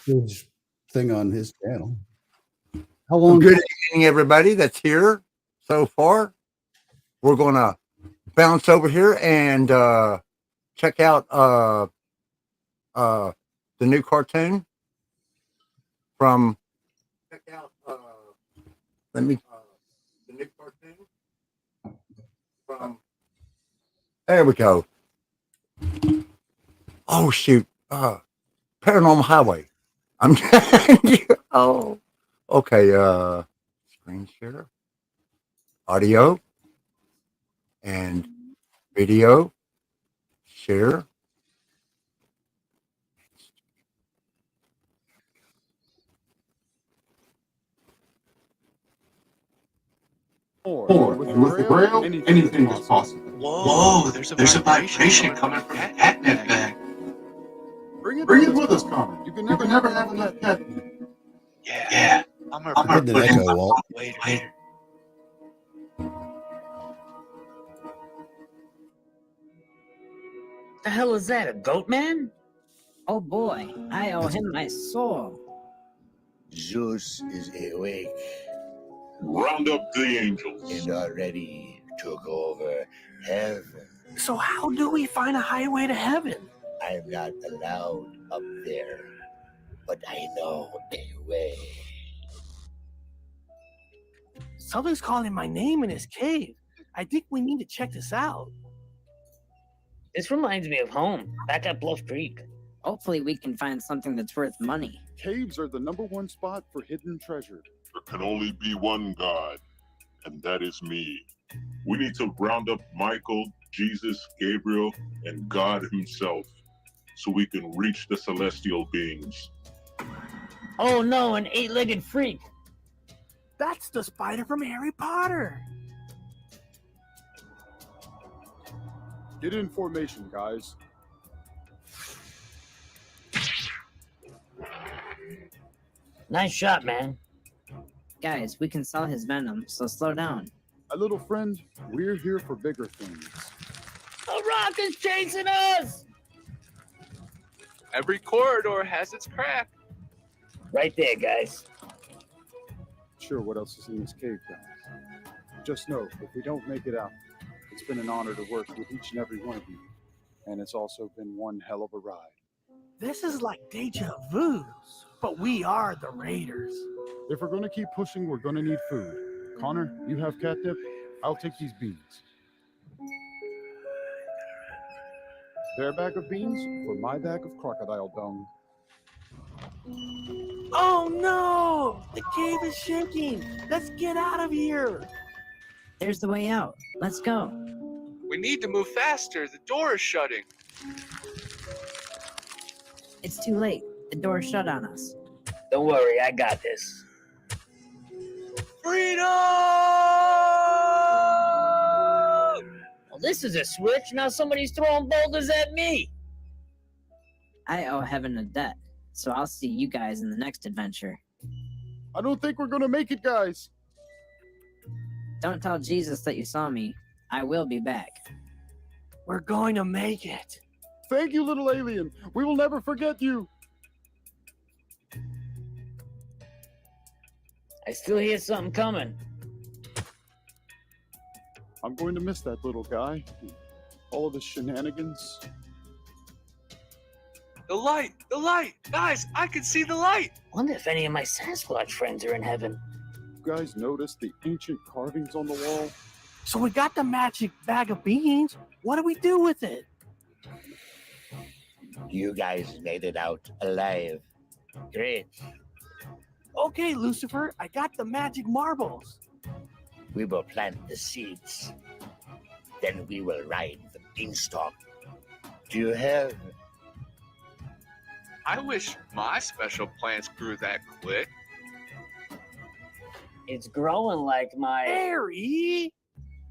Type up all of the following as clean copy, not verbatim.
Huge thing on his channel. How long? Good evening, everybody that's here so far. We're going to bounce over here and check out the new cartoon from. Check out. Let me. The new cartoon from. There we go. Oh shoot! Paranormal Highway. I'm. Oh. Okay. Screen share. Audio. And video. Share. Or with the braille, anything is possible. Whoa, there's a vibration coming from the catnip bag. Bring it with us, Connor. You can never have enough catnip. Yeah. I'm I gonna heard an echo, Walt. later. The hell is that, a goat man? Oh boy, I owe him my soul. Zeus is awake Round up the angels. and already took over heaven. So how do we find a highway to heaven? I'm not allowed up there, but I know a way. Something's calling my name in his cave. I think we need to check this out. This reminds me of home, back at Bluff Creek. Hopefully we can find something that's worth money. Caves are the #1 spot for hidden treasure. There can only be one God, and that is me. We need to round up Michael, Jesus, Gabriel, and God himself so we can reach the celestial beings. Oh no, an 8-legged freak. That's the spider from Harry Potter. Get in formation, guys. Nice shot, man. Guys, we can sell his venom, so slow down. My little friend, we're here for bigger things. A rock is chasing us! Every corridor has its crack. Right there, guys. Sure, what else is in this cave, guys? Just know, if we don't make it out, it's been an honor to work with each and every one of you. And it's also been one hell of a ride. This is like deja vu, but we are the Raiders. If we're going to keep pushing, we're going to need food. Connor, you have catnip. I'll take these beans. Their bag of beans for my bag of crocodile dung. Oh no! The cave is shaking! Let's get out of here! There's the way out. Let's go. We need to move faster. The door is shutting. It's too late. The door's shut on us. Don't worry, I got this. Freedom! Well, this is a switch. Now somebody's throwing boulders at me. I owe heaven a debt, so I'll see you guys in the next adventure. I don't think we're going to make it, guys. Don't tell Jesus that you saw me. I will be back. We're going to make it. Thank you, little alien. We will never forget you. I still hear something coming. I'm going to miss that little guy. All of his shenanigans. The light! The light! Guys, I can see the light! Wonder if any of my Sasquatch friends are in heaven. You guys notice the ancient carvings on the wall? So we got the magic bag of beans. What do we do with it? You guys made it out alive. Great. Okay, Lucifer, I got the magic marbles. We will plant the seeds. Then we will ride the beanstalk. Do you have? I wish my special plants grew that quick. It's growing like my... Harry!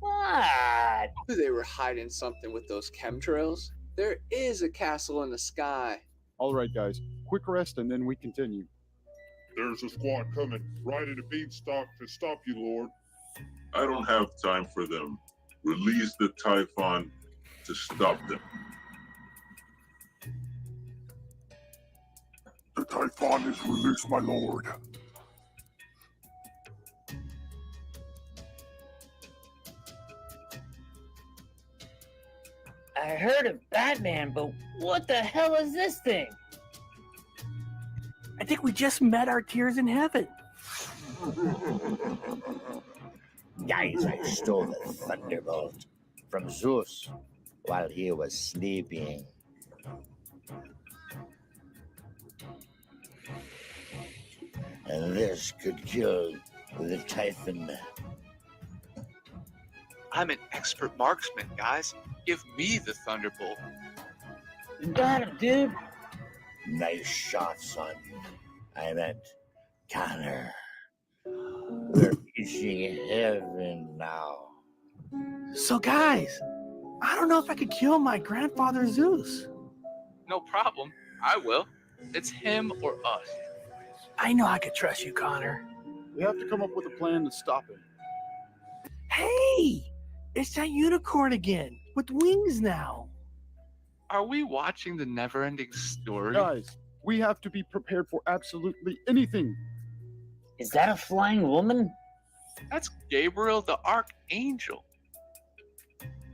What? They were hiding something with those chemtrails. There is a castle in the sky. All right, guys. Quick rest and then we continue. There's a squad coming, riding a beanstalk to stop you, Lord. I don't have time for them. Release the Typhon to stop them. The Typhon is released, my lord. I heard of Batman, but what the hell is this thing? I think we just met our tears in heaven. Guys, I stole the thunderbolt from Zeus while he was sleeping. And this could kill the Typhon. I'm an expert marksman, guys. Give me the thunderbolt. You got him, dude. Nice shot, son. I meant Connor. We're reaching heaven now. So, guys, I don't know if I could kill my grandfather Zeus. No problem. I will. It's him or us. I know I could trust you, Connor. We have to come up with a plan to stop him. Hey, it's that unicorn again with wings now. Are we watching the never-ending story? Guys, we have to be prepared for absolutely anything. Is that a flying woman? That's Gabriel the Archangel.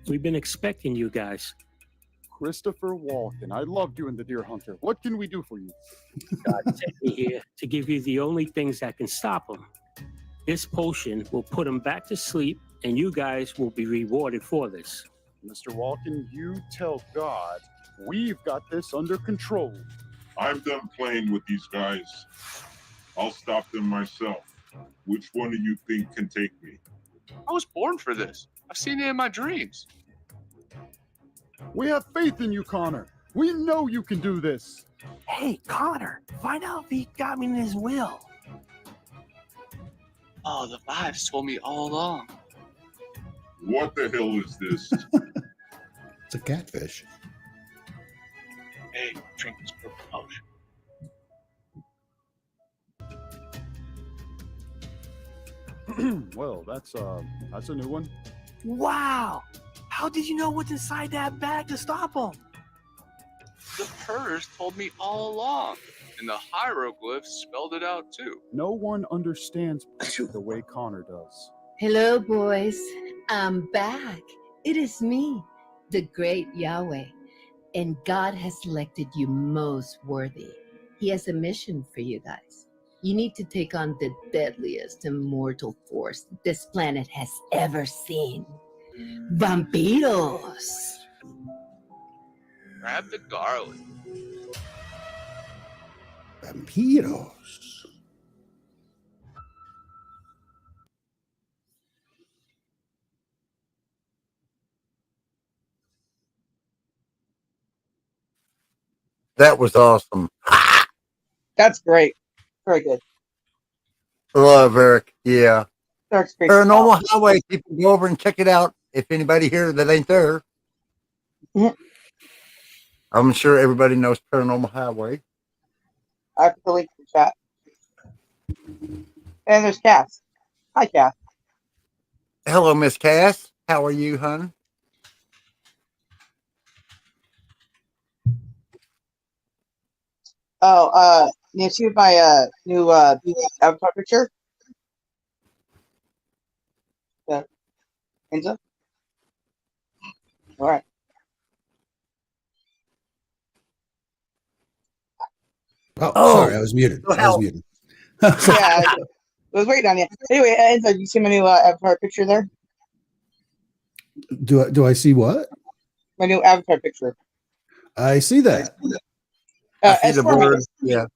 We've been expecting you guys. Christopher Walken, I loved you in The Deer Hunter. What can we do for you? God sent me here to give you the only things that can stop him. This potion will put him back to sleep, and you guys will be rewarded for this. Mr. Walken, you tell God we've got this under control. I'm done playing with these guys. I'll stop them myself. Which one do you think can take me? I was born for this. I've seen it in my dreams. We have faith in you, Connor. We know you can do this. Hey, Connor, find out if he got me in his will. Oh, the vibes told me all along. What the hell is this? It's a catfish. Hey, drink this purple potion. Well, that's a new one. Wow! How did you know what's inside that bag to stop him? The purrs told me all along, and the hieroglyphs spelled it out too. No one understands the way Connor does. Hello, boys. I'm back. It is me, the great Yahweh, and God has selected you most worthy. He has a mission for you guys. You need to take on the deadliest immortal force this planet has ever seen. Vampiros! Grab the garlic. Vampiros. That was awesome. That's great. Very good. Love Eric. Yeah. Eric's great. Paranormal Highway. People go over and check it out. If anybody here that ain't there, I'm sure everybody knows Paranormal Highway. I put the link in the chat. And there's Cass. Hi, Cass. Hello, Miss Cass. How are you, hon? Oh, you see my new avatar picture? Yeah. Enzo? All right. Oh, sorry, I was muted. I was muted. Yeah, I was waiting on you. Anyway, Enzo, you see my new avatar picture there? Do I see what? My new avatar picture. I see that. I see the bird. Yeah.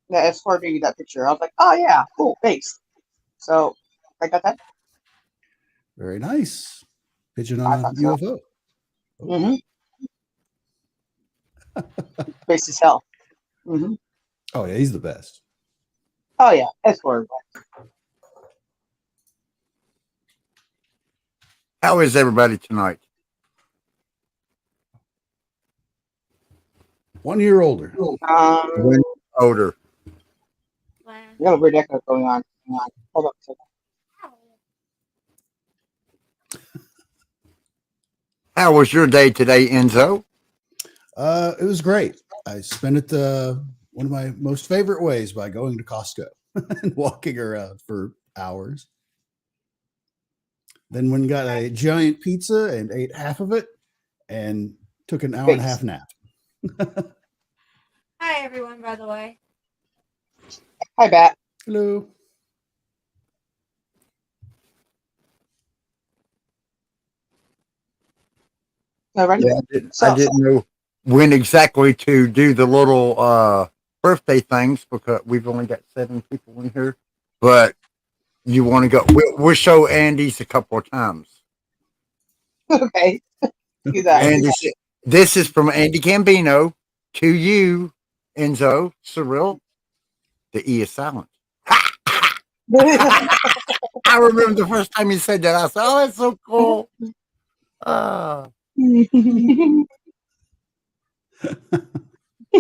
Yeah, it's for me, that picture. I was like, oh, yeah, cool, thanks. So, I got that. Very nice. Pigeon on a UFO. Mm-hmm. Space as hell. Mm-hmm. Oh, yeah, he's the best. Oh, yeah, that's word. How is everybody tonight? 1 year older. Older. We got a weird echo going on. Hold up a second. How was your day today, Enzo? It was great. I spend it one of my most favorite ways by going to Costco and walking around for hours. Then went and got a giant pizza and ate half of it and took an hour and a half nap. Hi, everyone, by the way. Hi, Bat. Hello. No, right? Yeah, I didn't know when exactly to do the little birthday things because we've only got 7 people in here. But you want to go? We'll show Andy's a couple of times. Okay. Do that. Andy, this is from Andy Gambino to you, Enzo, Cyril. The E is silent. I remember the first time you said that. I said, "Oh, that's so cool."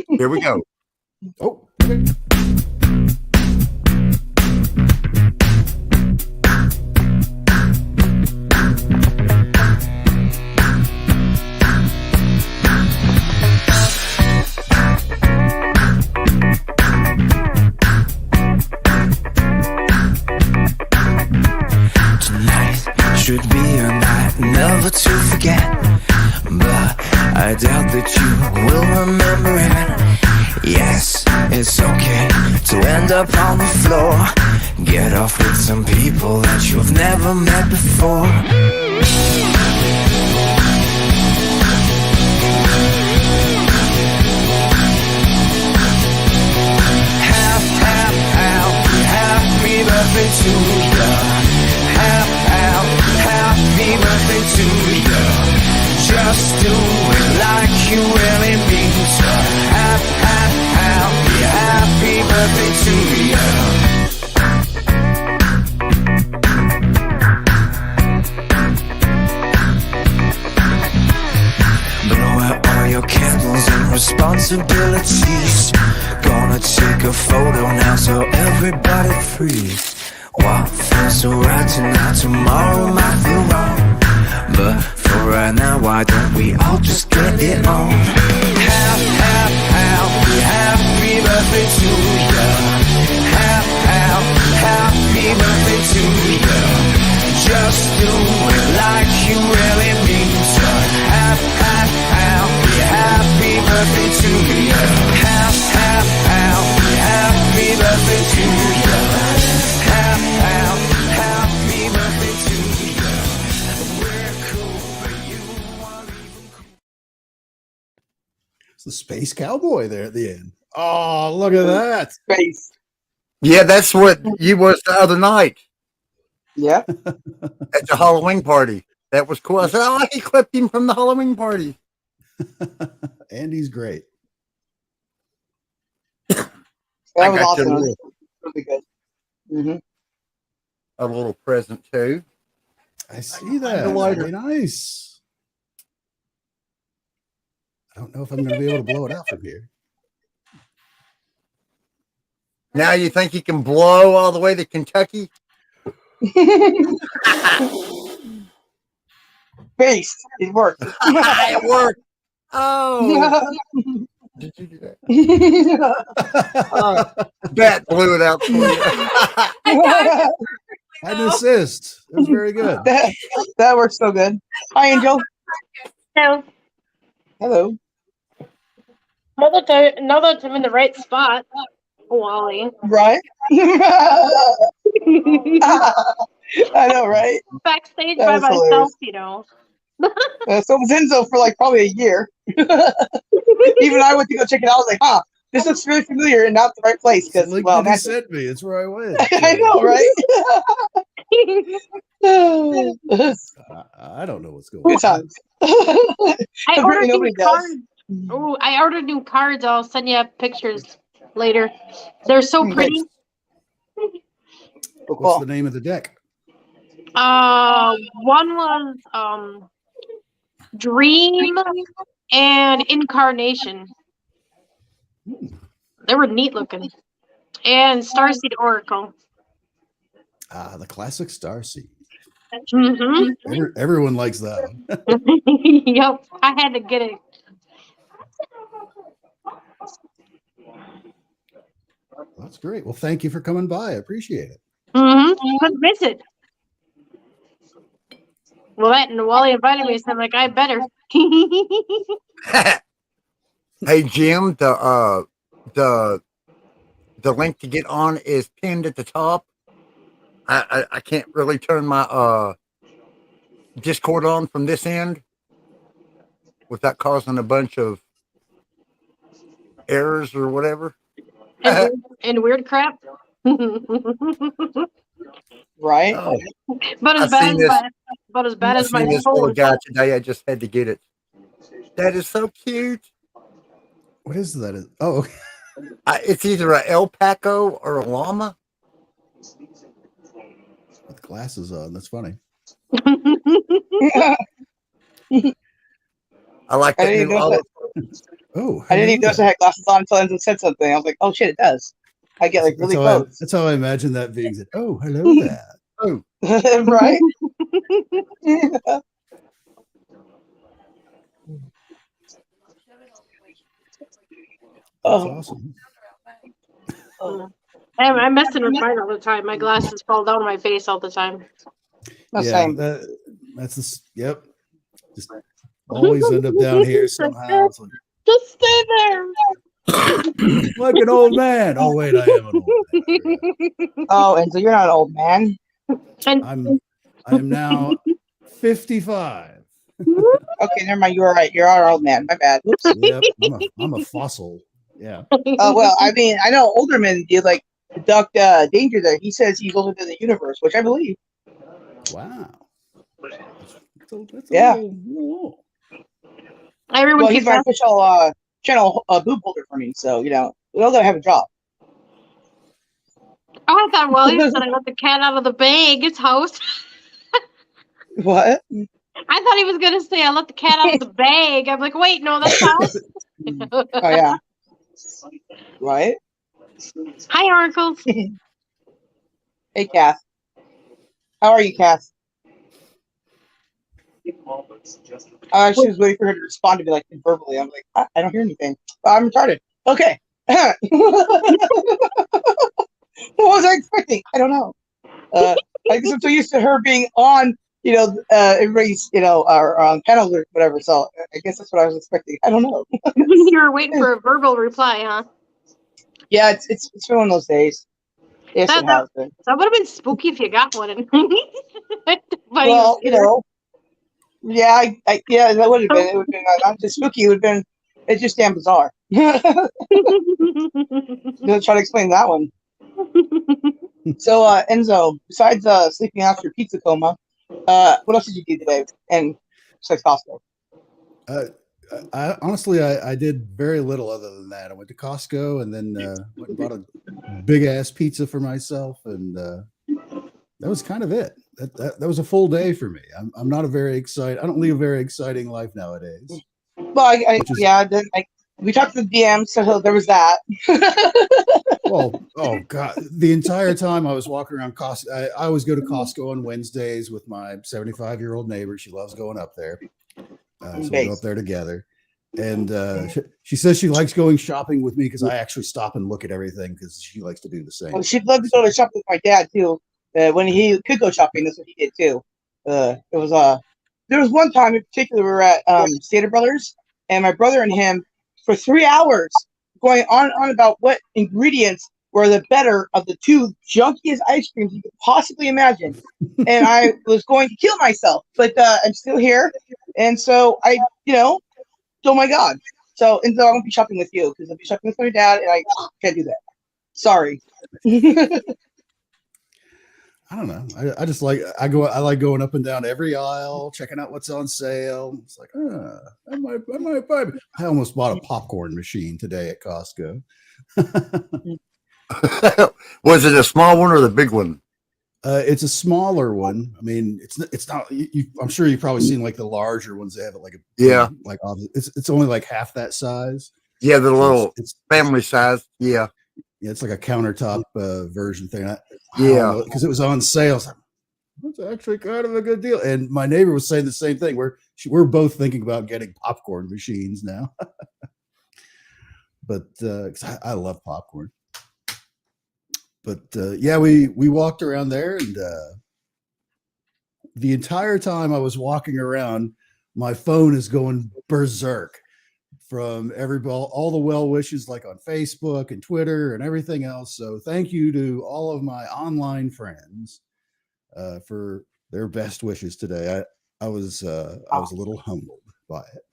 Here we go. Oh. Should be a night never to forget, but I doubt that you will remember it. Yes, it's okay to end up on the floor. Get off with some people that you've never met before. Happy birthday to you. Happy birthday to you. Just do it like you really mean to. Happy birthday to you. Blow out all your candles and responsibilities. Gonna take a photo now so everybody freeze. What feels so right tonight, tomorrow might feel wrong. But for right now, why don't we all just get it on? Happy birthday to you. Happy birthday to you. Just do it like you really mean to. Happy birthday to you. Happy birthday to you. Happy birthday to you. We're cool, but you are even cool. It's the Space Cowboy there at the end. Oh, look at that. Space. Yeah, that's what you was the other night. Yeah. At the Halloween party. That was cool. I said, oh, he clipped him from the Halloween party. Andy's great. That was awesome. It was really good. Mm-hmm. A little present too. I see that. Very nice. I don't know if I'm going to be able to blow it out from here. Now you think you can blow all the way to Kentucky? Based. It worked. It worked. Oh. Did you do that? That blew it out for you. I'd assist. It was very good. That works so good. Hi, Angel. Hello. Hello. Now that I'm in the right spot, Wally. Right? I know, right? Backstage That by was myself, hilarious. you know. So was Enzo for like probably a year. Even I went to go check it out. I was like, huh, this looks really familiar and not the right place. Because, well, he sent me. It's where I went. I know, right? I don't know what's going Good on. times. I ordered new Nobody does. cards. Oh, I ordered new cards. I'll send you pictures later. They're so pretty. What's the name of the deck? One was Dream and Incarnation. They were neat looking. And Starseed Oracle. Ah, the classic Starseed. Mm-hmm. Everyone likes that one. Yep, I had to get it. That's great. Well, thank you for coming by. I appreciate it. Couldn't miss it. Well, that and Wally invited me, so I'm like, I better. Hey Jim, the link to get on is pinned at the top. I can't really turn my Discord on from this end without causing a bunch of errors or whatever. and weird crap. Right? Oh, But as I've bad seen as this. my I've seen this phone. little guy today. I just had to get it. That is so cute. What is that? Oh, it's either an alpaca or a llama. with glasses on. That's funny. I like I that didn't new even know Oh, I didn't even notice I had glasses on until Enzo said something. I was like, oh shit, it does. I get like really close. That's how I imagine that being said. Oh, hello there. Oh, right? That's awesome. I'm messing with mine all the time. My glasses fall down my face all the time. That's the yep. Just always end up down here somehow. It's like, just stay there. like an old man. Oh wait, I am an old man. Oh, and so you're not an old man. I'm now 55. Okay, never mind. You were right. You're our old man. My bad. Whoops. Yep, I'm a fossil. Yeah. Well, I mean, I know older men do like Duck Danger there. He says he's older than the universe, which I believe. Wow. That's yeah. Everyone well, he's my official channel boob holder for me, so you know, we all gotta have a job. Oh, I thought Wally said I let the cat out of the bag. It's house. What? I thought he was gonna say I let the cat out of the bag. I'm like, wait, no, that's house. Oh yeah. Right. Hi, Oracles. Hey, Kath. How are you, Kath? She was waiting for her to respond to me like verbally. I'm like, I don't hear anything. I'm retarded. Okay. What was I expecting? I don't know. I guess I'm so used to her being on, you know, everybody's, you know, our panel or whatever. So I guess that's what I was expecting. I don't know. You were waiting for a verbal reply, huh? Yeah, it's been one of those days. Yes, it has been. That would have been spooky if you got one. Well, you know, yeah, yeah, that would have been. It would have been not just spooky. It would have been. It's just damn bizarre. Gonna try to explain that one. So, Enzo, besides sleeping after pizza coma, what else did you do today? And besides Costco. I did very little other than that. I went to Costco and then went and bought a big ass pizza for myself, and that was kind of it. That was a full day for me. I'm not a very excited. I don't lead a very exciting life nowadays. Well, we talked to the DM, so there was that. Well, oh god, the entire time I was walking around Costco, I always go to Costco on Wednesdays with my 75-year-old neighbor. She loves going up there. So we go up there together, and she says she likes going shopping with me because I actually stop and look at everything because she likes to do the same. Well, she'd love to go to shopping with my dad too. When he could go shopping, that's what he did too. There was one time in particular we were at Stater Brothers, and my brother and him for 3 hours going on and on about what ingredients were the better of the two junkiest ice creams you could possibly imagine. And I was going to kill myself, but I'm still here. And so I, you know, oh my God. So, and so I won't be shopping with you because I'll be shopping with my dad and I can't do that. Sorry. I don't know. I just like I like going up and down every aisle, checking out what's on sale. It's like, I might buy it. I almost bought a popcorn machine today at Costco. Was it a small one or the big one? It's a smaller one. I mean, it's not. I'm sure you've probably seen like the larger ones. They have it like it's only like half that size. Yeah, the little it's family size. Yeah. Yeah, it's like a countertop version thing. Yeah, because it was on sale. So that's actually kind of a good deal. And my neighbor was saying the same thing. We're both thinking about getting popcorn machines now. But I love popcorn. But yeah, we walked around there, and the entire time I was walking around, my phone is going berserk from all the well wishes, like on Facebook and Twitter and everything else. So thank you to all of my online friends for their best wishes today. I was a little humbled by it.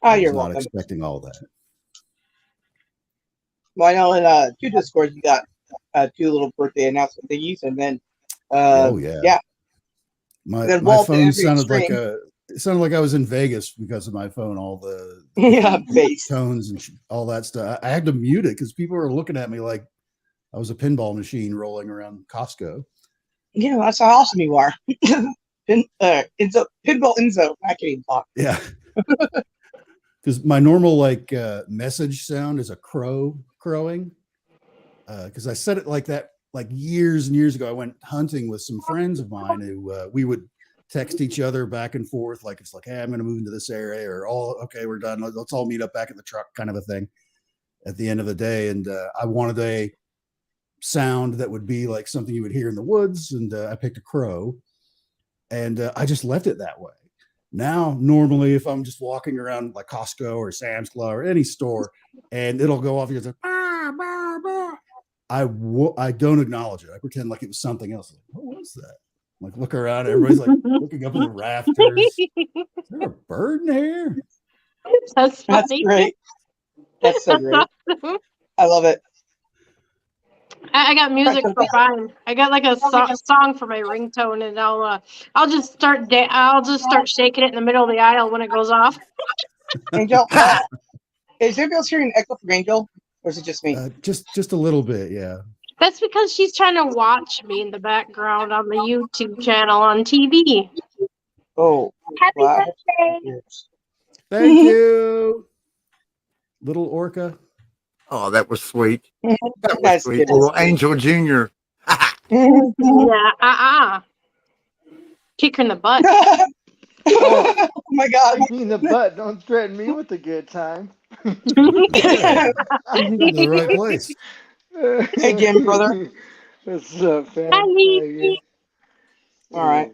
Oh, I was you're not welcome. expecting all that. Well, I know in two Discords you got two little birthday announcement thingies, and then yeah. My phone sounded like it sounded like I was in Vegas because of my phone. All the bass tones and all that stuff. I had to mute it because people were looking at me like I was a pinball machine rolling around Costco. Yeah, that's how awesome you are. Pinball Enzo. I can't even talk. Yeah. Because my normal message sound is a crow crowing. Because I said it like that like years and years ago. I went hunting with some friends of mine who we would text each other back and forth. Like it's like, hey, I'm going to move into this area, or okay, we're done. Let's all meet up back in the truck, kind of a thing. At the end of the day, and I wanted a sound that would be like something you would hear in the woods, and I picked a crow, and I just left it that way. Now, normally, if I'm just walking around like Costco or Sam's Club or any store, and it'll go off, it's like, bah, bah, bah. I don't acknowledge it. I pretend like it was something else. Like, what was that? Like, look around, everybody's like looking up in the rafters. Is there a bird in here? That's great. That's so great. I love it. I got music for fun. I got like a song for my ringtone, and I'll just start shaking it in the middle of the aisle when it goes off. Angel, is anybody else hearing echo from Angel, or is it just me? Just a little bit, yeah. That's because she's trying to watch me in the background on the YouTube channel on TV. Oh, happy birthday! Thank you, little orca. Oh, that was sweet. That was sweet. Little Angel Jr. Yeah, kick her in the butt. Oh my God! Me in the butt. Don't threaten me with a good time. The right place. Hey, Jim, brother. What's up, fam? All right.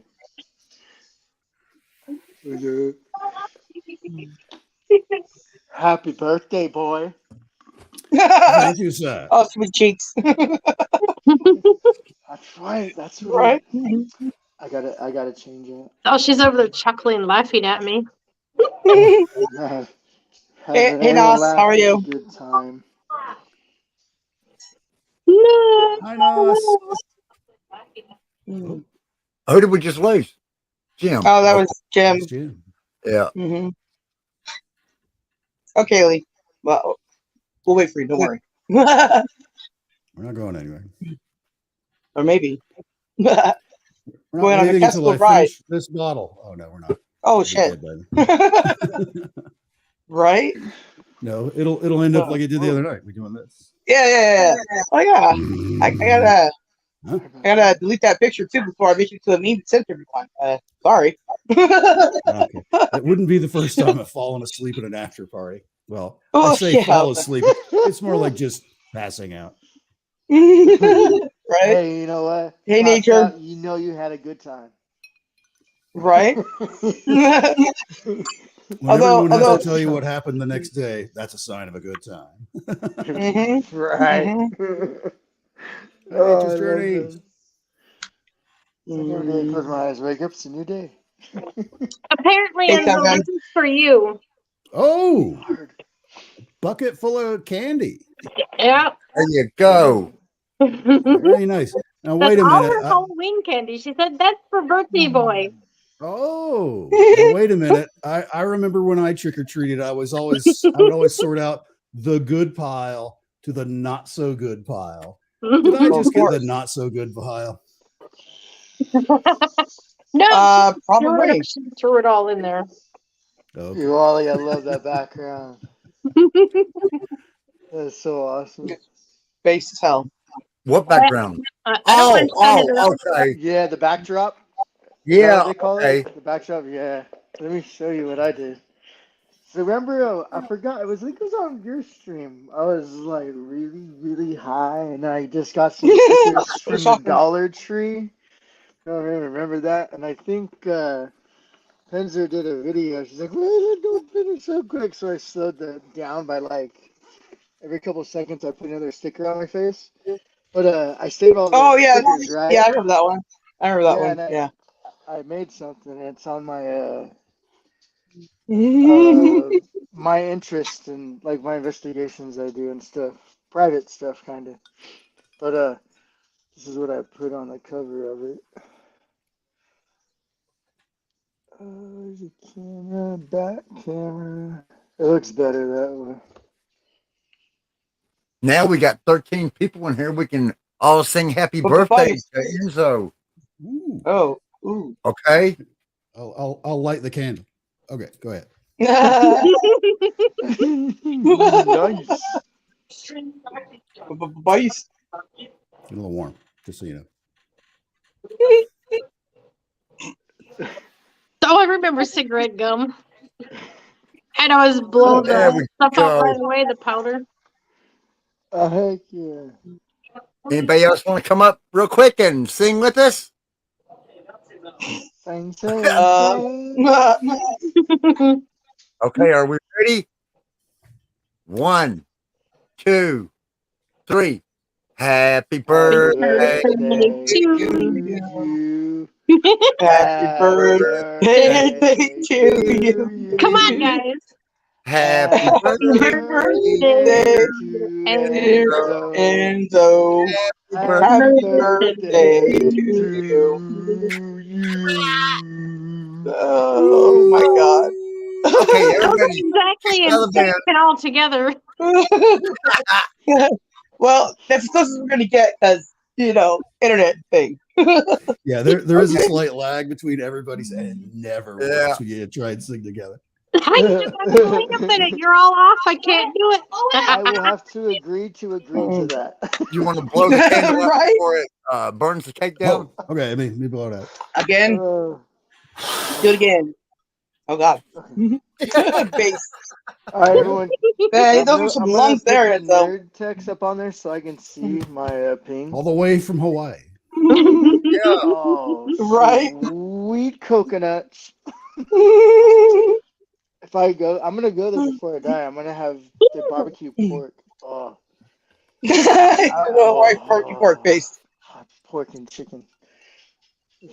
Happy birthday, boy. Thank you, sir. Oh, sweet cheeks. That's right. That's right. I gotta change it. Oh, she's over there chuckling, laughing at me. Hey, Nas, how are you? Good time. Hi, Nos. Who did we just lose? Jim. Oh, that was Jim. Jim. Yeah. Mm-hmm. Okay, Lee. Well, we'll wait for you. Don't worry. We're not going anywhere. Or maybe. We're not going on a leaving until I ride. finish this bottle. Oh no, we're not. Oh shit. Right? No, it'll end up like it did the other night. We're doing this. Yeah. Oh yeah. I gotta delete that picture too before I make it to a meme sent everyone. Sorry. Okay. It wouldn't be the first time I've fallen asleep at an after party. Well, I say fall asleep. It's more like just passing out. Right? Hey, you know what? Hey, nature. You know you had a good time. Right? When everyone has to tell you what happened the next day, that's a sign of a good time. Mm-hmm. Right. Mm-hmm. Nature's journey. Every day I close my eyes, wake up, it's a new day. Apparently, Enzo, this is for you. Oh, bucket full of candy. Yeah. There you go. Very nice. Now wait a All minute. her Halloween candy. She said that's for birthday boy. Oh, well, wait a minute. I remember when I trick or treated, I would always sort out the good pile to the not so good pile. Did I just get the not so good pile? No, probably. She threw it all in there. Okay. You Wally, I love that background. That's so awesome. Bass as hell. What background? Okay. Yeah, the backdrop. Yeah, They call okay. it the backdrop. Yeah. Let me show you what I did. So remember, I forgot. It was on your stream. I was like really high, and I just got some stickers from the Dollar Tree. I don't even remember that. And I think Penzer did a video. She's like, "Well, don't finish so quick." So I slowed that down by like every couple of seconds. I put another sticker on my face. But I saved all the stickers, right? Yeah, I remember that one. I remember that one. And Yeah. I made something. And it's on my my interest in like my investigations I do and stuff, private stuff, kind of. But this is what I put on the cover of it. There's a camera, back camera. It looks better that way. Now we got 13 people in here. We can all sing happy birthday to Enzo. Ooh. Oh. Ooh. Okay. I'll light the candle. Okay, go ahead. Nice. Boys. A little warm, just so you know. Oh, I remember cigarette gum. I'd always blow the stuff out right away, the powder. Oh, heck yeah. Anybody else want to come up real quick and sing with us? Sing. Okay, are we ready? 1, 2, 3. Happy birthday to you. Happy birthday to you. Come on, guys. Happy birthday Enzo. Happy birthday to you. Oh my God. Okay, everybody. Exactly, and sing all together. Well, that's as close as we're gonna get, because internet thing. Yeah, there is a slight lag between everybody's, and it never works when you try and sing together. I just have to wait a minute. You're all off. I can't do it. I will have to agree to that. You want to blow the candle out before it burns the cake down? Oh, okay, let me blow it out. Again? Do it again. Oh God. Bass. All right, everyone. Man, those are some lungs there, Enzo. Nerd text up on there so I can see my ping. All the way from Hawaii. Yeah. Oh, right. Sweet coconuts. If I go, I'm gonna go there before I die. I'm gonna have the barbecue pork. Oh. White pork base. Pork and chicken.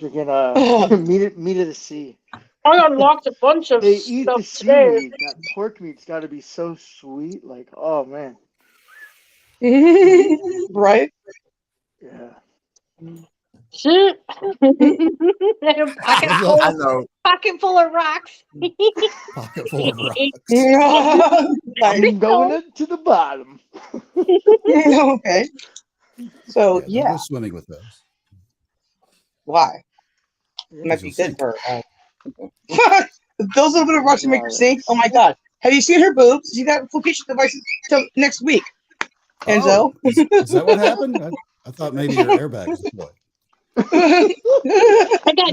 Freaking meat of the sea. I unlocked a bunch of They eat stuff the today. seaweed. That pork meat's got to be so sweet. Like, oh man. Right? Yeah. Shit. I know. Pocket full of rocks. Pocket full of rocks. I'm going to the bottom. Okay. So don't go swimming with those. Why? It might be good for her. Those little bit of rocks to make her sink. Oh my God! Have you seen her boobs? She got flotation devices till next week. Enzo, is that what happened? I thought maybe your airbag was deployed. I got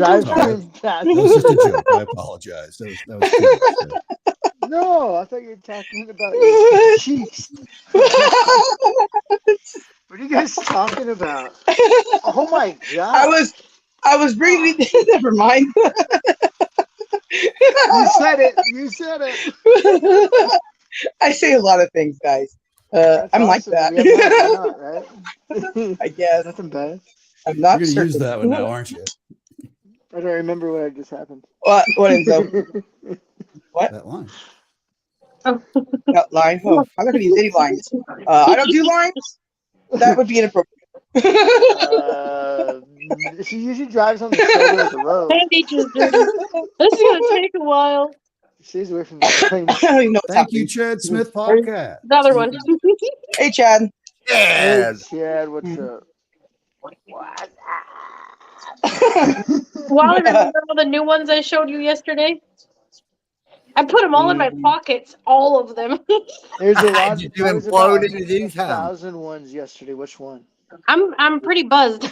that was just a joke. I apologize. That was too much. No, I thought you were talking about your cheeks. What are you guys talking about? Oh my God! I was bringing. Never mind. You said it. You said it. I say a lot of things, guys. I'm like that. Not, right? I guess. Nothing bad. I'm not. You're gonna use that one now, aren't you? I don't remember what just happened. What Enzo? What? That line. That line? Oh, I'm not gonna use any lines. I don't do lines. That would be inappropriate. She usually drives on the shoulder of the road. This is gonna take a while. She's away from the plane. Thank you, Chad Smith Podcast. Another one. Hey, Chad. Hey, Chad, what's up? Wally, remember all the new ones I showed you yesterday? I put them all in my pockets, all of them. There's a lot. Did you implode into these? 1,000 ones yesterday. Which one? I'm pretty buzzed. Hey,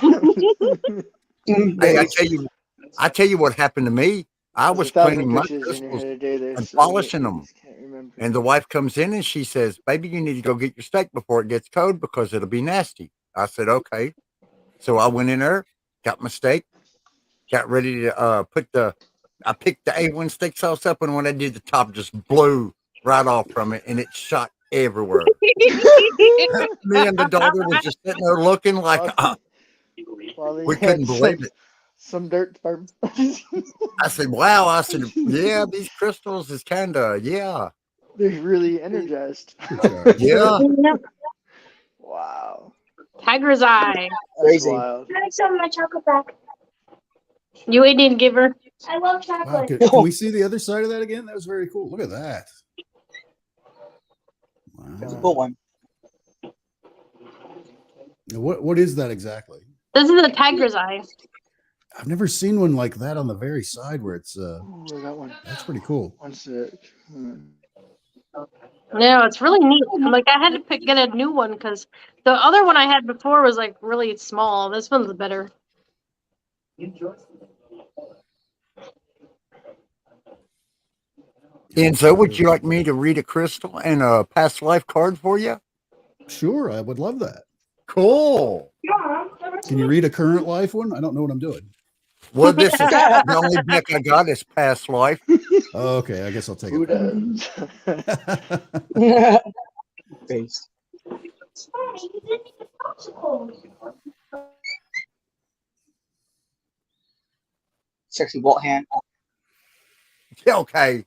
I tell you what happened to me. I There's was 1,000 cleaning my fishes in your crystals head a day. and So polishing you them. just can't remember. And the wife comes in and she says, "Baby, you need to go get your steak before it gets cold because it'll be nasty." I said, "Okay." So I went in there, got my steak, got ready to I picked the A1 steak sauce up, and when I did, the top just blew right off from it, and it shot everywhere. Me and the daughter were just sitting there looking like Wally we had couldn't believe it. some dirt farm. I said, "Wow." I said, "Yeah, these crystals is kind of, yeah." They're really energized. Yeah. Wow. Tiger's eye. That's wild. Can I sell my chocolate back? You ain't need to give her. I love Wow, chocolate. can we see the other side of that again? That was very cool. Look at that. That's a cool one. Now, what is that exactly? This is a tiger's eye. I've never seen one like that on the very side where it's Ooh, I got one. that's pretty cool. One sec. No, it's really neat. I'm like, I had to get a new one because the other one I had before was like really small. This one's better. Enzo, would you like me to read a crystal and a past life card for you? Sure, I would love that. Cool. Can you read a current life one? I don't know what I'm doing. Well, this is the only deck I got is past life. Okay, I guess I'll take it. Face. Sexy Walt hand. Okay.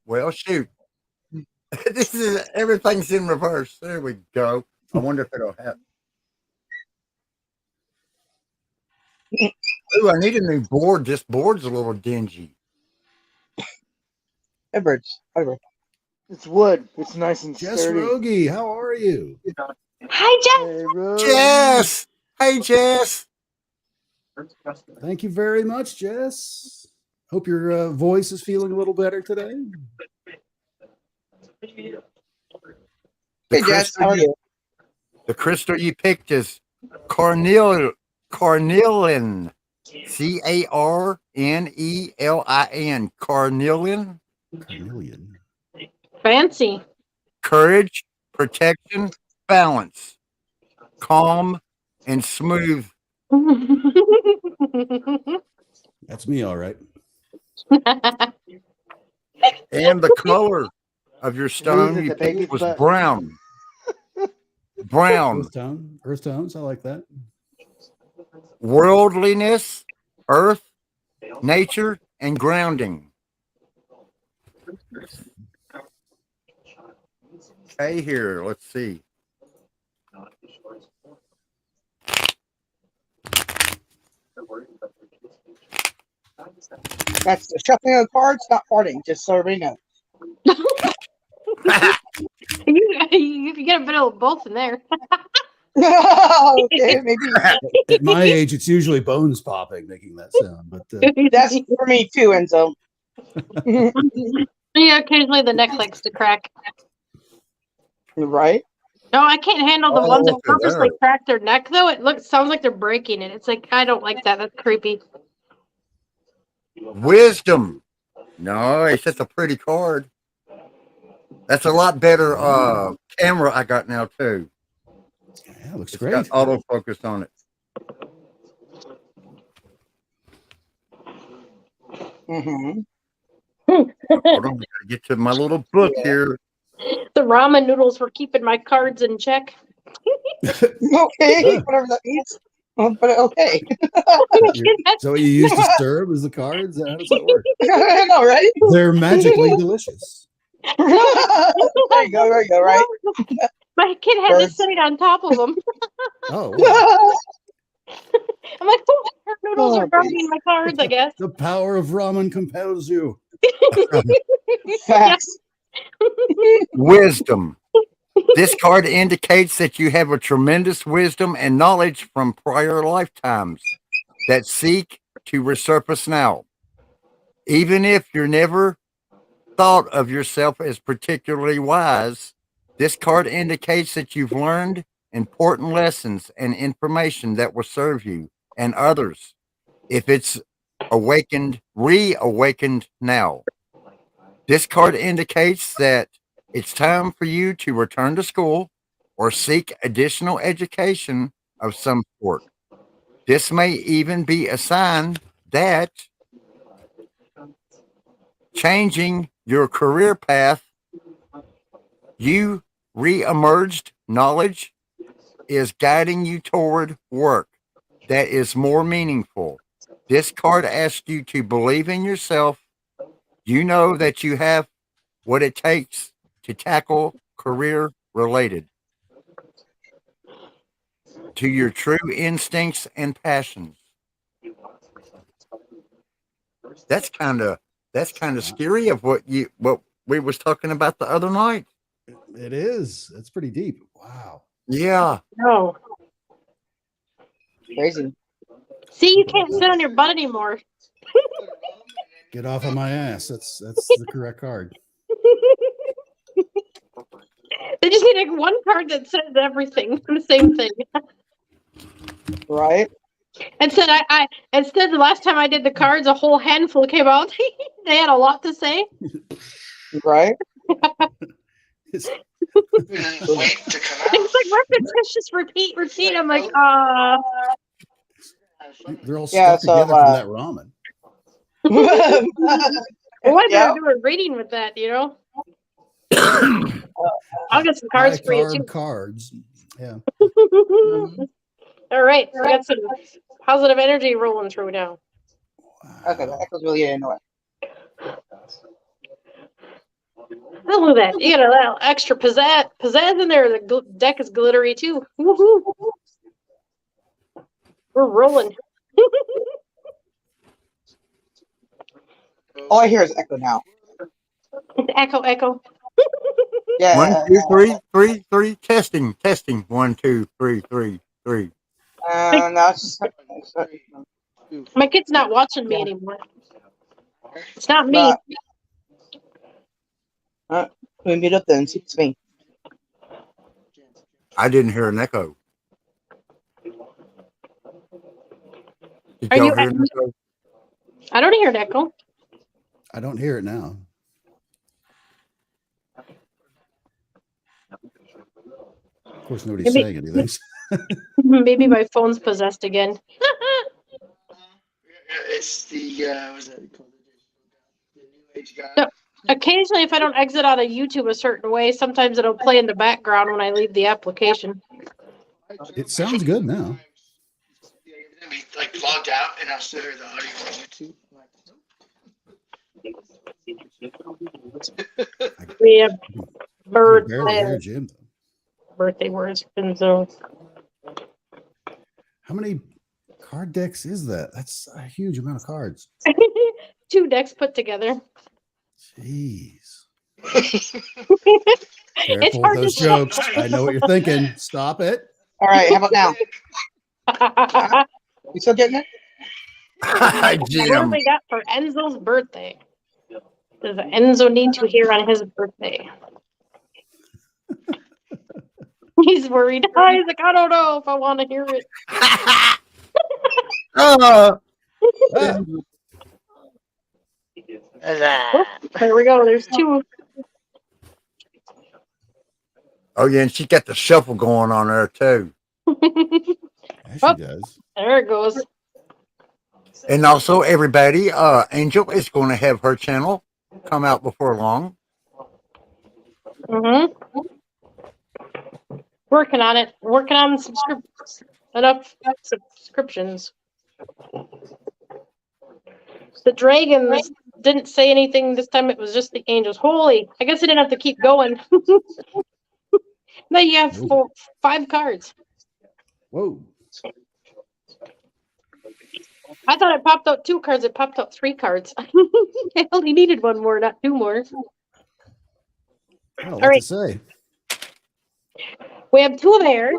Well, shoot. This is everything's in reverse. There we go. I wonder if it'll happen. Ooh, I need a new board. This board's a little dingy. Hey, birds. Whatever. It's wood. It's nice and Jess sturdy. Rogie, how are you? Hi, Jess. Hey, Rogie. Jess. Hey, Jess. Thank you very much, Jess. Hope your voice is feeling a little better today. Hey, Jess. How are you? The crystal you picked is carnelian. Carnelian. Carnelian. Carnelian. Fancy. Courage, protection, balance, calm, and smooth. That's me, all right. And the color of your stone you picked was brown. Brown. Earth tones. I like that. Worldliness, earth, nature, and grounding. Okay, here, let's see. That's the shuffling of cards, not farting, just so everybody knows. You can get a bit of both in there. Okay, maybe. At my age, it's usually bones popping making that sound, but That's for me too, Enzo. Yeah, occasionally the neck likes to crack. Right? No, I can't handle the Oh, ones that look at purposely that. crack their neck though. Sounds like they're breaking it. It's like I don't like that. That's creepy. Wisdom. Nice. That's a pretty card. That's a lot better camera I got now, too. Yeah, looks It's great. got autofocus on it. Mm-hmm. Hold on, I gotta get to my little book here. The ramen noodles were keeping my cards in check. Okay, whatever that means. But okay. So what you use to stir is the cards? How does that work? I know, right? They're magically delicious. There you go, right? My kid had this sitting on top of them. Oh, wow. I'm like, oh, her noodles are guarding my cards, I guess. The power of ramen compels you. Facts. Wisdom. This card indicates that you have a tremendous wisdom and knowledge from prior lifetimes that seek to resurface now. Even if you're never thought of yourself as particularly wise, this card indicates that you've learned important lessons and information that will serve you and others if it's reawakened now. This card indicates that it's time for you to return to school or seek additional education of some sort. This may even be a sign that changing your career path, you re-emerged knowledge is guiding you toward work that is more meaningful. This card asks you to believe in yourself. You know that you have what it takes to tackle career related to your true instincts and passions. That's kind of scary of what we was talking about the other night. It is. It's pretty deep. Wow. Yeah. No. Crazy. See, you can't sit on your butt anymore. Get off of my ass. That's the correct card. They just need like one card that says everything, the same thing. Right. Instead, instead the last time I did the cards, a whole handful came out. They had a lot to say. Right. It's like repetitious, repeat. I'm like, They're all stuck together from that ramen. Well, I better do a reading with that, you know. I'll get some cards for you too. Cards. Yeah. All right, so I got some positive energy rolling through now. Okay, that echoes really annoying. Look at that. You got a little extra pizzazz in there. The deck is glittery too. Woohoo. We're rolling. All I hear is echo now. Echo. Yeah. 1, 2, 3. Testing. 1, 2, 3. No, it's just, my kid's not watching me anymore. It's not me. Let me mute up then. See if it's me. I didn't hear an echo. Did Are y'all you? hear an echo? I don't hear an echo. I don't hear it now. Of course, nobody's saying anything. Maybe my phone's possessed again. It's the what's that called? The new age guy. No, occasionally, if I don't exit out of YouTube a certain way, sometimes it'll play in the background when I leave the application. It sounds good now. Like logged out, and I'll still hear the audio on YouTube. We have birthday words, Enzo. How many card decks is that? That's a huge amount of cards. 2 decks put together. Jeez. It's Careful with hard those to jokes. I know what you're thinking. Stop it. All right, how about now? You still getting it? What have we got for Enzo's birthday? Does Enzo need to hear on his birthday? He's worried. He's like, I don't know if I want to hear it. There we go. There's 2. Oh yeah, and she got the shuffle going on there too. Yeah, she does. There it goes. And also, everybody, Angel is going to have her channel come out before long. Working on it. Working on enough subscriptions. The dragons didn't say anything this time. It was just the angels. Holy! I guess I didn't have to keep going. Now you have 5 cards. Whoa! I thought it popped out 2 cards. It popped out 3 cards. I only needed 1 more, not 2 more. All right. To say. We have 2 of air.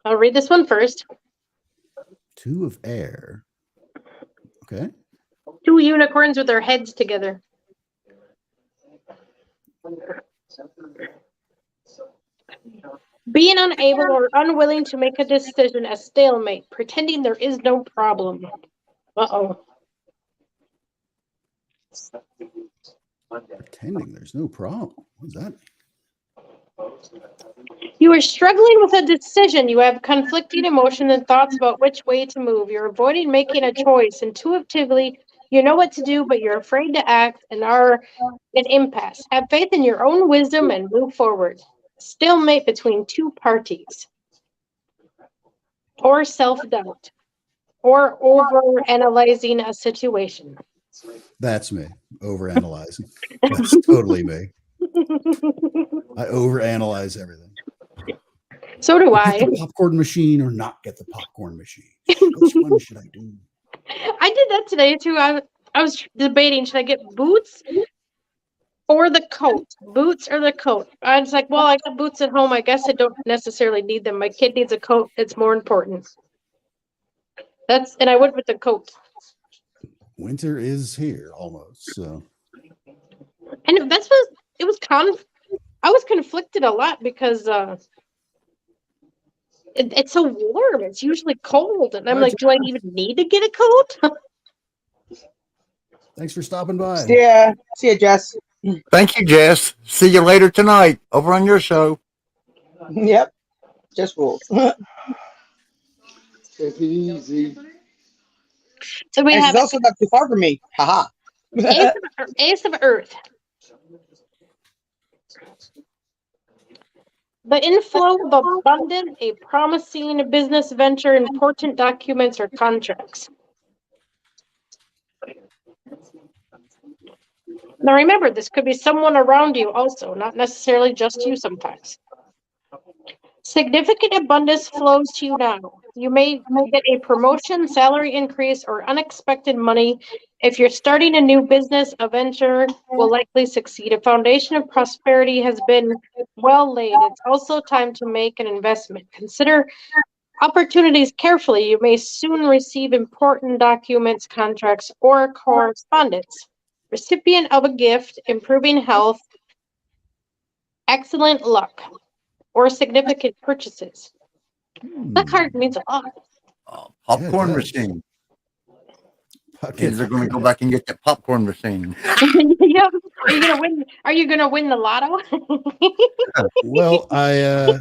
I'll read this one first. 2 of air. Okay. 2 unicorns with their heads together. Being unable or unwilling to make a decision, a stalemate, pretending there is no problem. Uh-oh. Pretending there's no problem. What's that? You are struggling with a decision. You have conflicting emotions and thoughts about which way to move. You're avoiding making a choice. Intuitively, you know what to do, but you're afraid to act and are an impasse. Have faith in your own wisdom and move forward. Stalemate between two parties. Or self-doubt. Or over-analyzing a situation. That's me. Overanalyzing. That's totally me. I overanalyze everything. So do I. Get the popcorn machine or not get the popcorn machine? Which one should I do? I did that today too. I was debating, should I get boots or the coat? Boots or the coat? I was like, well, I got boots at home. I guess I don't necessarily need them. My kid needs a coat. It's more important. And I went with the coat. Winter is here almost. So. And I was conflicted a lot because it's so warm. It's usually cold, and I'm like, do I even need to get a coat? Thanks for stopping by. Yeah. See ya, Jess. Thank you, Jess. See you later tonight over on your show. Yep. Just rules. Take it easy. So we have also not too far from me. Haha. Ace of Earth. The inflow of abundant, a promising business venture, important documents or contracts. Now remember, this could be someone around you also, not necessarily just you sometimes. Significant abundance flows to you now. You may get a promotion, salary increase, or unexpected money. If you're starting a new business, a venture will likely succeed. A foundation of prosperity has been well laid. It's also time to make an investment. Consider opportunities carefully. You may soon receive important documents, contracts, or correspondence. Recipient of a gift, improving health, excellent luck, or significant purchases. That card means a lot. Popcorn machine. Kids are going to go back and get the popcorn machine. Yep. Are you gonna win the lotto? Well, I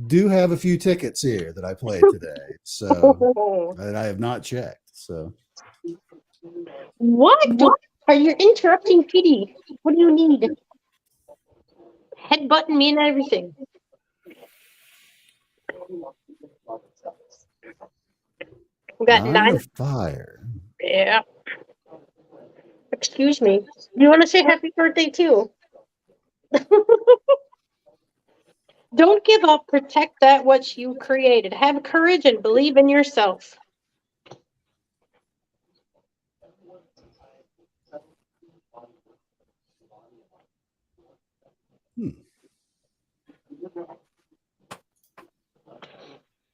do have a few tickets here that I played today, so and I have not checked. So what? Are you interrupting Kitty? What do you need? Headbutting me and everything. We got 9 of fire. Yeah. Excuse me. You want to say happy birthday too? Don't give up. Protect that which you created. Have courage and believe in yourself.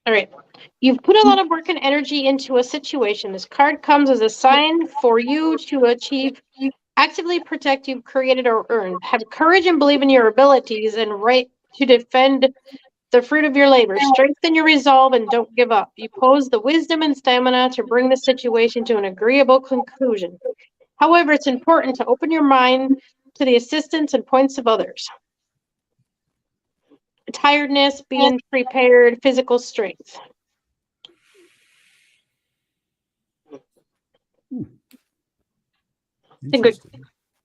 All right. You've put a lot of work and energy into a situation. This card comes as a sign for you to achieve, actively protect you've created or earned. Have courage and believe in your abilities and right to defend the fruit of your labor. Strengthen your resolve and don't give up. You pose the wisdom and stamina to bring the situation to an agreeable conclusion. However, it's important to open your mind to the assistance and points of others. Tiredness, being prepared, physical strength. A good,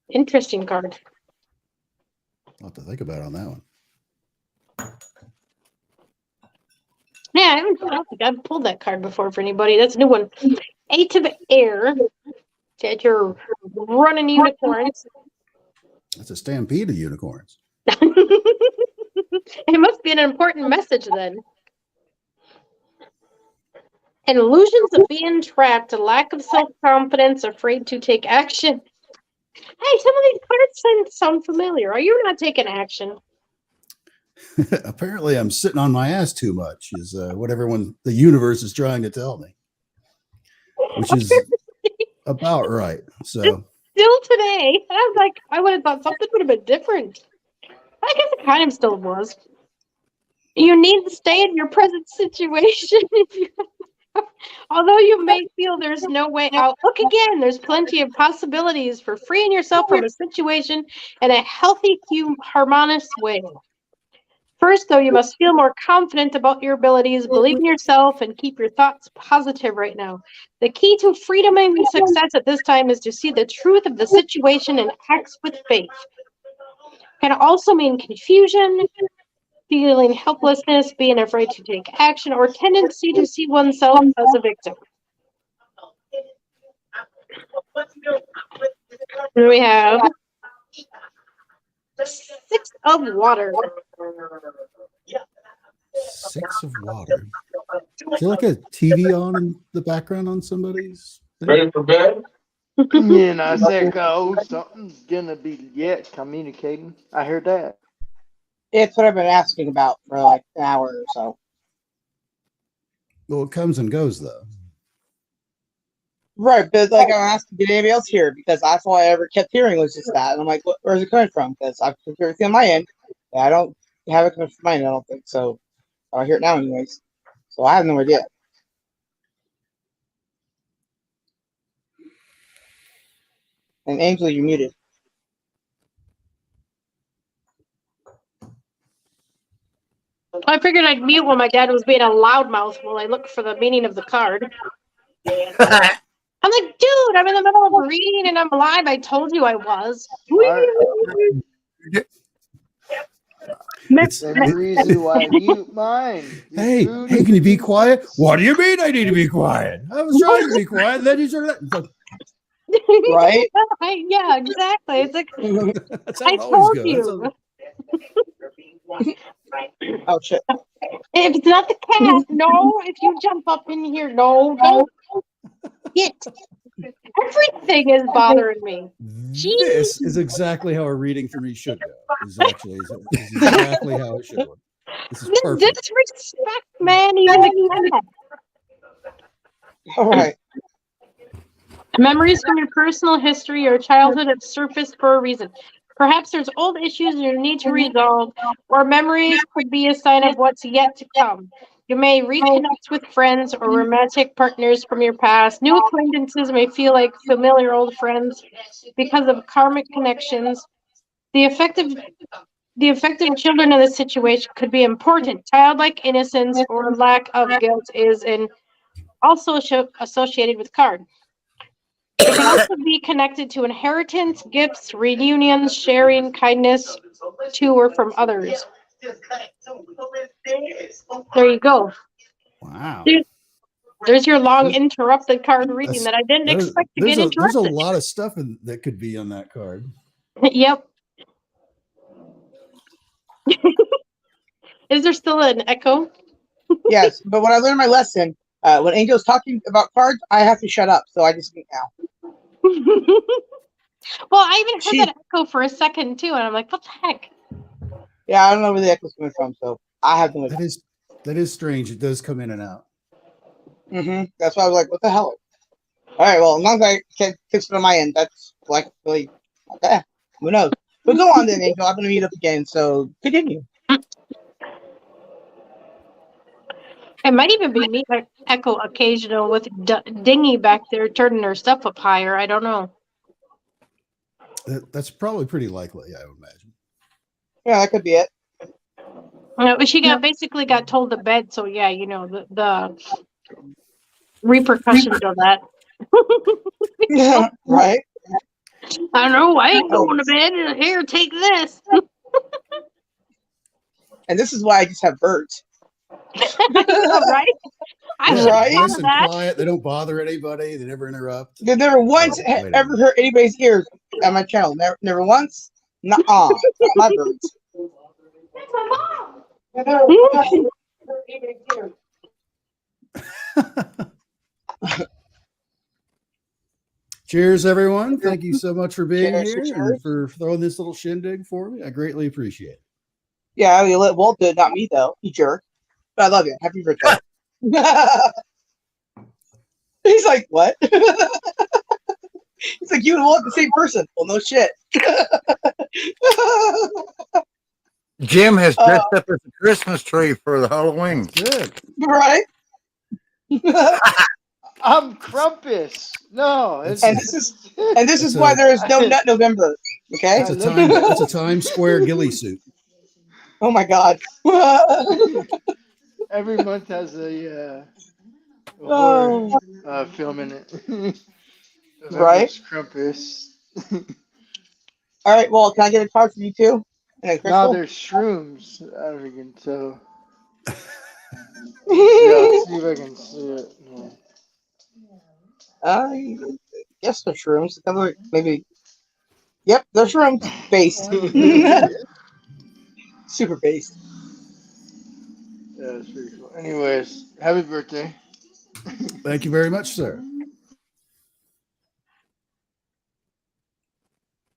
interesting card. I'll have to think about on that one. Yeah, I don't think I've pulled that card before for anybody. That's a new one. 8 of Air. That you're running unicorns. That's a stampede of unicorns. It must be an important message then. And illusions of being trapped, a lack of self-confidence, afraid to take action. Hey, some of these cards sound familiar. Are you not taking action? Apparently, I'm sitting on my ass too much, is what the universe is trying to tell me, which is about right. So still today, I was like, I would have thought something would have been different. I guess it kind of still was. You need to stay in your present situation. Although you may feel there's no way out, look again. There's plenty of possibilities for freeing yourself from a situation in a healthy, harmonious way. First, though, you must feel more confident about your abilities, believe in yourself, and keep your thoughts positive right now. The key to freedom and success at this time is to see the truth of the situation and act with faith. Can also mean confusion, feeling helplessness, being afraid to take action, or tendency to see oneself as a victim. Here we have 6 of water. 6 of water. Is there like a TV on in the background on somebody's thing? Ready for bed? Yeah, and I said, "Go, something's gonna be communicating." I heard that. It's what I've been asking about for like an hour or so. Well, it comes and goes though. Right, but like I'm asking, did anybody else hear it? Because that's all I ever kept hearing was just that. And I'm like, where's it coming from? Because I've heard everything on my end. I don't have it coming from my end, I don't think. So I hear it now anyways. So I have no idea. And Angel, you're muted. I figured I'd mute when my dad was being a loudmouth while I looked for the meaning of the card. I'm like, dude, I'm in the middle of reading and I'm live. I told you I was. That's the reason why I mute mine. Hey, can you be quiet? What do you mean I need to be quiet? I was trying to be quiet, and then you started right? Yeah, exactly. It's like That's how I it always told goes. you. Oh shit. If it's not the cat, no. If you jump up in here, no, don't. Get. Everything is bothering me. This is exactly how a reading for me should go. This is exactly how it should go. This is perfect. Disrespect, man, even the cat. All right. Memories from your personal history or childhood have surfaced for a reason. Perhaps there's old issues you need to resolve, or memories could be a sign of what's yet to come. You may reconnect with friends or romantic partners from your past. New acquaintances may feel like familiar old friends because of karmic connections. The effective children in this situation could be important. Childlike innocence or lack of guilt is also associated with card. It can also be connected to inheritance, gifts, reunions, sharing, kindness to or from others. There you go. Wow. There's your long interrupted card reading that I didn't expect to get interrupted. There's a lot of stuff that could be on that card. Yep. Is there still an echo? Yes, but when I learned my lesson, when Angel's talking about cards, I have to shut up. So I just speak now. Well, I even heard that echo for a second too, and I'm like, what the heck? Yeah, I don't know where the echo's coming from, so I have no idea. That is strange. It does come in and out. That's why I was like, what the hell? All right, well, as long as I can't fix it on my end, that's like really okay. Who knows? But go on then, Angel. I'm gonna meet up again, so continue. It might even be me echo occasional with Dingy back there turning her stuff up higher. I don't know. That's probably pretty likely, I would imagine. Yeah, that could be it. She basically got told to bed, so yeah, you know the repercussions of that. Yeah, right. I don't know. I ain't going to bed. Here, take this. And this is why I just have birds. Right? Right? Nice and quiet. They don't bother anybody. They never interrupt. They never once ever hurt anybody's ears on my channel. Never once. Nuh-uh. My birds. Cheers, everyone. Thank you so much for being Cheers, here and for throwing this little shindig for me. I greatly appreciate it. Yeah, you let Walt do it, not me, though. You jerk. But I love you. Happy birthday. He's like, what? He's like, you and Walt the same person. Well, no shit. Jim has dressed up as a Christmas tree for the Halloween. Good. Right? I'm Krampus. No, and this is why a- there is no Nut November. Okay. It's a Times Square ghillie suit. Oh my God. Every month has a Oh. horror film in it. Right? November's Krampus. All right. Well, can I get a card from you too? And a Now crystal? there's shrooms. I don't think so. Yeah, let's see if I can see it. No. I guess they're shrooms. Maybe. Yep, they're shrooms. Based. Super based. Yeah, it's pretty cool. Anyways, happy birthday. Thank you very much, sir.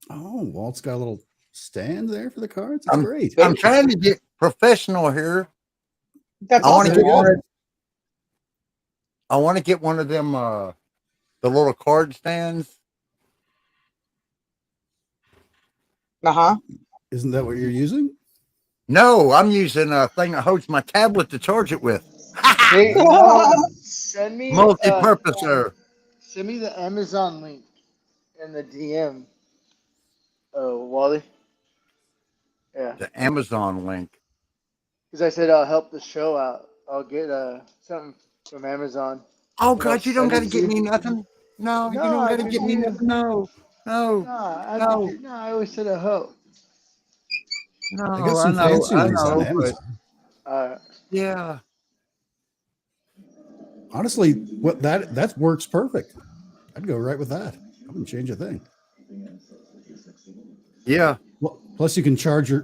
Oh, Walt's got a little stand there for the cards. That's great. I'm trying to get professional here. That's I want to awesome. get one. I want to get one of them. The little card stands. Isn't that what you're using? No, I'm using a thing that holds my tablet to charge it with. Hey, send me Multi-purposer. Send me the Amazon link in the DM. Wally. Yeah. The Amazon link. Because I said I'll help the show out. I'll get something from Amazon. Oh And I'll God, you don't send got to it get you. me nothing. No, you No, don't got to I get me nothing. No. I always said I help. No, I got some fancy ones on but Amazon. yeah. Honestly, what that works perfect. I'd go right with that. I wouldn't change a thing. Yeah. Well, plus, you can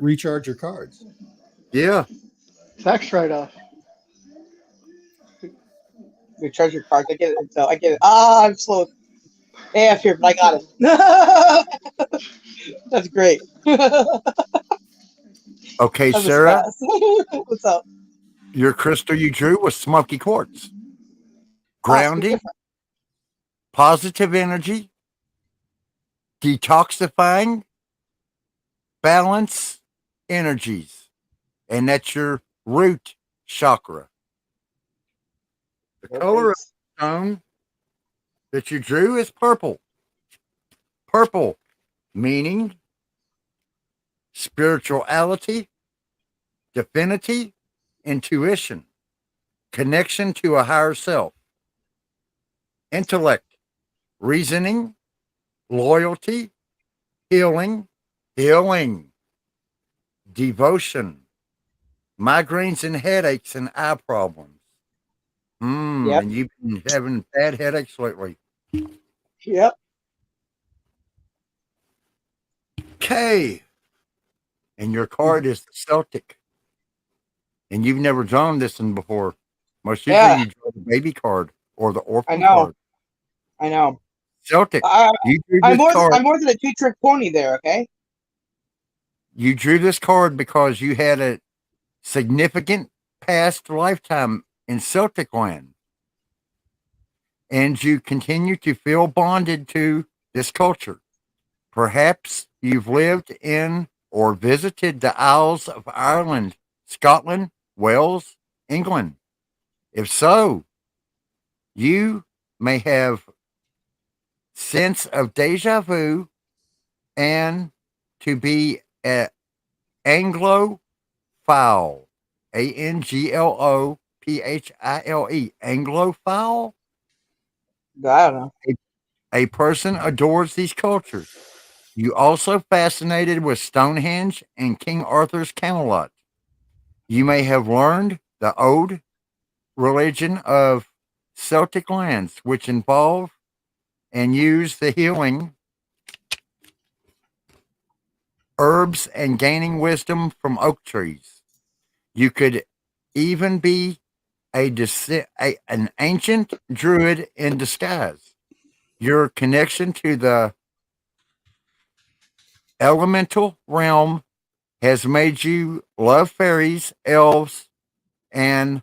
recharge your cards. Yeah. Tax write-off. Recharge your cards. I get it. So I get it. Ah, I'm slow. AF here, but I got it. That's great. Okay, That was Sarah. fast. What's up? Your crystal you drew was smoky quartz. Grounding, positive energy, detoxifying, balance energies. And that's your root chakra. The color of the stone that you drew is purple. Purple, meaning spirituality, divinity, intuition, connection to a higher self, intellect, reasoning, loyalty, healing, devotion, migraines and headaches and eye problems. And you've been having bad headaches lately. Yep. Okay. And your card is the Celtic. And you've never drawn this one before. Most usually you draw the baby card or the orphan card. I know. Celtic. I'm more than a two-trick pony there, okay? You drew this card because you had a significant past lifetime in Celtic land. And you continue to feel bonded to this culture. Perhaps you've lived in or visited the Isles of Ireland, Scotland, Wales, England. If so, you may have sense of deja vu and to be an Anglophile, Anglophile, Anglophile. I don't know. A person adores these cultures. You also fascinated with Stonehenge and King Arthur's Camelot. You may have learned the old religion of Celtic lands, which involve and use the healing herbs and gaining wisdom from oak trees. You could even be an ancient druid in disguise. Your connection to the elemental realm has made you love fairies, elves, and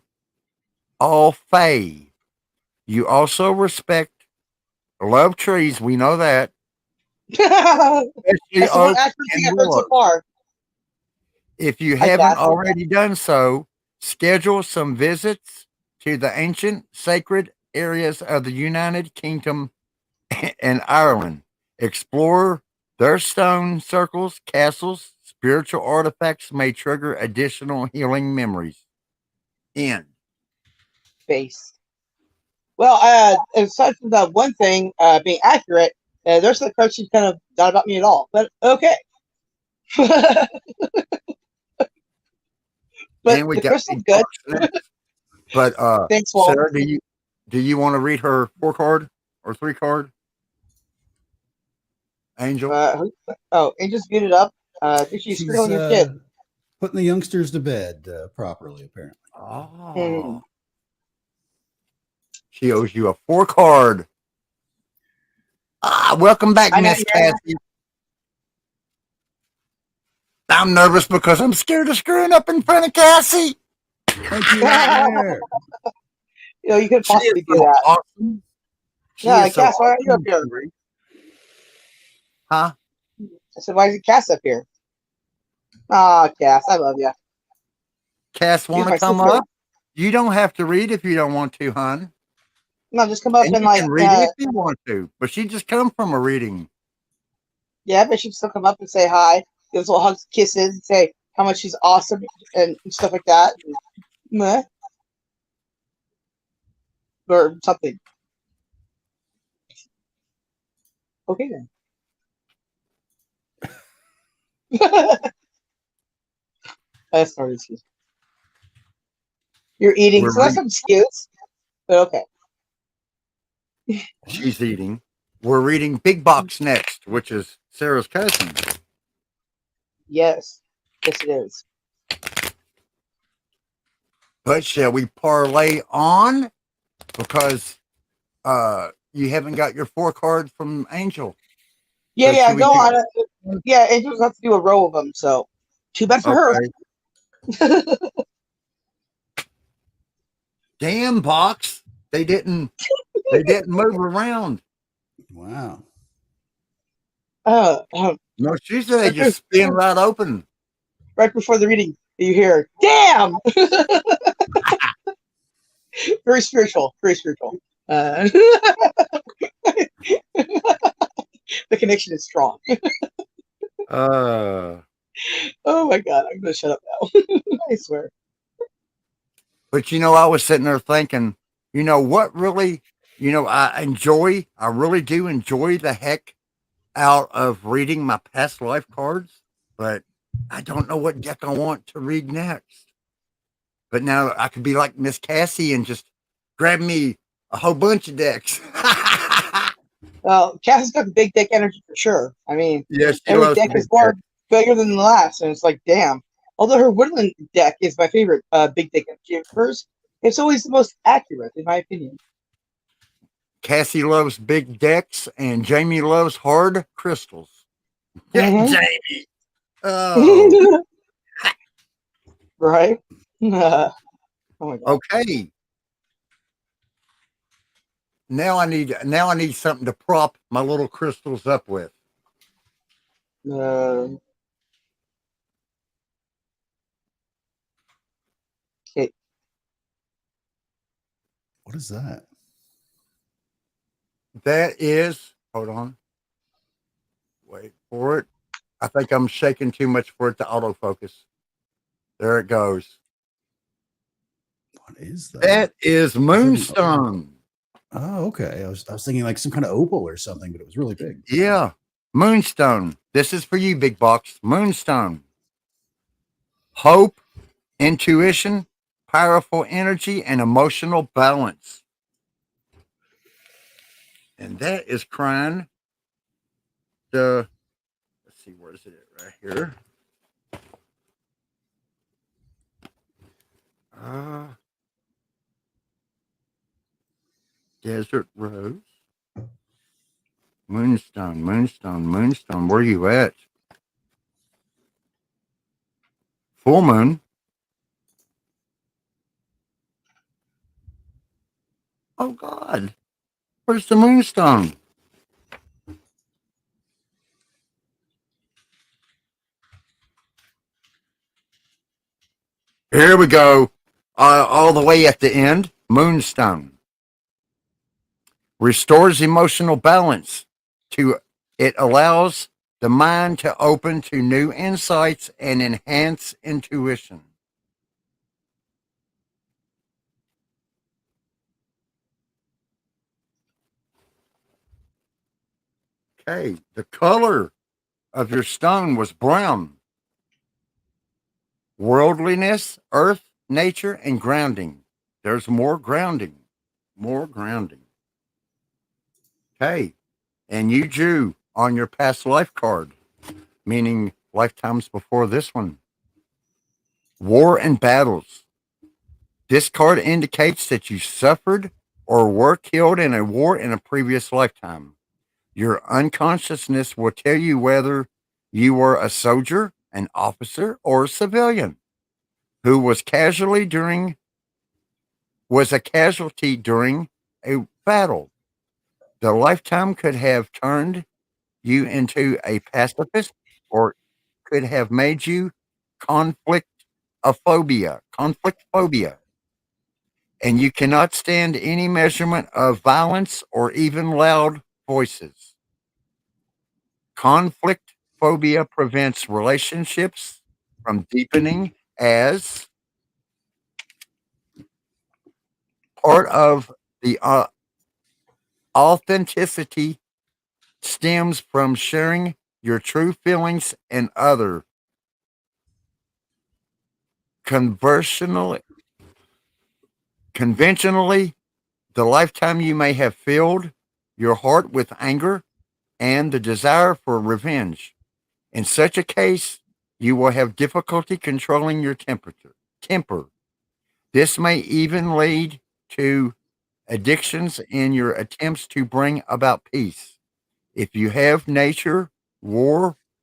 all fae. You also love trees. We know that. That's the one accuracy I've heard so far. If you Hi, haven't Cass. already done so, schedule some visits to the ancient sacred areas of the United Kingdom and Ireland. Explore their stone circles, castles, spiritual artifacts may trigger additional healing memories. End. Base. Well, aside from that one thing being accurate, there's the card she's kind of not about me at all. But okay. But And we the got crystal's big good. box next. But Thanks, Walt. Sarah, do you want to read her 4-card or 3-card? Angel. Angel's muted up. I think she's sprinkling your kid. Putting the youngsters to bed properly, apparently. Oh. She owes you a 4-card. Welcome back, Miss Cassie. I'm nervous because I'm scared of screwing up in front of Cassie. Thank you right there. You know, you could possibly do that. Awesome. Yeah, Cass, why are you up here? Huh? I said, why is Cass up here? Ah, Cass, I love you. Cass, want to come up? You don't have to read if you don't want to, hon. No, just come up and you like can read it if you want to, but she just come from a reading. Yeah, but she'd still come up and say hi, give us little hugs, kisses, and say how much she's awesome and stuff like that. Meh. Or something. Okay then. That's not excuse. You're eating, so that's an excuse. But okay. She's eating. We're reading Big Box next, which is Sarah's cousin. Yes. Yes, it is. But shall we parlay on? Because you haven't got your 4-card from Angel. Yeah, So yeah, go on. it. Yeah, Angel's have to do a row of them, so too bad for her. Damn box. They didn't move around. Wow. No, she said they just spin right open. Right before the reading, you hear, damn! Very spiritual, very spiritual. The connection is strong. Oh my God, I'm going to shut up now. I swear. But I was sitting there thinking, what really, I really do enjoy the heck out of reading my past life cards, but I don't know what deck I want to read next. But now I could be like Miss Cassie and just grab me a whole bunch of decks. Well, Cassie's got the big deck energy for sure. I mean, yes, every deck is more bigger than the last, and it's like, damn. Although her Woodland deck is my favorite big deck energy of hers, it's always the most accurate, in my opinion. Cassie loves big decks, and Jamie loves hard crystals. Yeah, Jamie. Oh. Right? Oh my God. Okay. Now I need something to prop my little crystals up with. Okay. What is that? That is, hold on. Wait for it. I think I'm shaking too much for it to autofocus. There it goes. What is that? That is Moonstone. Oh, okay. I was thinking like some kind of opal or something, but it was really big. Yeah. Moonstone. This is for you, Big Box. Moonstone. Hope, intuition, powerful energy, and emotional balance. And that is crying let's see, where is it right here? Desert Rose. Moonstone, Moonstone, Moonstone. Where are you at? Full Moon. Oh, God. Where's the Moonstone? Here we go. All the way at the end, Moonstone. Restores emotional balance. It allows the mind to open to new insights and enhance intuition. Okay, the color of your stone was brown. Worldliness, earth, nature, and grounding. There's more grounding. More grounding. Okay, and you drew on your past life card, meaning lifetimes before this one. War and battles. This card indicates that you suffered or were killed in a war in a previous lifetime. Your unconsciousness will tell you whether you were a soldier, an officer, or a civilian who was a casualty during a battle. The lifetime could have turned you into a pacifist or could have made you conflict phobia, and you cannot stand any measurement of violence or even loud voices. Conflict phobia prevents relationships from deepening as part of the authenticity stems from sharing your true feelings and other conventionally, the lifetime you may have filled your heart with anger and the desire for revenge. In such a case, you will have difficulty controlling your temper. This may even lead to addictions in your attempts to bring about peace. If you have warrior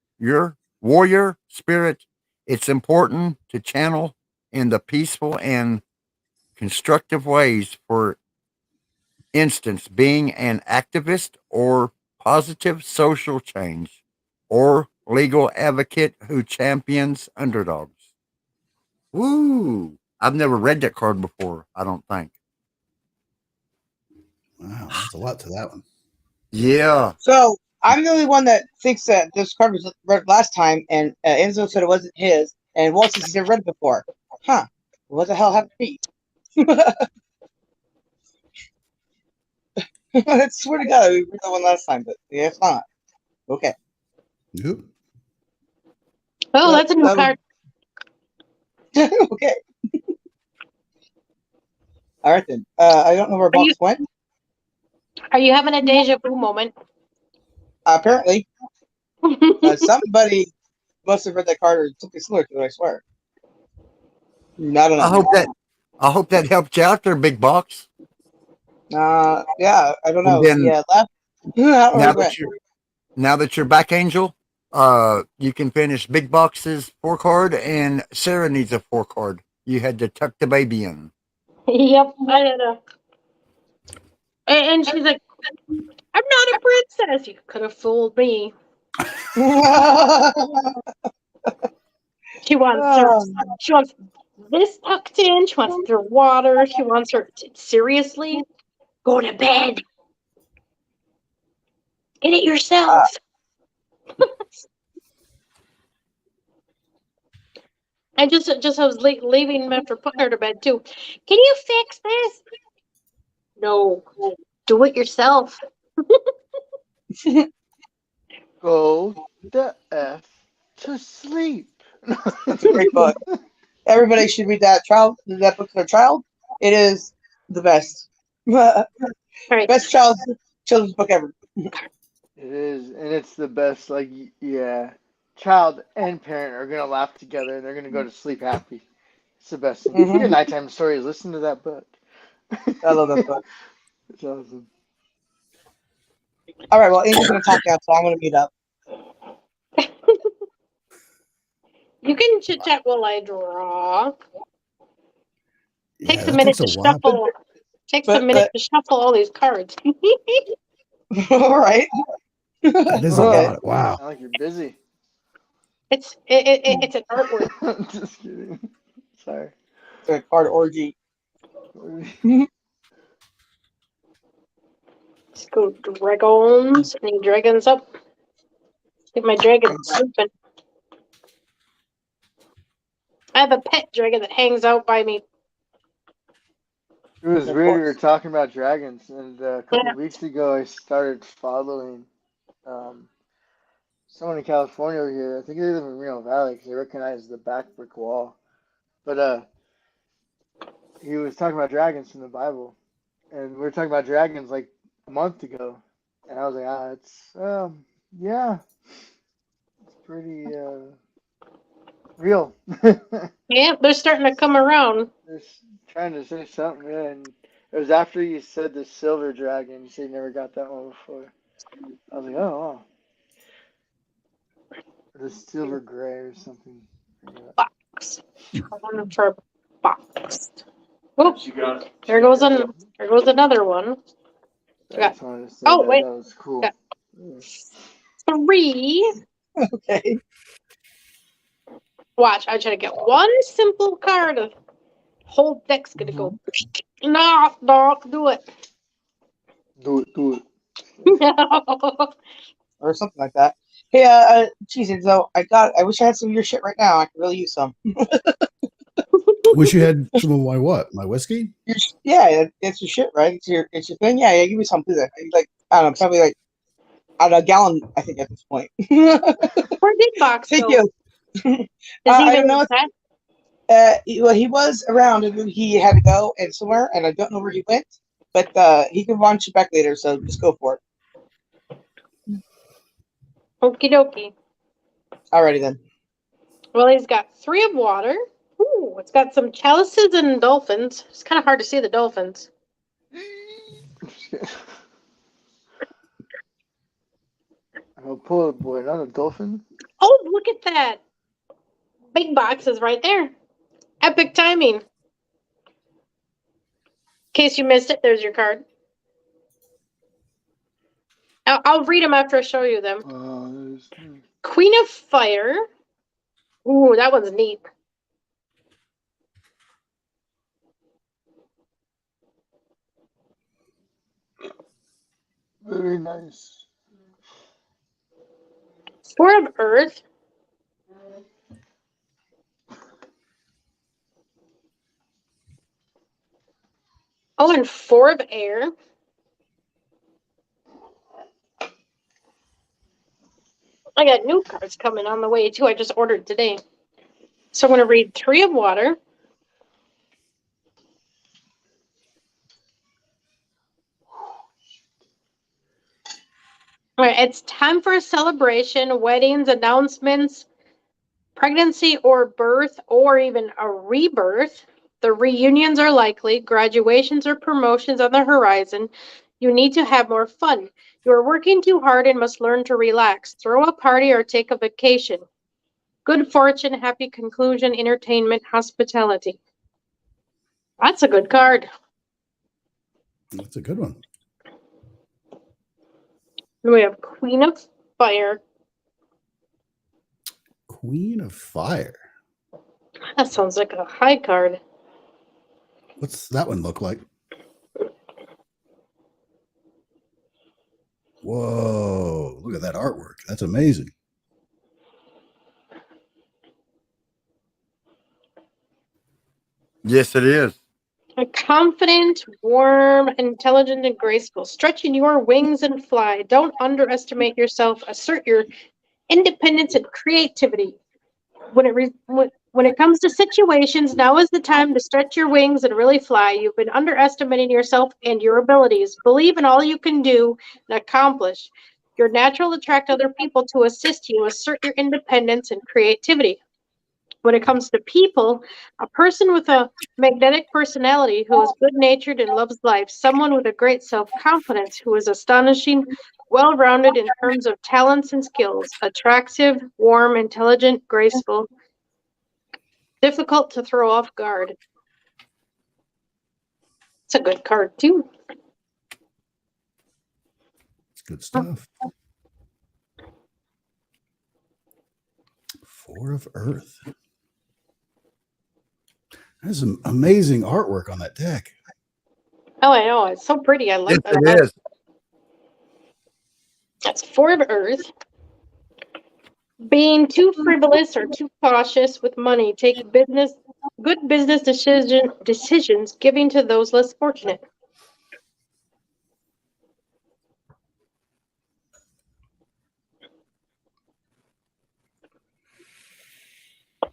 spirit, it's important to channel in the peaceful and constructive ways. For instance, being an activist or positive social change or legal advocate who champions underdogs. Woo! I've never read that card before, I don't think. Wow, that's a lot to that one. Yeah. So I'm the only one that thinks that this card was read last time, and Enzo said it wasn't his, and Walt says he's never read it before. Huh? What the hell happened to me? I swear to God, we read that one last time, but yeah, it's not. Okay. Nope. Oh, that's a new card. Okay. All right then. I don't know where Box went. Are you having a deja vu moment? Apparently, somebody must have read that card or something similar to it. I swear. I don't know. I hope that helped you out there, Big Box. Yeah, I don't know. Then, Yeah, left. now that you're back, Angel, you can finish Big Box's 4 card, and Sarah needs a 4 card. You had to tuck the baby in. Yep, I had a. And she's like, "I'm not a princess. You could have fooled me." She wants this tucked in. She wants their water. She wants her seriously. Go to bed. Get it yourself. I just was leaving after putting her to bed too. Can you fix this? No, do it yourself. Go the F to sleep. That's a great book. Everybody should read that book to their child. It is the best. Best children's book ever. It is, and it's the best. Like, yeah, child and parent are gonna laugh together, and they're gonna go to sleep happy. It's the best. Mm-hmm. Your nighttime stories. Listen to that book. I love that book. It's awesome. All right, well, Angel's gonna talk now, so I'm gonna mute up. You can chit chat while I draw. Yeah, Takes a minute to shuffle. Takes a minute to shuffle all these cards. All right. That is a lot. Wow. Sound like you're busy. It's an artwork. Just kidding. Sorry. It's a card orgy. Let's go dragons. Any dragons up? Get my dragon sleeping. I have a pet dragon that hangs out by me. It was weird. We were talking about dragons, and a couple weeks ago, I started following someone in California over here. I think they live in Reno Valley because they recognize the back brick wall. But he was talking about dragons from the Bible, and we were talking about dragons like a month ago, and I was like, it's yeah, it's pretty real. Yeah, they're starting to come around. Just trying to say something, yeah, and it was after you said the silver dragon. You said you never got that one before. I was like, oh, wow. The silver gray or something. Box. One for box. Oops. There goes another one. That's why I said Oh, that. wait. That was cool. Got 3. Okay. Watch, I try to get one simple card. The whole deck's gonna go. No, do it. Do it. No. Or something like that. Hey, geez, Enzo, I wish I had some of your shit right now. I could really use some. Wish you had some of my what? My whiskey? Yeah, it's your shit, right? It's your thing. Yeah, give me some, please. Like, I don't know, probably like a gallon, I think, at this point. Where did Box Thank go? you. I don't know. Well, he was around, and he had to go and somewhere, and I don't know where he went. But he can launch it back later, so just go for it. Okie dokie. Alrighty then. Well, he's got 3 of water. Ooh, it's got some chalices and dolphins. It's kind of hard to see the dolphins. I'll pull it, boy, not a dolphin. Oh, look at that. Big box is right there. Epic timing. In case you missed it, there's your card. I'll read them after I show you them. Queen of Fire. Ooh, that one's neat. Very nice. 4 of Earth. Oh, and 4 of Air. I got new cards coming on the way, too. I just ordered today. So I'm going to read 3 of Water. All right, it's time for a celebration, weddings, announcements, pregnancy or birth, or even a rebirth. The reunions are likely, graduations or promotions on the horizon. You need to have more fun. You are working too hard and must learn to relax. Throw a party or take a vacation. Good fortune, happy conclusion, entertainment, hospitality. That's a good card. That's a good one. And we have Queen of Fire. Queen of Fire. That sounds like a high card. What's that one look like? Whoa, look at that artwork. That's amazing. Yes, it is. Confident, warm, intelligent, and graceful. Stretching your wings and fly. Don't underestimate yourself. Assert your independence and creativity. When it comes to situations, now is the time to stretch your wings and really fly. You've been underestimating yourself and your abilities. Believe in all you can do and accomplish. Your natural attract other people to assist you. Assert your independence and creativity. When it comes to people, a person with a magnetic personality who is good-natured and loves life, someone with a great self-confidence who is astonishing, well-rounded in terms of talents and skills, attractive, warm, intelligent, graceful, difficult to throw off guard. It's a good card, too. It's good stuff. 4 of Earth. There's some amazing artwork on that deck. Oh, I know. It's so pretty. I like Yes, that. it is. That's 4 of Earth. Being too frivolous or too cautious with money, take good business decisions, giving to those less fortunate.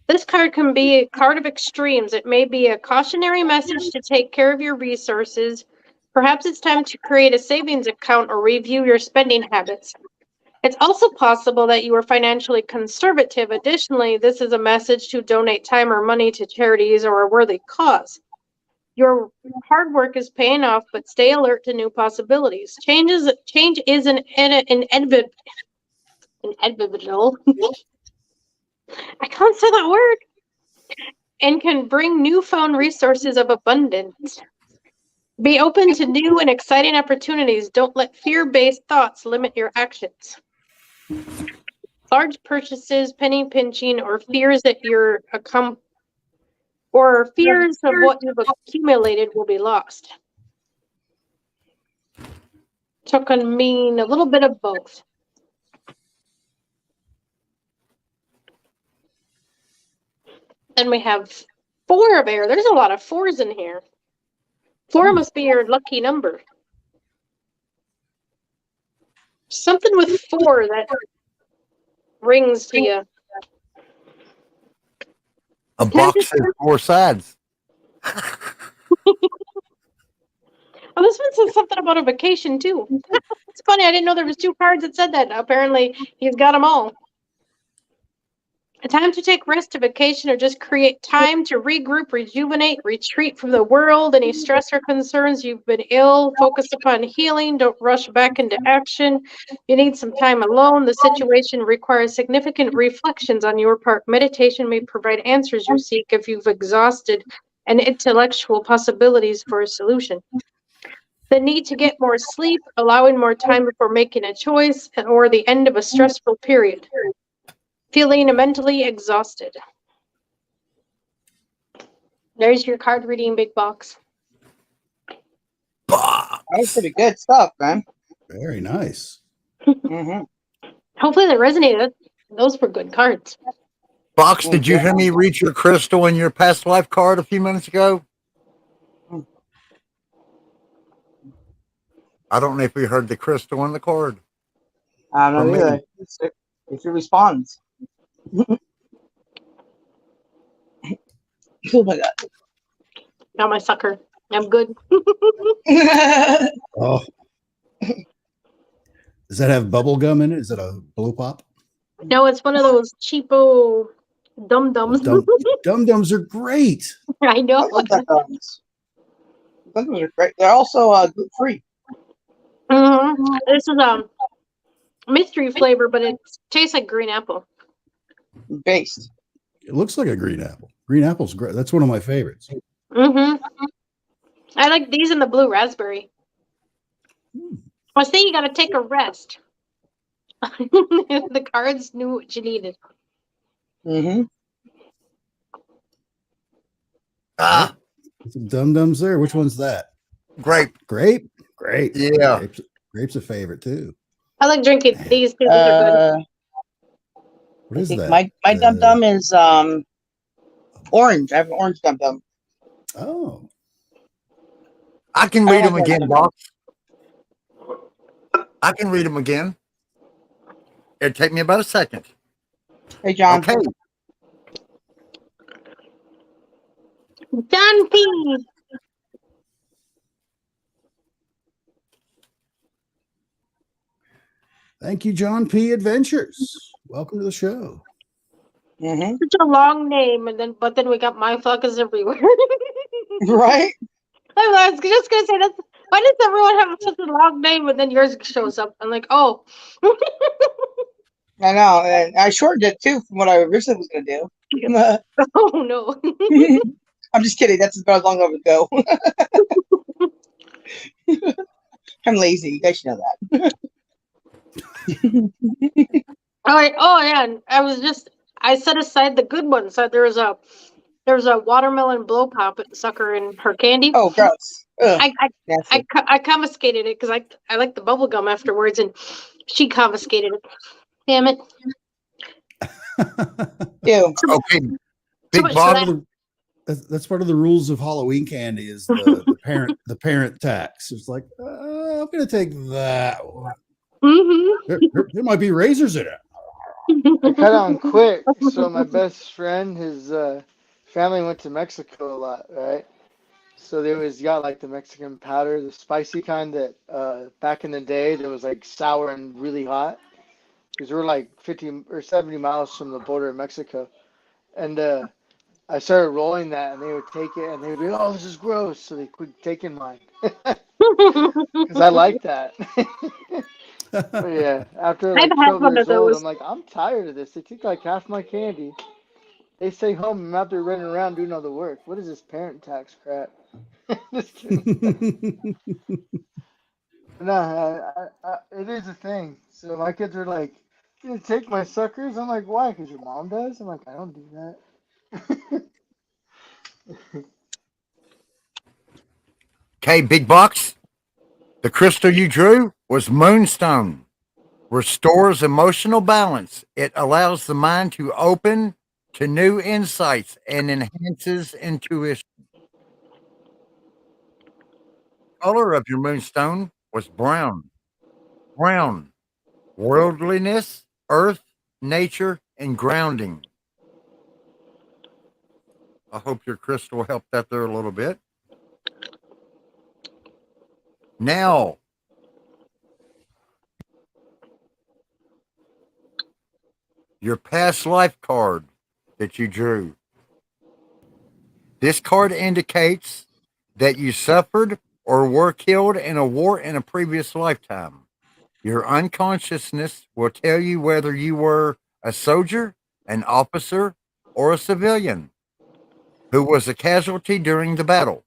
This card can be a card of extremes. It may be a cautionary message to take care of your resources. Perhaps it's time to create a savings account or review your spending habits. It's also possible that you are financially conservative. Additionally, this is a message to donate time or money to charities or a worthy cause. Your hard work is paying off, but stay alert to new possibilities. Change is inevitable. I can't say that word. And can bring newfound resources of abundance. Be open to new and exciting opportunities. Don't let fear-based thoughts limit your actions. Large purchases, penny pinching, or fears that fears of what you've accumulated will be lost. So it can mean a little bit of both. Then we have 4 of air. There's a lot of 4s in here. 4 must be your lucky number. Something with 4 that rings to you. A box has 4 sides. Oh, this one says something about a vacation too. It's funny. I didn't know there was 2 cards that said that. Apparently, he's got them all. A time to take rest, a vacation, or just create time to regroup, rejuvenate, retreat from the world. Any stress or concerns, you've been ill, focus upon healing. Don't rush back into action. You need some time alone. The situation requires significant reflections on your part. Meditation may provide answers you seek if you've exhausted and intellectual possibilities for a solution. The need to get more sleep, allowing more time before making a choice, or the end of a stressful period. Feeling mentally exhausted. There's your card reading, big box. That was pretty good stuff, man. Very nice. Hopefully that resonated. Those were good cards. Box, did you hear me read your crystal and your past life card a few minutes ago? I don't know if we heard the crystal and the card. I don't know either. If he responds. Oh my god. Got my sucker. I'm good. Oh. Does that have bubble gum in it? Is it a blow pop? No, it's one of those cheapo dum-dums. Dum-dums are great. I know. Dum-dums are great. They're also gluten-free. This is a mystery flavor, but it tastes like green apple. Based. It looks like a green apple. Green apple's great. That's one of my favorites. I like these in the blue raspberry. I was saying you got to take a rest. The cards knew what you needed. Some dum-dums there. Which one's that? Grape. Grape? Great. Yeah. Grape's a favorite too. I like drinking these too. These are good. What is that? My dum-dum is orange. I have an orange dum-dum. Oh. I can read them again, Box. I can read them again. It'd take me about a second. Hey, John. Okay. John P. Thank you, John P. Adventures. Welcome to the show. Such a long name, but then we got my fuckers everywhere. Right? I was just gonna say that's why does everyone have such a long name and then yours shows up? I'm like, oh. I know, and I shortened it too from what I originally was gonna do. Oh no. I'm just kidding. That's about as long as I would go. I'm lazy. You guys should know that. All right. Oh yeah. And I set aside the good ones. So there was a There's a watermelon blow pop sucker in her candy. Oh, gross. Ugh, I confiscated it because I like the bubble gum afterwards, and she confiscated it. Damn it. Ew. Okay, Too Big much Bob. for that. That's part of the rules of Halloween candy is the parent tax. It's like I'm going to take that one. There might be razors in it. I cut on quick. So my best friend, his family went to Mexico a lot, right? So they always got like the Mexican powder, the spicy kind that back in the day that was like sour and really hot. Because we're like 50 or 70 miles from the border of Mexico. And I started rolling that and they would take it and they would be, oh, this is gross. So they quit taking mine. Because I like that. But yeah, after like I've had 12 one years of old, those. I'm like, I'm tired of this. They take like half my candy. They stay home and I'm out there running around doing all the work. What is this parent tax crap? Just kidding. No, it is a thing. So my kids are like, "You take my suckers?" I'm like, "Why? Because your mom does?" I'm like, "I don't do that." Okay, Big Box. The crystal you drew was moonstone. Restores emotional balance. It allows the mind to open to new insights and enhances intuition. Color of your moonstone was brown. Brown. Worldliness, earth, nature, and grounding. I hope your crystal helped out there a little bit. Now, your past life card that you drew. This card indicates that you suffered or were killed in a war in a previous lifetime. Your unconsciousness will tell you whether you were a soldier, an officer, or a civilian who was a casualty during the battle.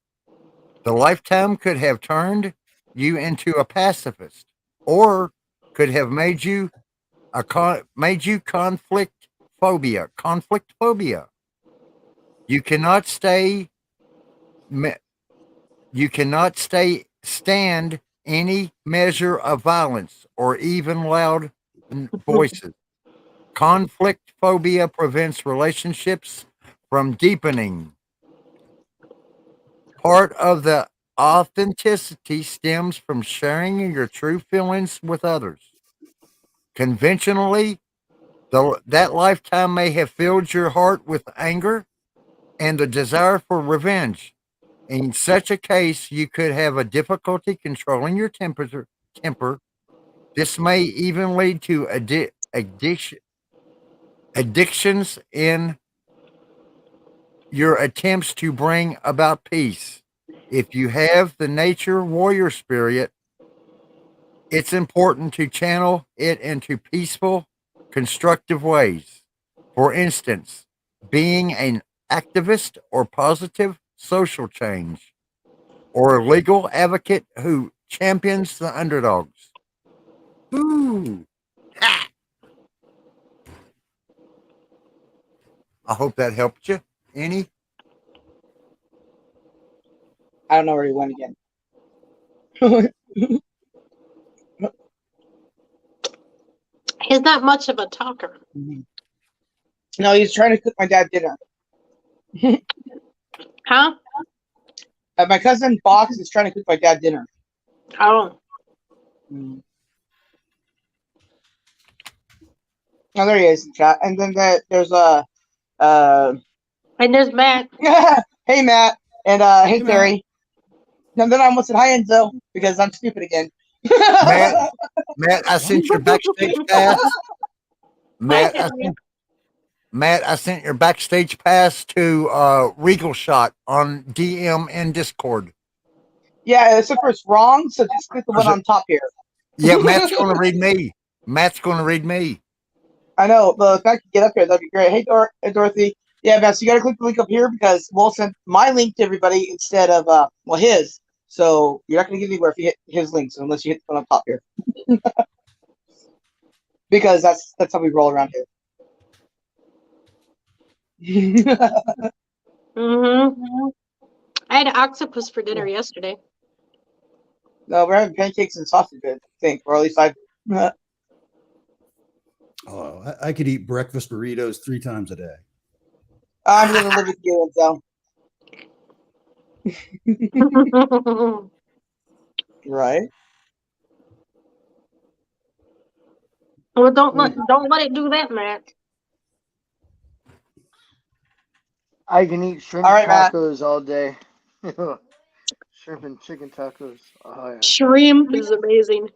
The lifetime could have turned you into a pacifist or could have made you conflict phobia. Conflict phobia. You cannot stay you cannot stand any measure of violence or even loud voices. Conflict phobia prevents relationships from deepening. Part of the authenticity stems from sharing your true feelings with others. Conventionally, that lifetime may have filled your heart with anger and the desire for revenge. In such a case, you could have a difficulty controlling your temper. This may even lead to addictions in your attempts to bring about peace. If you have the nature warrior spirit, it's important to channel it into peaceful, constructive ways. For instance, being an activist or positive social change, or a legal advocate who champions the underdogs. Ooh. Ha! I hope that helped you. Any? I don't know where he went again. He's not much of a talker. No, he's trying to cook my dad dinner. Huh? My cousin Box is trying to cook my dad dinner. Oh. Oh, there he is in chat. And then there's and there's Matt. Hey Matt. And hey Terry. And then I almost said hi Enzo because I'm stupid again. Matt, I sent your backstage pass. Matt, I sent your backstage pass to Regal Shot on DM and Discord. Yeah, except for it's wrong, so just click the one on top here. Yeah, Matt's going to read me. Matt's going to read me. I know, but if I could get up here, that'd be great. Hey, Dorothy. Yeah, Matt, so you got to click the link up here because we'll send my link to everybody instead of, his. So you're not going to get anywhere if you hit his links unless you hit the one on top here. Because that's how we roll around here. Mm-hmm. I had octopus for dinner yesterday. No, we're having pancakes and sausage, I think, or at least I. Oh, I could eat breakfast burritos 3 times a day. I'm gonna live with you, so. Right. Well, don't let it do that, Matt. I can eat shrimp All right, Matt. tacos all day. Shrimp and chicken tacos. Oh yeah. Shrimp is amazing.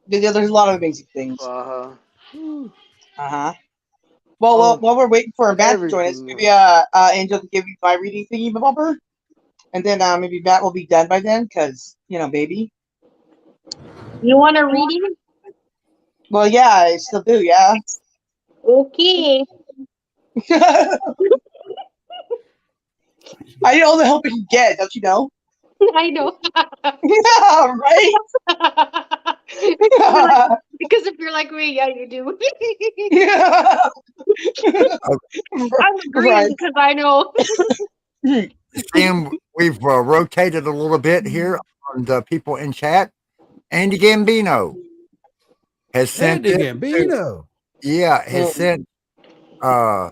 Yeah, there's a lot of amazing things. Well, while we're waiting for Matt to join us, maybe Angel can give you my reading thingy bobber, and then maybe Matt will be done by then, because baby. You want a reading? Well, yeah, I still do. Yeah. Okay. I need all the help I can get. Don't you know? I know. Yeah, right. Because if you're like me, yeah, you do. Yeah. I'm agreeing because I know. Sam, we've rotated a little bit here on the people in chat. Andy Gambino has sent Andy Gambino. has sent Enzo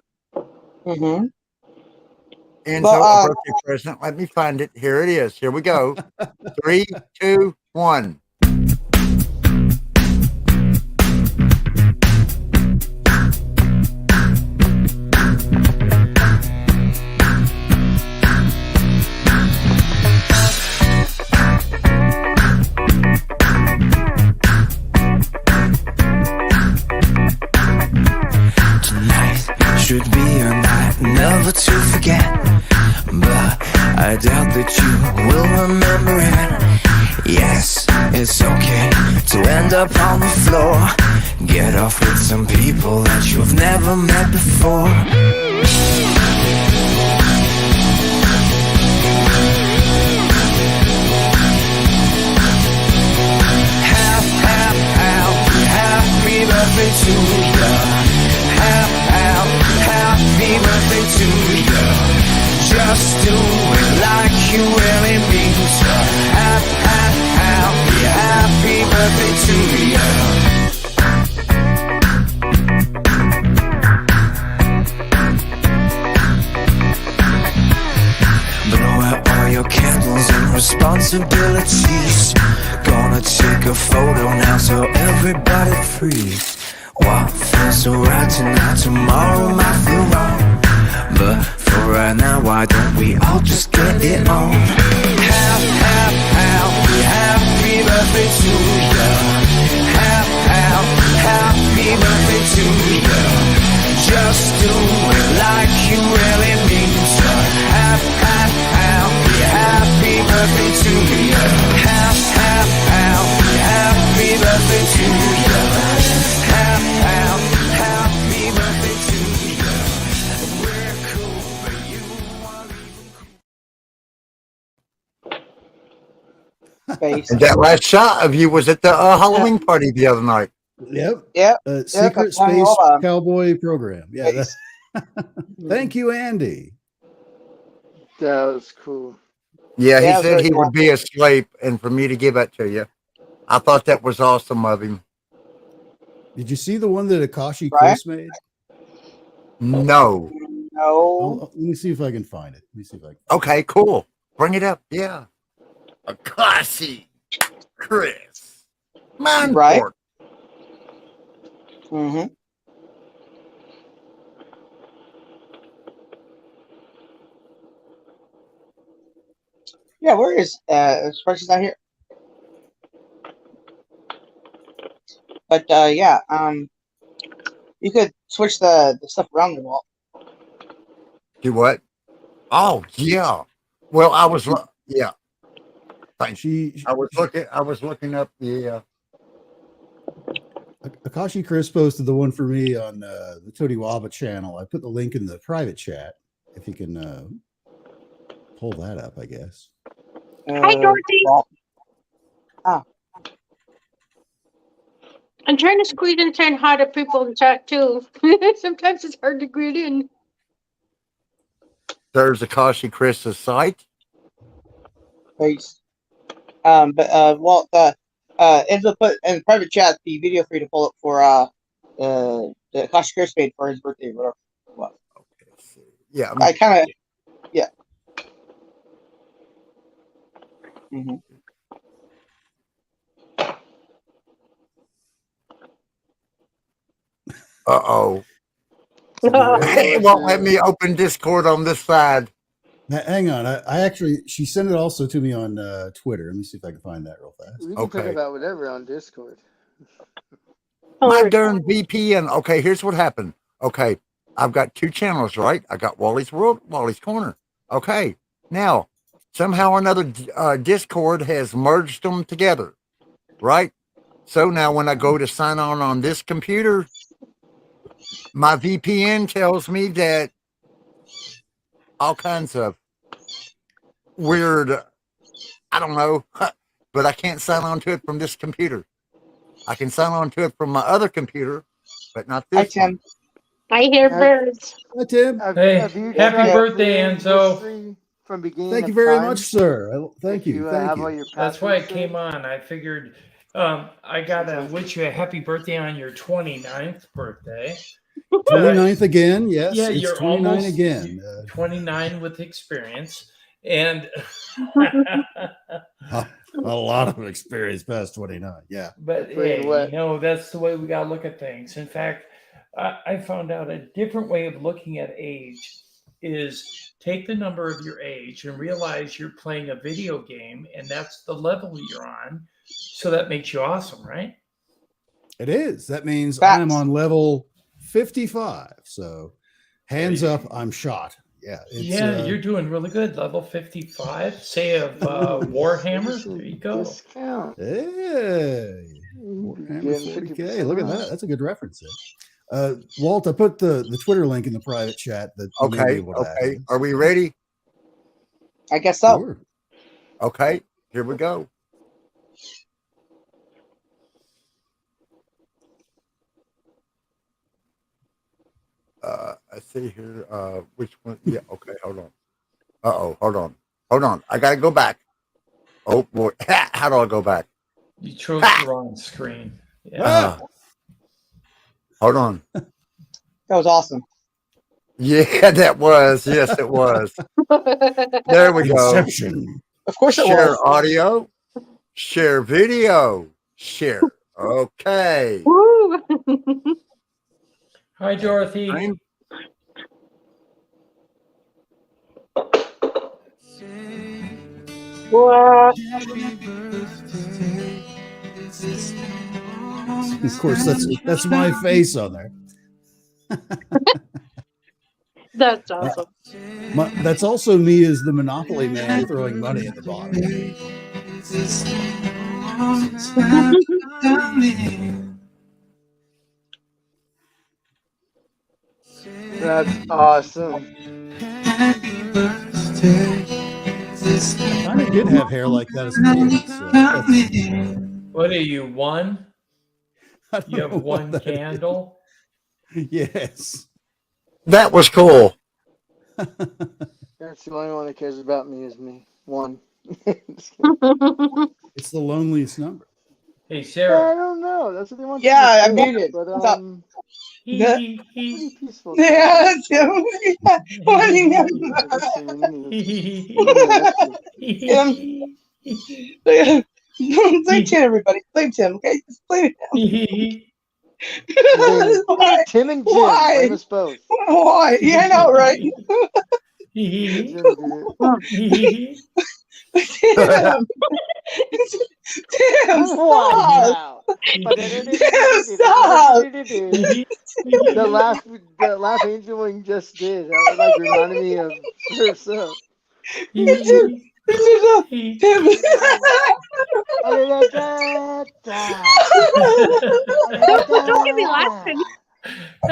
a birthday present. Let me find it. Here it is. Here we go. 3, 2, 1. Should be a night never to forget, but I doubt that you will remember it. Yes, it's okay to end up on the floor. Get off with some people that you've never met before. Happy birthday to you. Happy birthday to you. Just do it like you really mean to. Happy birthday to you. Blow out all your candles and responsibilities. Gonna take a photo now so everybody freeze. What feels so right tonight, tomorrow might feel wrong. But for right now, why don't we all just get it on? Happy birthday to you. Happy birthday to you. Just do it like you really mean to. Happy birthday to you. Happy birthday to you. Happy birthday to you. We're cool, but you are even And that last shot of you was at the Halloween party the other night. Yep. Yep. Secret Space Cowboy Program. Yeah. That's Thank you, Andy. That was cool. Yeah, he said he would be asleep and for me to give that to you. I thought that was awesome of him. Did you see the one that Akashi Chris made? No. No. Let me see if I can find it. Okay, cool. Bring it up. Yeah. Akashi Chris. Man, right? Mm-hmm. Yeah, where is Sparky's not here? But yeah, you could switch the stuff around the wall. Do what? Oh yeah. Well, I was yeah. I was looking up the. Akashi Chris posted the one for me on the Tony Waba channel. I put the link in the private chat. If you can pull that up, I guess. Hi, Dorothy. I'm trying to squeeze in and harder people in chat too. Sometimes it's hard to get in. There's Akashi Chris's site. Peace. But Walt, Enzo put in the private chat the video for you to pull up for the Akashi Chris made for his birthday, whatever it was. Yeah, I kind of, yeah. Mm-hmm. Uh-oh. It won't let me open Discord on this side. Now, hang on. I actually, she sent it also to me on Twitter. Let me see if I can find that real fast. We can talk about whatever on Discord. My darn VPN. Okay, here's what happened. Okay, I've got 2 channels, right? I got Wally's World, Wally's Corner. Okay, now, somehow or another, Discord has merged them together, right? So now when I go to sign on this computer, my VPN tells me that all kinds of weird, I don't know, but I can't sign on to it from this computer. I can sign on to it from my other computer, but not this one. I hear birds. Hi, Tim. Hey, happy birthday, Enzo. From beginning Thank you of very time. much, sir. Thank you. Thank have you. all your That's why I passwords came on. I figured I got to wish you a happy birthday on your 29th birthday. 29th again, yes. Yeah, it's you're 29 almost again. 29 with experience. And A lot of experience past 29, yeah. But hey, you know, that's the way we got to look at things. In fact, I found out a different way of looking at age is take the number of your age and realize you're playing a video game and that's the level you're on. So that makes you awesome, right? It is. That means I'm on level 55. So hands up, I'm shot. Yeah. It's, you're doing really good. Level 55, say of Warhammer. There you go. Discount. Hey, Warhammer 40K. Look at that. That's a good reference there. Walt, I put the Twitter link in the private chat. That you may be Okay, able to okay. access. Are we ready? I guess so. Sure. Okay, here we go. I see here, which one? Yeah, okay, hold on. Hold on. I gotta go back. Oh boy, how do I go back? You chose the wrong screen. Yeah. Hold on. That was awesome. Yeah, that was. Yes, it was. There we go. Inception. Of course it Share was. audio. Share video. Share. Okay. Woo! Hi, Dorothy. Wow. Of course, that's my face on there. That's awesome. That's also me as the Monopoly man throwing money in the bottom. That's awesome. I kind of did have hair like that as a kid. So What are you, one? You have one candle? Yes. That was cool. That's the only one that cares about me is me. One. It's the loneliest number. Hey, I Sarah. don't know. That's what they want. Yeah, I to muted. But What's up? pretty peaceful. Yeah, Tim. What do you know? Blame Tim, everybody. Blame Tim, okay? Just blame him. Why? Tim and Jim. Why? Blame us both. Why? Yeah, I know, right? Tim. Tim, stop. Tim, stop. The laugh Angel Wing just did. That like reminded me of herself. Tim. Don't get me laughing. I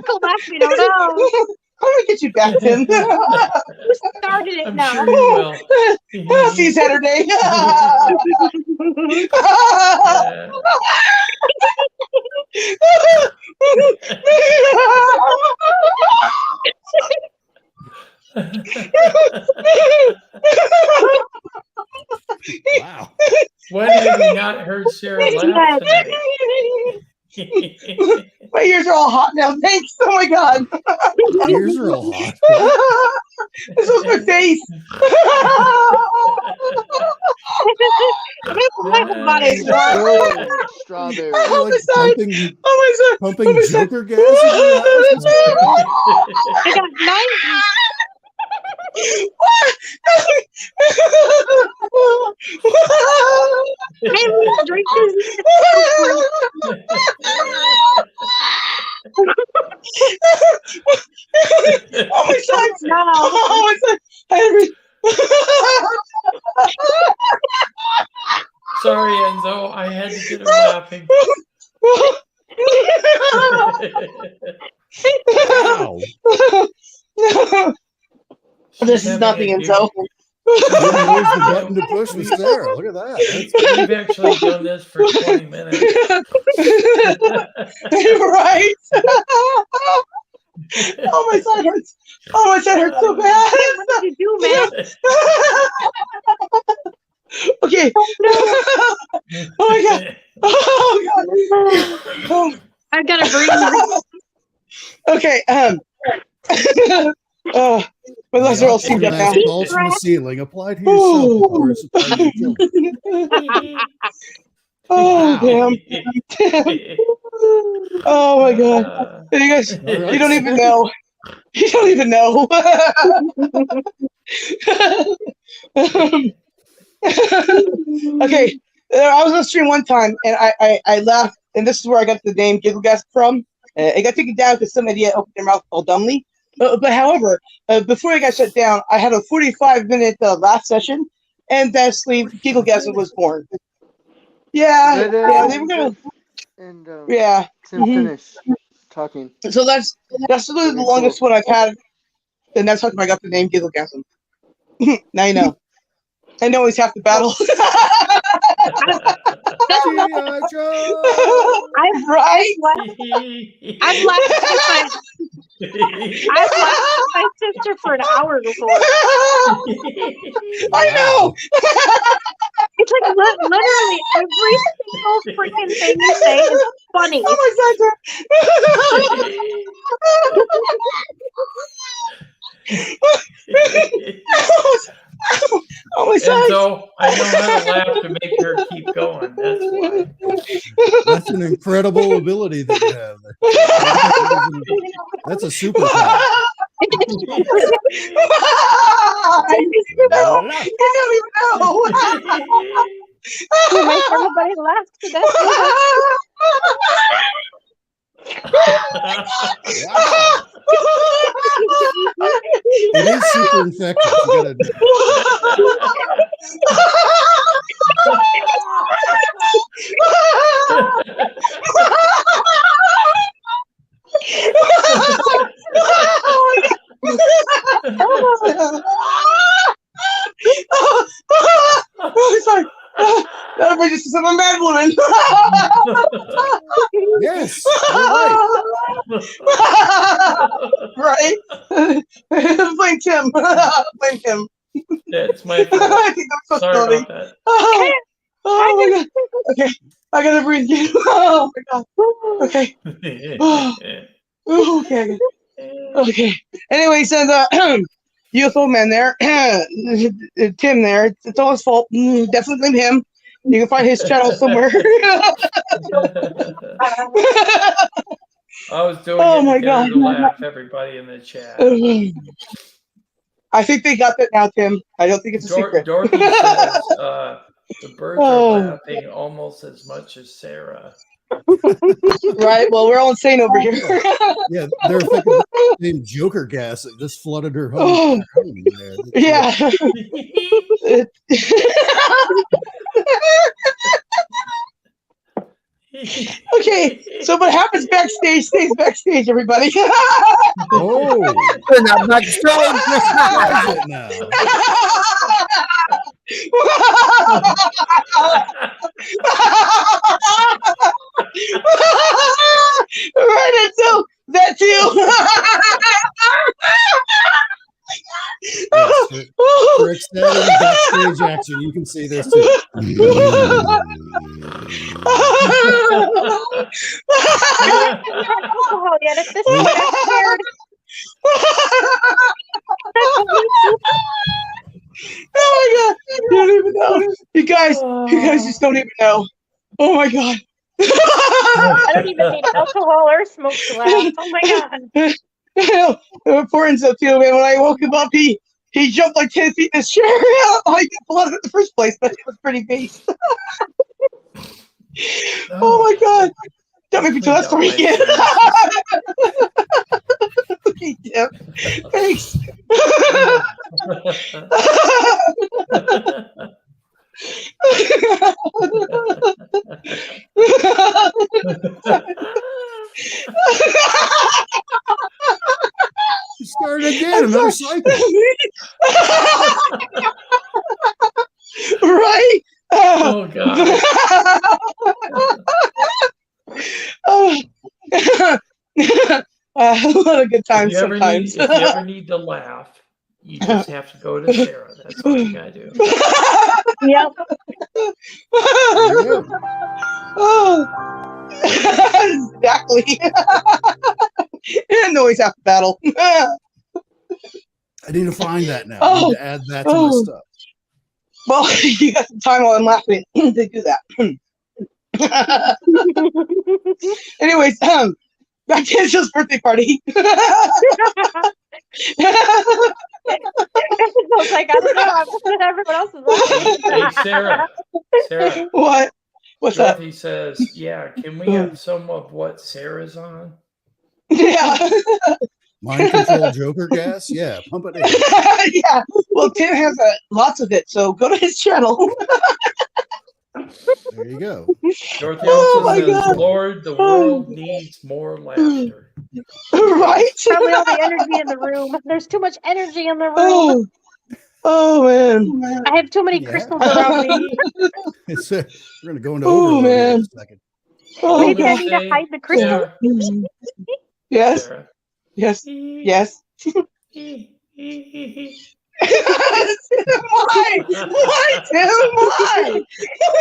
can't laugh, you don't know. I'm gonna get you back, Tim. Who started it now? Sure you will. I'll see you Saturday. Wow. When have you not heard Sarah laugh tonight? My ears are all hot now. Thanks. Oh my god. Ears are all hot. This was my face. Strawberry. Oh my side. Pumping, Oh my side. pumping Oh my side. Joker gas into your eyes? I got 90. Hey, let's drink this. Oh my side. No. Oh my side. Sorry, Enzo. I had to get her laughing. Wow. This is nothing, Enzo. Where's the button to push with Sarah? Look at that. We've actually done this for 20 minutes. Right? Oh, my side hurts. Oh, my side hurts so bad. What did you do, man? Okay. Oh my god. Oh god. I gotta breathe. Okay. My legs are all steamed up now. Falls from the ceiling. Applied to yourself before it's applied to your children. Oh damn. Oh my god. You guys, Right. you don't even know. You don't even know. Okay, I was on stream one time and I laughed, and this is where I got the name Giggle Gas from. It got taken down because some idiot opened their mouth all dumbly. But however, before I got shut down, I had a 45-minute laugh session, and thusly Giggle Gas was born. Yeah, yeah, they were gonna. And Yeah. Tim finish talking. So that's literally the longest one I've had, and that's how I got the name Gigglegasm. Now you know. I know he's half the battle. I've laughed at my sister for an hour before. I know. It's like literally every single freaking thing you say is funny. Oh my my side. So I know how to laugh to make her keep going. That's why. That's an incredible ability that you have. That's a superpower. I don't even know. I don't even know. You make everybody laugh to death. It is super infectious. You gotta admit. Oh, sorry. That'll bring us to some mad woman. Yes, right. Blame Tim. Blame Tim. That's my fault. I think that's so Sorry funny. about that. Oh my god. Okay, I gotta breathe again. Oh my god. Okay. Oh, okay. Okay. Anyways, and UFO man there, Tim there. It's all his fault. Definitely blame him. You can find his channel somewhere. I was doing Oh it my to get her to God. laugh, everybody in the chat. I think they got that now, Tim. I don't think it's a secret. Dorothy says the birds Oh. are laughing almost as much as Sarah. Right. Well, we're all insane over here. Yeah, they're effectively named Joker gas that just flooded her home. There. Yeah. Okay, so what happens backstage stays backstage, everybody. Oh, We're not backstage. Right, Enzo. That too. Yes, for extended backstage action, you can see this too. I haven't had alcohol yet. At this point, I'm scared. Oh my god! You don't even know. You guys just don't even know. Oh my god! I don't even need alcohol or smoke to laugh. Oh my god! Poor Enzo too, man. When I woke him up, he jumped like 10 feet in his chair. I didn't pull out of it in the first place, but it was pretty based. Oh my god! Don't make me tell that story again. Okay, Tim. Thanks. Start again, another cycle. Right? Oh god. What a good time sometimes. If you ever need to laugh, you just have to go to Sarah. That's all you gotta do. Yep. Oh, exactly. And always have to battle. I need to find that now. I need to add that to my stuff. Well, you got some time while I'm laughing to do that. Anyways, back to Enzo's birthday party. It's like, I don't know. I'm looking at everyone else's laughing. Hey, Sarah. Sarah. What? What's up? Dorothy says, yeah, can we have some of what Sarah's on? Yeah. Mind control Joker gas? Yeah, pump it in. Yeah. Well, Tim has lots of it, so go to his channel. There you go. Dorothy also says, Lord, the world needs more laughter. Right? Probably all the energy in the room. There's too much energy in the room. Oh man. I have too many crystals around me. We're going to go into overload here in a second. Maybe I need to hide the crystals. Yes. Sarah. Yes. Yes. Why? Why, Tim? Why?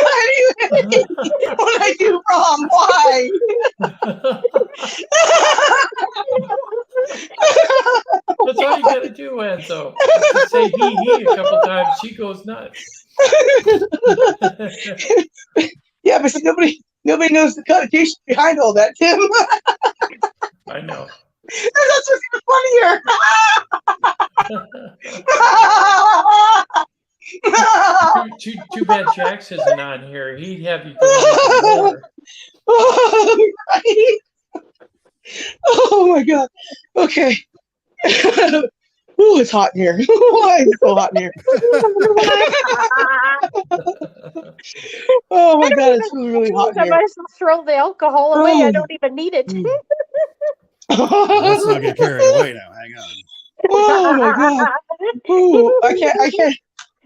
Why do you hate what I do wrong? Why? That's all you gotta do, Enzo. Just say he a couple times, she goes nuts. Yeah, but see, nobody knows the connotation behind all that, Tim. I know. That's just even funnier. Too bad Jax isn't on here. He'd have you going even more. Right? Oh my god. Okay. Ooh, it's hot in here. Why is it so hot in here? Oh my god, it's really, really hot in I here. might as well throw the alcohol away. I don't even need it. Let's not get carried away now. Hang on. Oh my god. Ooh,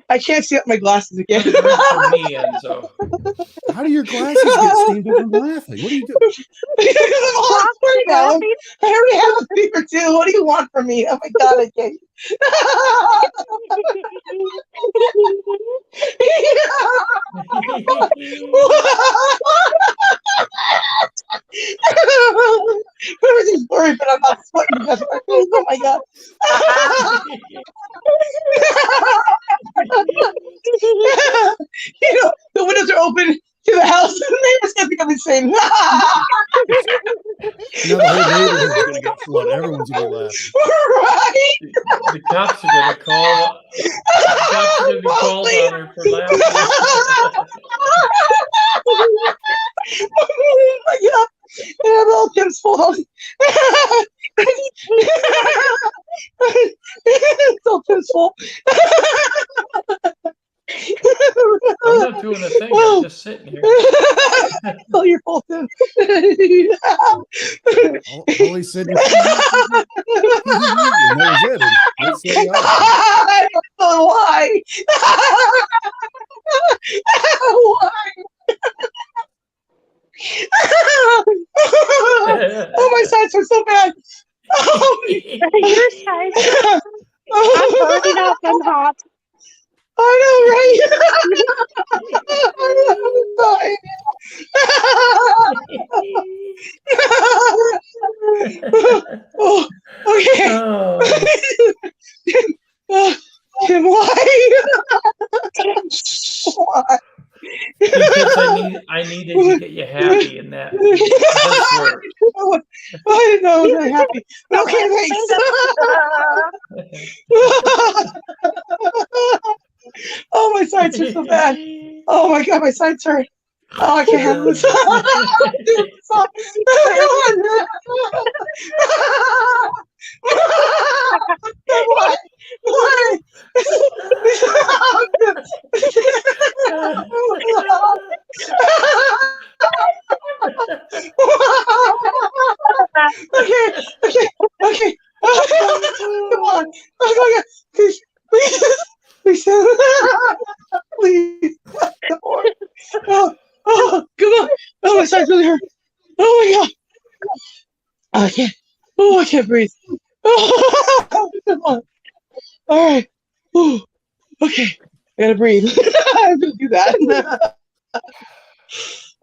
I can't see up my glasses again. For me, Enzo. How do your glasses get steamed up from laughing? What are you doing? I already have a fever too. What do you want from me? Oh my god, I can't. Everything's blurry, but I'm not sweating because of my face. Oh my god. You know, the windows are open to the house. The neighbors gonna become insane. Now the whole neighborhood's going to get flooded. Everyone's going to be laughing. Right? The cops are gonna call. The cops are gonna be called on her for laughing. Oh my god. And I'm all Tim's fault. It's all Tim's fault. I'm not doing a thing. I'm just sitting here. Oh, you're holding. All he said was, and that was it. And that's the end of it. I don't know why. Why? Oh, my sides hurt so bad. Oh, Your sides. I'm burning up and hot. I know, right? Oh, okay. Tim, why? Why? Because I needed to get you happy in that. I didn't know I was that happy. Okay, thanks. Oh, my sides hurt so bad. Oh my god, my sides hurt. Oh, I can't handle this. Why? Why? Okay. Come on. Okay. Please. Please. Please. Oh, come on. Oh, my sides really hurt. Oh my god. I can't. Oh, I can't breathe. Oh, come on. All right. Ooh. Okay. I gotta breathe. I'm gonna do that.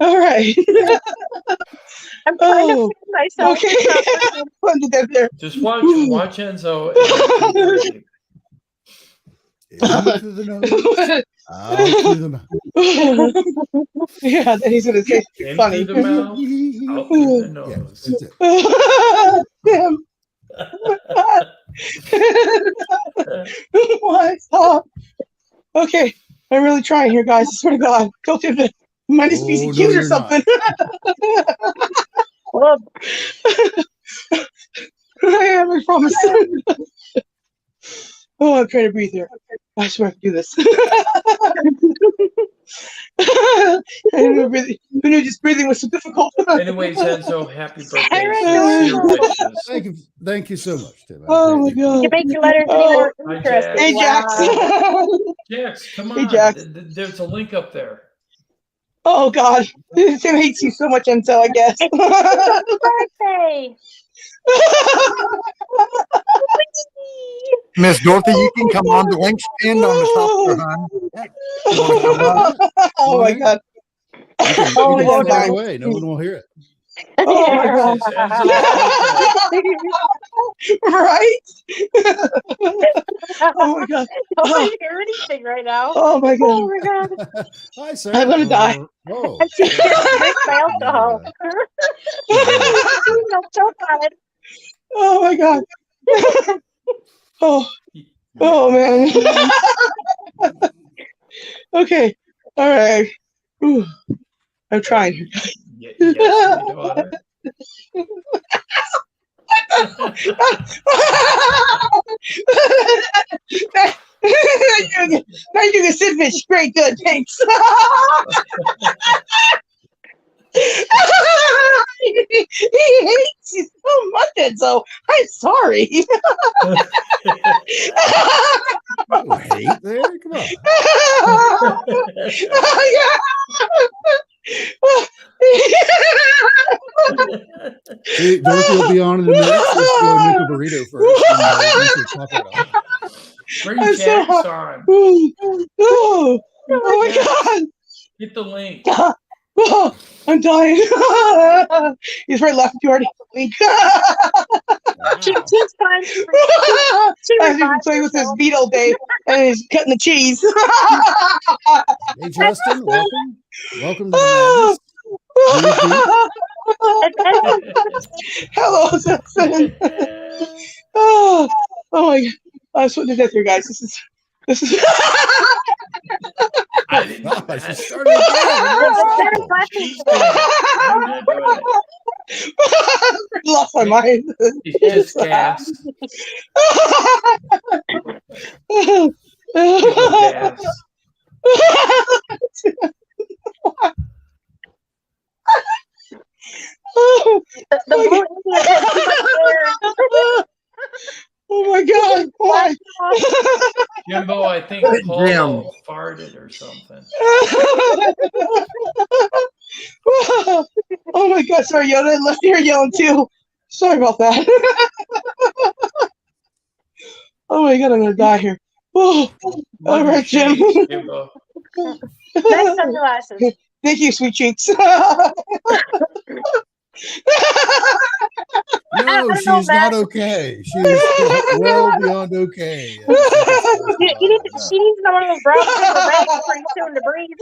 All right. I'm trying to fix myself. Okay. Just watch Enzo. And breathe. In through the nose, out through the mouth. Yeah, then he's gonna say In funny. through the mouth, out through the nose. Damn. Why? Stop. Okay, I'm really trying here, guys. I swear to God. Don't do the minus PCQs or something. I am, I promise. Oh, I'm trying to breathe here. I swear I can do this. Who knew just breathing was so difficult? Anyways, Enzo, happy birthday. Thank you so much, Tim. Oh my god. You make your letters more interesting. Hey, Jax. Jax, come on. Hey, Jax. There's a link up there. Oh god. Tim hates you so much, Enzo, I guess. Happy birthday. Miss Dorothy, you can come on. The link's pinned on the top of her hand. Oh my god. Oh my god, far away. No one will hear it. Oh my god. Right? Oh my god. Nobody hear anything right now. Oh my god. Oh my god. Hi, sir. I'm gonna die. Oh. I'm too scared to drink my alcohol. I'm so bad. Oh my god. Oh man. Okay. All right. Ooh. I'm trying here. Yes, you are. Now you can sit fish. Great, good, thanks. He hates you so much, Enzo. I'm sorry. No hate there? Come on. See, Dorothy will be on in a minute. Let's go make a burrito first. And pop it up. Bring Jax on. Oh my god. Get the link. Oh, I'm dying. He's right left. You already have the link. She's fine. As you can play with his beat all day and he's cutting the cheese. Hey, Justin, welcome. Welcome to the madness. Hello, Justin. Oh my god. I'm sweating to death here, guys. This is I just started lost my mind. It's just gas. Gas. Oh my God! Why? Jimbo, I think Paulo farted or something. Oh my God! Sorry, Yoda. I left here yelling too. Sorry about that. Oh my God! I'm gonna die here. Oh, all right, Jim. Jimbo. Nice sunglasses. Thank you, sweet cheeks. No, she's not okay. She's well beyond okay. She needs one of those brown paper bags pretty soon to breathe.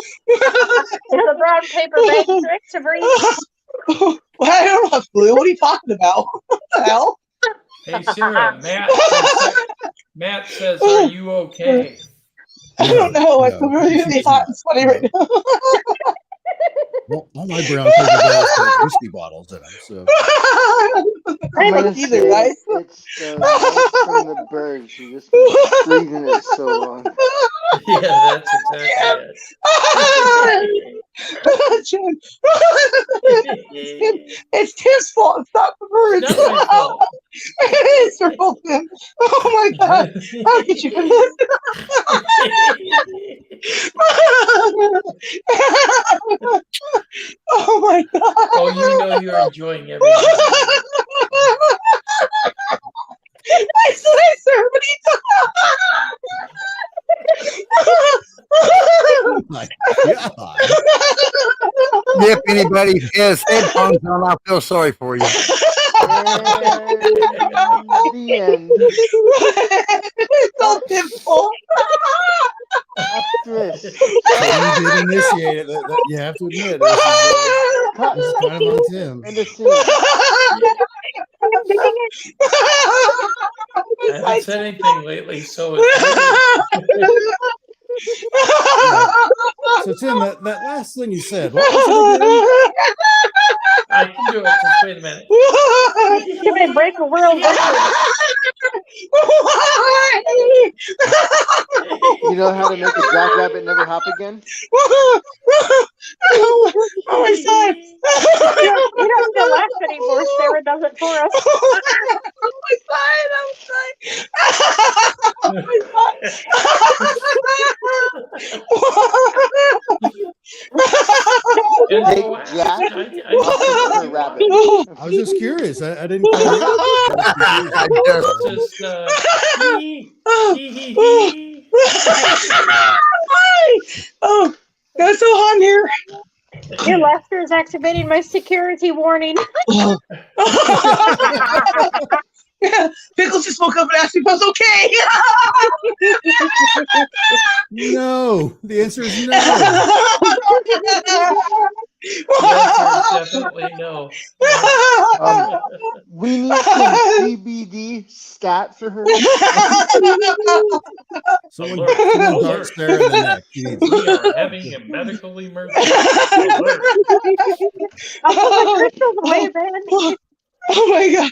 The brown paper bag trick to breathe. Well, I don't have blue. What are you talking about? What the hell? Hey, Sarah, Matt says, are you okay? I don't know. I'm really hot and sweaty right now. Well, all my brown paper bags have whiskey bottles in them. So I don't either, guys. It's the light from the birds. You just been breathing it so long. Yeah, that's exactly it. Jim. It's Tim's fault. It's not the birds. It's not my fault. It's your fault, Tim. Oh my God. How could you do this? Oh my God. Oh, you know you're enjoying everything. I said, what oh my God. If anybody has headphones on, I feel sorry for you. The end. It's all Tim's fault. After this. You did initiate it. You have to admit, this is kind of on Tim. And the scene. I haven't said anything lately, so it's So Tim, that last thing you said, what was it again? I can do it. Just wait a minute. You may break a world record. You know how to make a jackrabbit never hop again? Oh my God. You don't have to laugh anymore. Sarah does it for us. Oh my I was just curious. I didn't. Oh, that's so hot in here. Your laughter is activating my security warning. Pickles just woke up and asked me if I was okay. No, the answer is no. The answer is definitely no. We need some CBD stat for her. Someone dart Sarah in the neck. She needs We are having a medical emergency. Alert. I'll put my crystals away, man. Oh my God.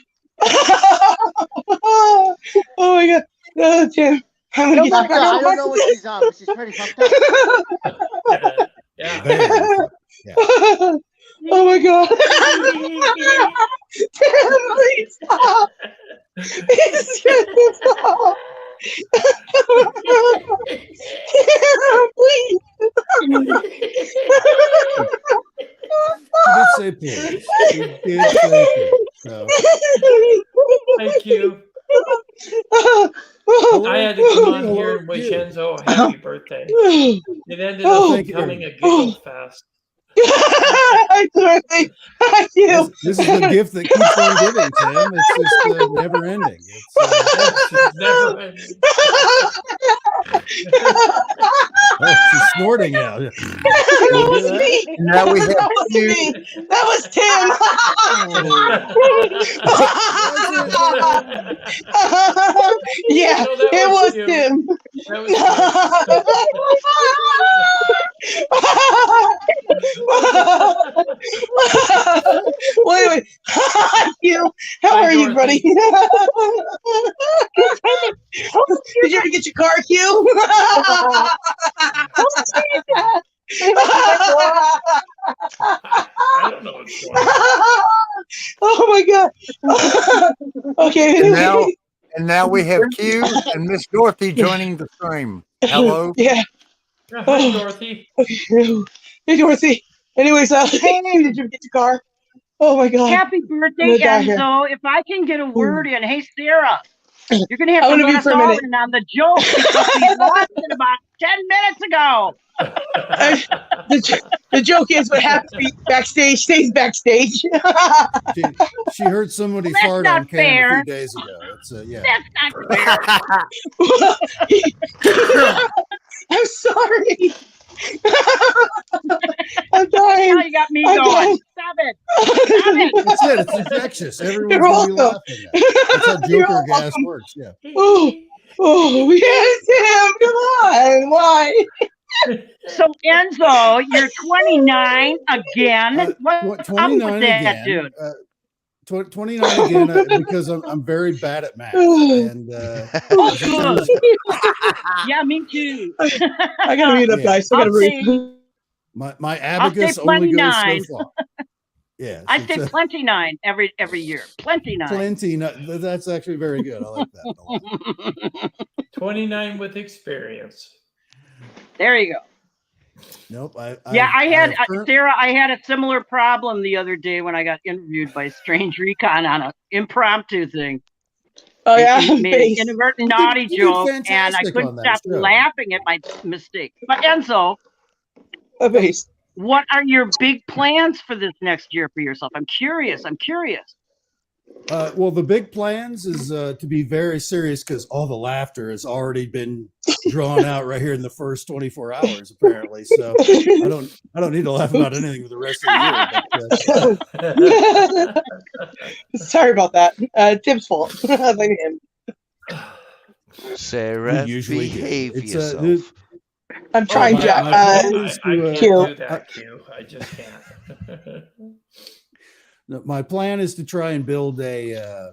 Oh my God. No, Tim. I'm gonna get I don't know what she's on, but she's pretty fucked up. Yeah. Oh my God. Tim, please stop. Please stop. Tim, please. She did say please. She did say please. So. Thank you. I had to come on here and wish Enzo a happy birthday. It ended up becoming a giggle fest. Thank you. This is the gift that keeps on giving, Tim. It's just never ending. It's never ending. Oh, she's snorting now. That was me. Now we have That was me. That was Tim. Yeah, No, that it was you. Tim. That was Wait, wait. You. How are you, buddy? Did you ever get your car, Q? I don't know what's going on. Oh my god. Okay. And now we have Q and Miss Dorothy joining the stream. Hello. Yeah. Hi, Dorothy. Hey, Dorothy. Anyways, hey, did you get your car? Oh my god. Happy birthday, Enzo. If I can get a word in, hey, Sarah, you're going to have to let us all in on the joke because we lost it about 10 minutes ago. The joke is what happens backstage stays backstage. She heard somebody fart on cam a few days ago. It's yeah. That's not fair. I'm sorry. I'm dying. Now you got me going. Stop it. Stop it. That's it. It's infectious. Everyone's going to be laughing at it. That's how Joker gas works. Yeah. Oh, yes, Tim. Come on. Why? So, Enzo, you're 29 again. What's up with that, dude? 29 again because I'm very bad at math. And oh, good. Yeah, me too. I gotta read up, guys. I gotta read. My abacus only goes so far. Yeah, I say plenty 9 every year. Plenty 9. Plenty. That's actually very good. I like that a lot. 29 with experience. There you go. Nope. Sarah, I had a similar problem the other day when I got interviewed by Strange Recon on an impromptu thing. Oh, yeah? He made an inadvertent naughty joke, and I couldn't stop laughing at my mistake. But Enzo, what are your big plans for this next year for yourself? I'm curious. Well, the big plans is to be very serious because all the laughter has already been drawn out right here in the first 24 hours, apparently. So I don't need to laugh about anything for the rest of the year. But, sorry about that. Tim's fault. I blame him. Sarah, behave yourself. I'm trying, Jack. I can't do that, Q. I just can't. My plan is to try and build a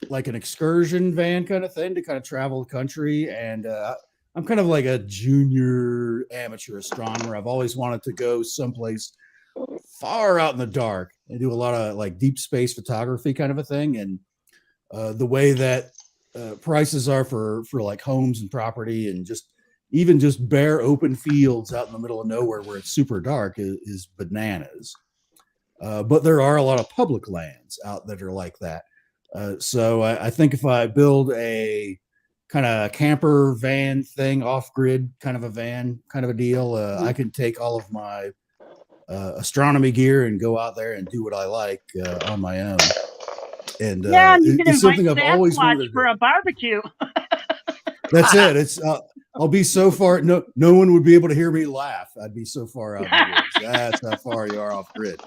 like an excursion van kind of thing to kind of travel the country. And I'm kind of like a junior amateur astronomer. I've always wanted to go someplace far out in the dark and do a lot of like deep space photography kind of a thing. And the way that prices are for like homes and property and even just bare open fields out in the middle of nowhere where it's super dark is bananas. But there are a lot of public lands out that are like that. So I think if I build a kind of camper van thing, off-grid kind of a van kind of a deal, I can take all of my astronomy gear and go out there and do what I like on my own. And you can it's something invite I've always wanted for a barbecue. That's it. It's I'll be so far. No one would be able to hear me laugh. I'd be so far out in the woods. That's how far you are off grid.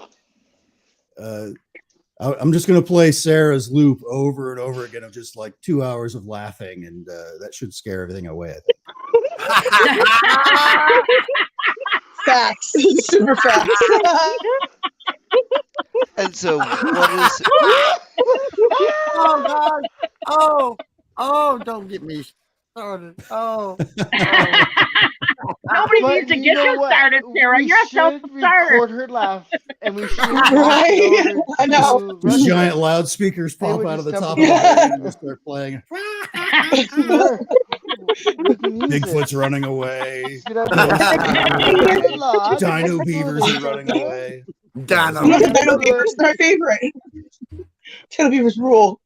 I'm just going to play Sarah's loop over and over again of just like 2 hours of laughing, and that should scare everything away, I think. Facts. Super facts. And so, what is? Oh God! Oh! Don't get me started. Oh. Nobody needs to get you started, Sarah. You're a self-starter. Record her laugh, and we should right. I know. These giant loudspeakers pop out of the top of the head and start playing. Bigfoot's running away. Dino beavers are running away. Dino beavers, my favorite. Dino beavers rule.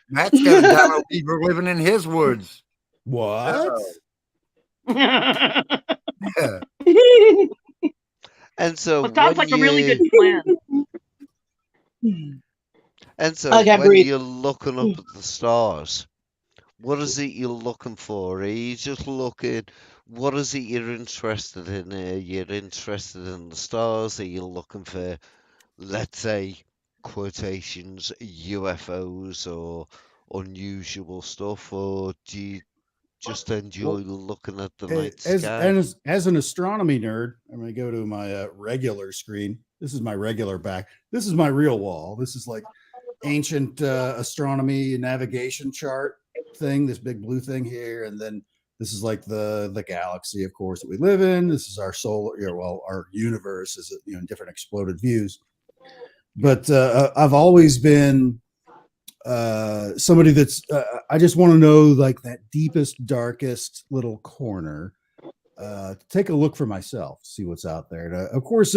Matt's got a dino beaver living in his woods. What? And so, well, sounds like a really good plan. And so, when you're looking up at the stars, what is it you're looking for? Are you just looking? What is it you're interested in? You're interested in the stars? Are you looking for, let's say, quotations, UFOs or unusual stuff, or do you just enjoy looking at the night sky? As an astronomy nerd, I'm going to go to my regular screen. This is my regular back. This is my real wall. This is like ancient astronomy navigation chart thing, this big blue thing here. And then This is like the galaxy, of course, that we live in. This is our solar, well, our universe is, in different exploded views. But I've always been somebody that's I just want to know like that deepest, darkest little corner. Take a look for myself, see what's out there. And, of course,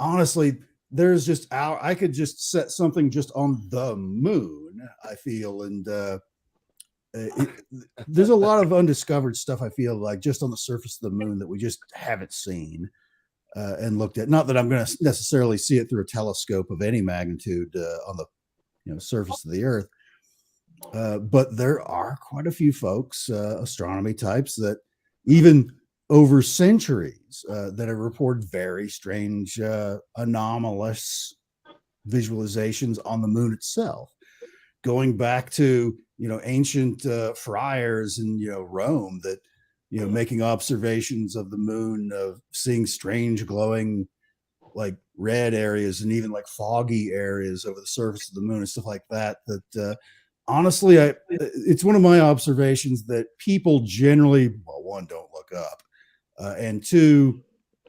honestly, there's just I could just set something just on the moon, I feel, and there's a lot of undiscovered stuff, I feel like, just on the surface of the moon that we just haven't seen and looked at. Not that I'm going to necessarily see it through a telescope of any magnitude on the surface of the Earth, but there are quite a few folks, astronomy types, that even over centuries that have reported very strange, anomalous visualizations on the moon itself, going back to ancient friars in Rome that making observations of the moon, of seeing strange glowing like red areas and even like foggy areas over the surface of the moon and stuff like that. That honestly, it's one of my observations that people generally, well, one, don't look up, and two,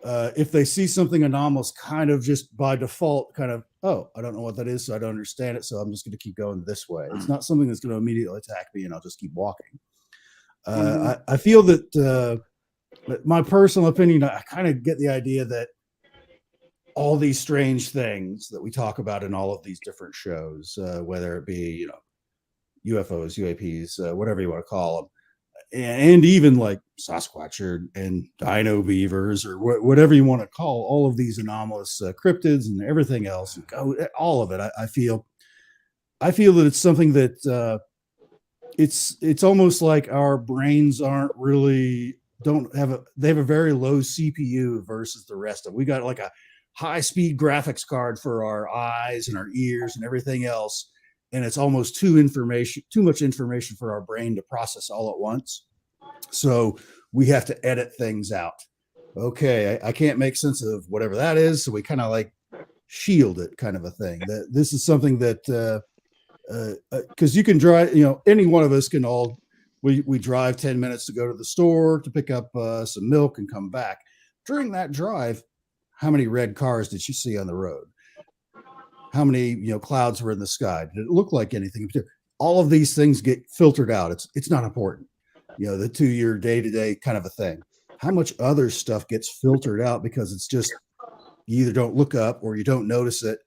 if they see something anomalous, kind of just by default, kind of, oh, I don't know what that is, so I don't understand it, so I'm just going to keep going this way. It's not something that's going to immediately attack me, and I'll just keep walking. I feel that, my personal opinion, I kind of get the idea that all these strange things that we talk about in all of these different shows, whether it be UFOs, UAPs, whatever you want to call them, and even like Sasquatch and dino beavers or whatever you want to call all of these anomalous cryptids and everything else, all of it. I feel that it's something that it's almost like our brains aren't really they have a very low CPU versus the rest of them. We got like a high speed graphics card for our eyes and our ears and everything else. And it's almost too much information for our brain to process all at once. So we have to edit things out. Okay, I can't make sense of whatever that is. So we kind of like shield it, kind of a thing. That this is something that, because you can drive, any one of us can we drive 10 minutes to go to the store to pick up some milk and come back. During that drive, how many red cars did you see on the road? How many clouds were in the sky? Did it look like anything? All of these things get filtered out. It's not important, to your day-to-day kind of a thing. How much other stuff gets filtered out because it's just you either don't look up or you don't notice it.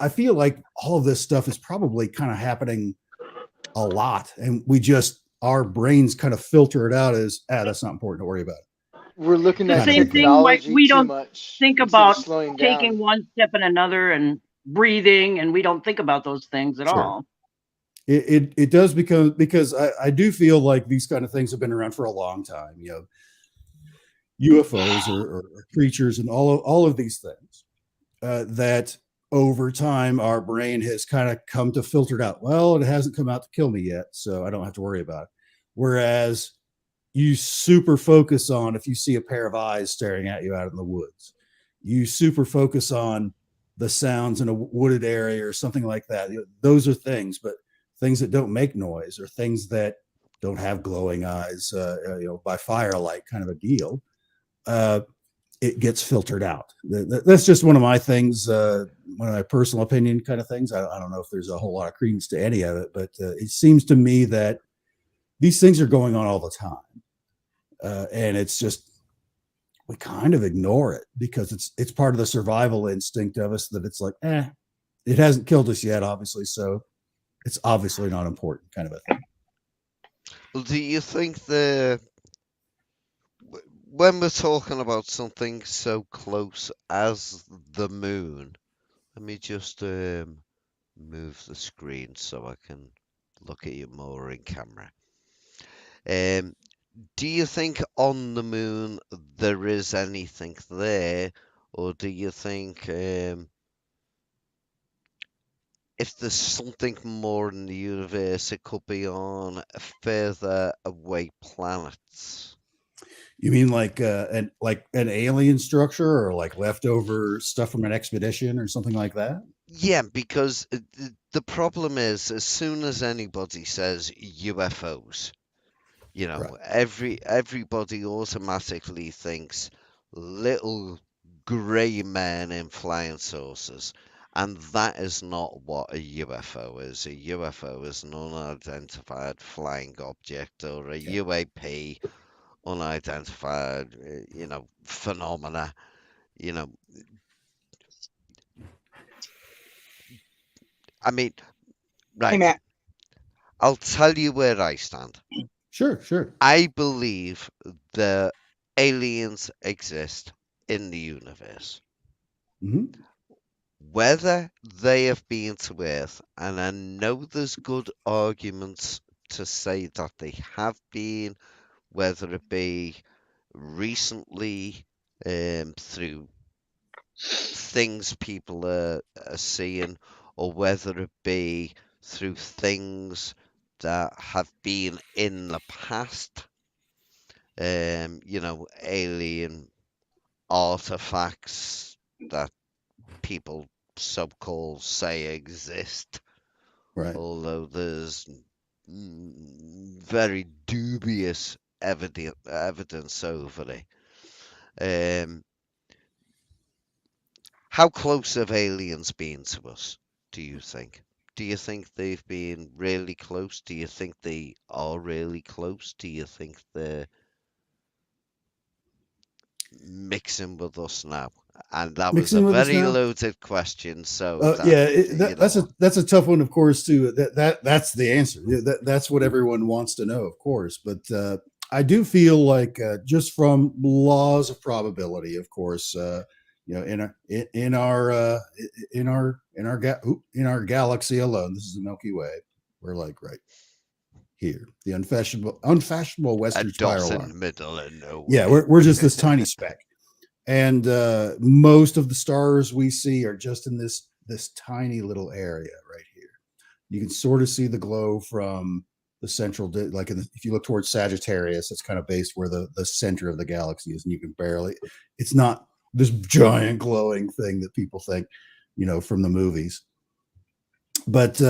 I feel like all of this stuff is probably kind of happening a lot, and our brains kind of filter it out as that's not important to worry about. We're looking the at same thing like we don't think about taking down. one step and another and breathing, and we don't think about those things at all. It does because I do feel like these kind of things have been around for a long time. UFOs or creatures and all of these things that over time our brain has kind of come to filter it out. Well, it hasn't come out to kill me yet, so I don't have to worry about it. Whereas you super focus on if you see a pair of eyes staring at you out in the woods. You super focus on the sounds in a wooded area or something like that. Those are things, but things that don't make noise or things that don't have glowing eyes, by firelight kind of a deal, it gets filtered out. That's just one of my things, one of my personal opinion kind of things. I don't know if there's a whole lot of credence to any of it, but it seems to me that these things are going on all the time. And it's just, we kind of ignore it because it's part of the survival instinct of us that it's like, it hasn't killed us yet, obviously. So it's obviously not important kind of a thing. Well, do you think when we're talking about something so close as the moon, let me just move the screen so I can look at you more in camera. Do you think on the moon there is anything there, or do you think if there's something more in the universe, it could be on further away planets? You mean like an alien structure or like leftover stuff from an expedition or something like that? Yeah, because the problem is, as soon as anybody says UFOs, You know, everybody automatically thinks little grey men in flying saucers. And that is not what a UFO is. A UFO is an unidentified flying object, or a UAP, unidentified, phenomena. I mean, right. Hey, Matt. I'll tell you where I stand. Sure. I believe the aliens exist in the universe. Mm-hmm. Whether they have been to Earth, and I know there's good arguments to say that they have been, whether it be recently through things people are seeing, or whether it be through things that have been in the past, alien artifacts that people so-called say exist. Right. Although there's very dubious evidence over it. How close have aliens been to us, do you think? Do you think they've been really close? Do you think they are really close? Do you think they're mixing with us now? And that was a very loaded question. So that's a tough one, of course, too. That's the answer. That's what everyone wants to know, of course. But I do feel like just from laws of probability, of course, in our galaxy alone, this is the Milky Way. We're like right here, the unfashionable western spiral in the middle of nowhere. Yeah, we're just this tiny speck. And most of the stars we see are just in this tiny little area right here. You can sort of see the glow from the central, if you look towards Sagittarius, it's kind of based where the center of the galaxy is, and you can it's not this giant glowing thing that people think, from the movies. But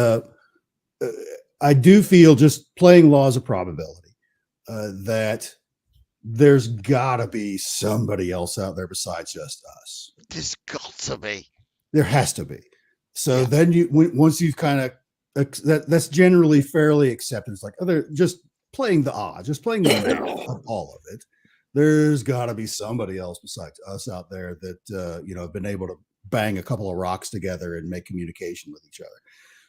I do feel, just playing laws of probability, that there's gotta be somebody else out there besides just us. There's got to be. There has to be. So then once you've kind of, that's generally fairly accepted. It's like, they're just playing the odds, just playing the math of all of it. There's got to be somebody else besides us out there that have been able to bang a couple of rocks together and make communication with each other.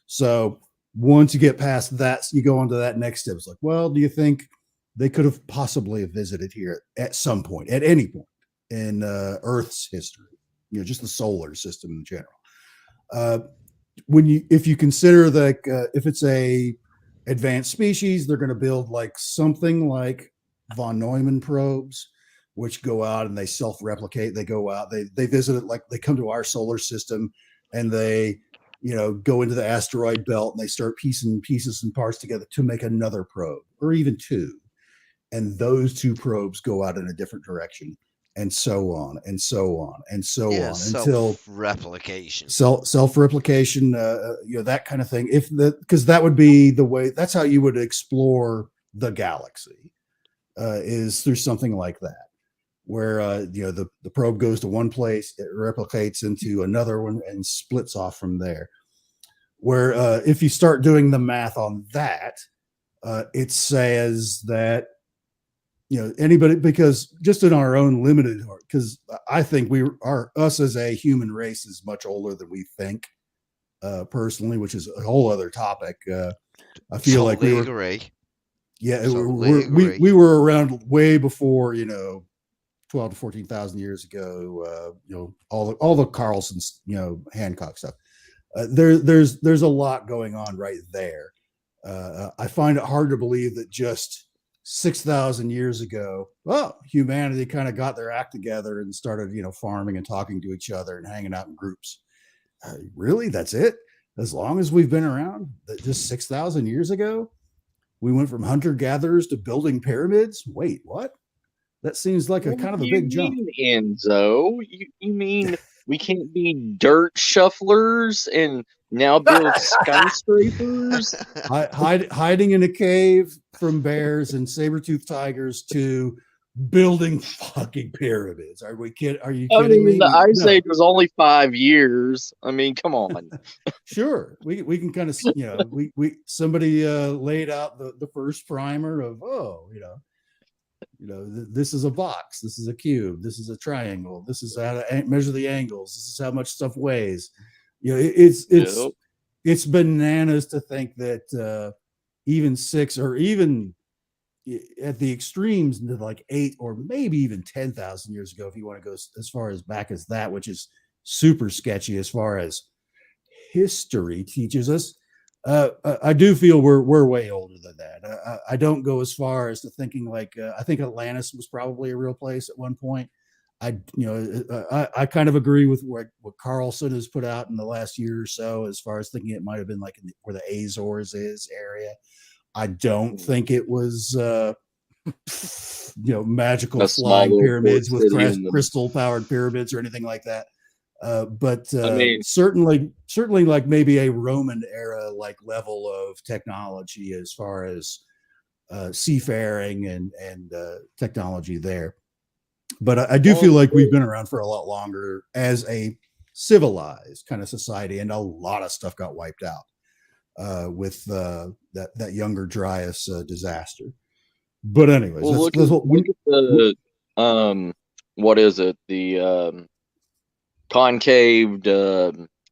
So once you get past that, you go on to that next step. It's like, well, do you think they could have possibly visited here at some point, at any point in Earth's history? Just the solar system in general. If you consider that if it's a advanced species, they're going to build like something like von Neumann probes, which go out and they self-replicate. They go out, they visit it, like they come to our solar system, and they go into the asteroid belt, and they start piecing pieces and parts together to make another probe, or even two. And those two probes go out in a different direction, and so on and so on and so on until self-replication. Self-replication, that kind of thing. Because that would be the way. That's how you would explore the galaxy, is through something like that, where the probe goes to one place, it replicates into another one, and splits off from there. Where if you start doing the math on that, it says that anybody, because just in our own limited, because I think us as a human race is much older than we think, personally, which is a whole other topic. I feel like we were, we were around way before 12 to 14,000 years ago. All the Carlson's, Hancock stuff. There's a lot going on right there. I find it hard to believe that just 6,000 years ago, humanity kind of got their act together and started, farming and talking to each other and hanging out in groups. Really? That's it? As long as we've been around? Just 6,000 years ago, we went from hunter-gatherers to building pyramids? Wait, what? That seems like a kind of a big jump. Enzo, you mean We can't be dirt shufflers and now build skyscrapers. Hiding in a cave from bears and saber-toothed tigers to building fucking pyramids. Are we kidding? Are you kidding me? The Ice No. Age was only 5 years. I mean, come on. Sure, we can kind of, you know, we somebody laid out the first primer of, this is a box, this is a cube, this is a triangle, this is how to measure the angles, this is how much stuff weighs. You know, it's bananas to think that even 6 or even at the extremes into like 8 or maybe even 10,000 years ago, if you want to go as far as back as that, which is super sketchy as far as history teaches us. I do feel we're way older than that. I don't go as far as to thinking like I think Atlantis was probably a real place at one point. I kind of agree with what Carlson has put out in the last year or so, as far as thinking it might have been like where the Azores is area. I don't think it was magical flying pyramids with crystal powered pyramids or anything like that. But I mean, certainly like maybe a Roman era like level of technology as far as seafaring and technology there. But I do feel like we've been around for a lot longer as a civilized kind of society, and a lot of stuff got wiped out with that Younger Dryas disaster. But anyways, look at the what is it? The concaved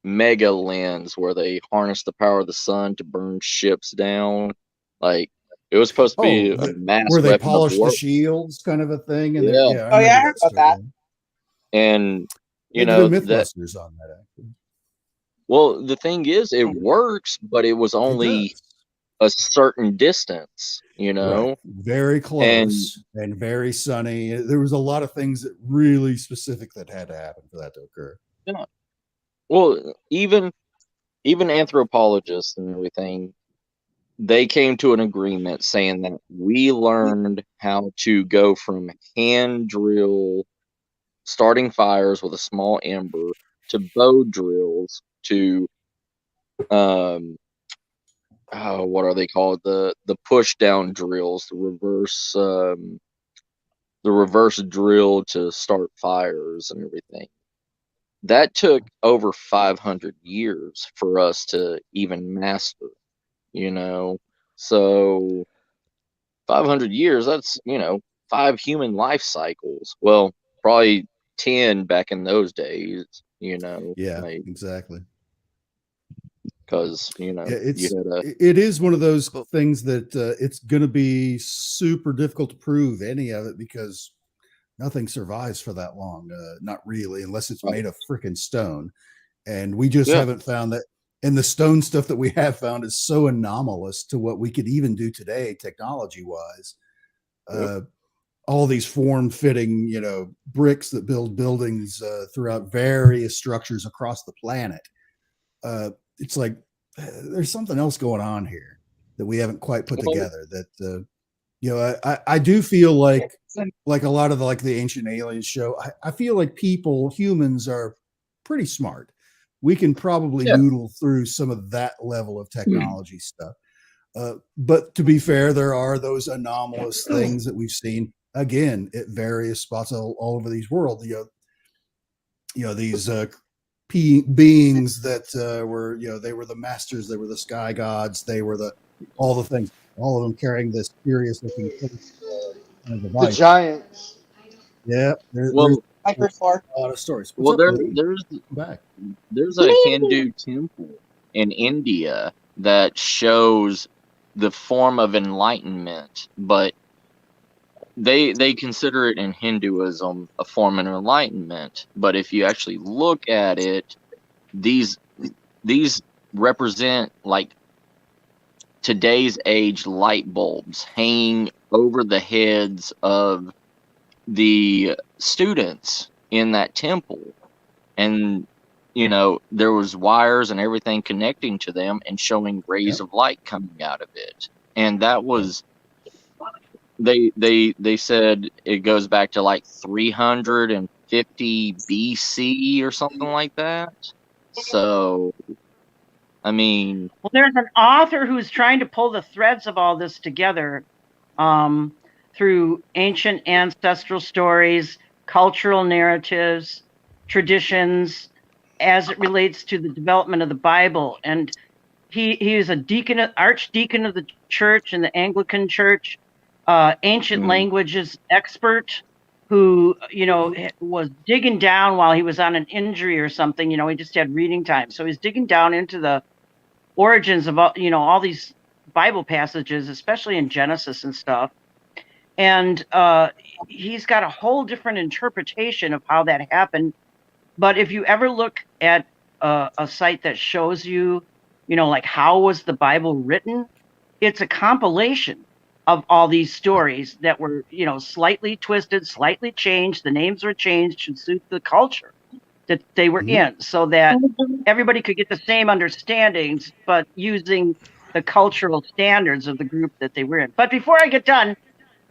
mega lens where they harness the power of the sun to burn ships down. Like it was supposed to be a mass where they weapon polish of war. the shields, kind of a thing. And Yeah. I heard about that. And you know, Mythbusters on that. Actually. Well, the thing is, it works, but it was only a certain distance. You know, right. Very close and very sunny. There was a lot of things that really specific that had to happen for that to occur. Yeah. Well, even anthropologists and everything, they came to an agreement saying that we learned how to go from hand drill, starting fires with a small ember, to bow drills, to what are they called? The push down drills, the reverse drill to start fires and everything. That took over 500 years for us to even master, you know. So 500 years, that's, 5 human life cycles. Well, probably 10 back in those days, Yeah, exactly. Because it is one of those things that it's going to be super difficult to prove any of it, because nothing survives for that long. Not really, unless it's made of freaking stone, and we just haven't found that. And the stone stuff that we have found is so anomalous to what we could even do today, technology wise. All these form-fitting, bricks that build buildings throughout various structures across the planet. It's like there's something else going on here that we haven't quite put together. That I do feel like a lot of the Ancient Aliens show. I feel like humans are pretty smart. We can probably noodle through some of that level of technology stuff. But to be fair, there are those anomalous things that we've seen again at various spots all over these worlds. These beings that were, they were the masters, they were the sky gods, they were all the things, all of them carrying this curious looking the giants. Yeah, there's a lot of stories. There's a Hindu temple in India that shows the form of enlightenment, but they consider it in Hinduism a form of enlightenment. But if you actually look at it, these represent like today's age light bulbs hanging over the heads of the students in that temple. And there was wires and everything connecting to them and showing rays of light coming out of it. And that was they said it goes back to like 300 and 50 BC or something like that. So, I mean, Well, there's an author who's trying to pull the threads of all this together through ancient ancestral stories, cultural narratives, traditions, as it relates to the development of the Bible. And he is a deacon, archdeacon of the church in the Anglican Church, ancient languages expert, who, you know, was digging down while he was on an injury or something. You know, he just had reading time, so he's digging down into the origins of all, you know, all these Bible passages, especially in Genesis and stuff. And he's got a whole different interpretation of how that happened. But if you ever look at a site that shows you, you know, like how was the Bible written, it's a compilation of all these stories that were, you know, slightly twisted, slightly changed. The names were changed to suit the culture that they were in, so that everybody could get the same understandings, but using the cultural standards of the group that they were in. But before I get done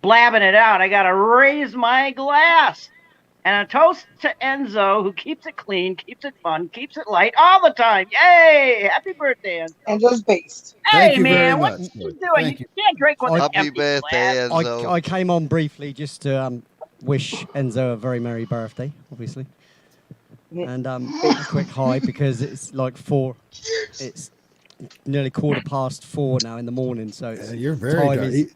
blabbing it out, I gotta raise my glass and a toast to Enzo, who keeps it clean, keeps it fun, keeps it light all the time. Yay! Happy birthday, Enzo. Enzo's based. Hey, man, what you doing? You can't drink with an Happy empty birthday, glass. Enzo. I came on briefly just to wish Enzo a very merry birthday, obviously. And a quick hi, because it's like it's nearly 4:15 now in the morning, so it's you're very time dark. is-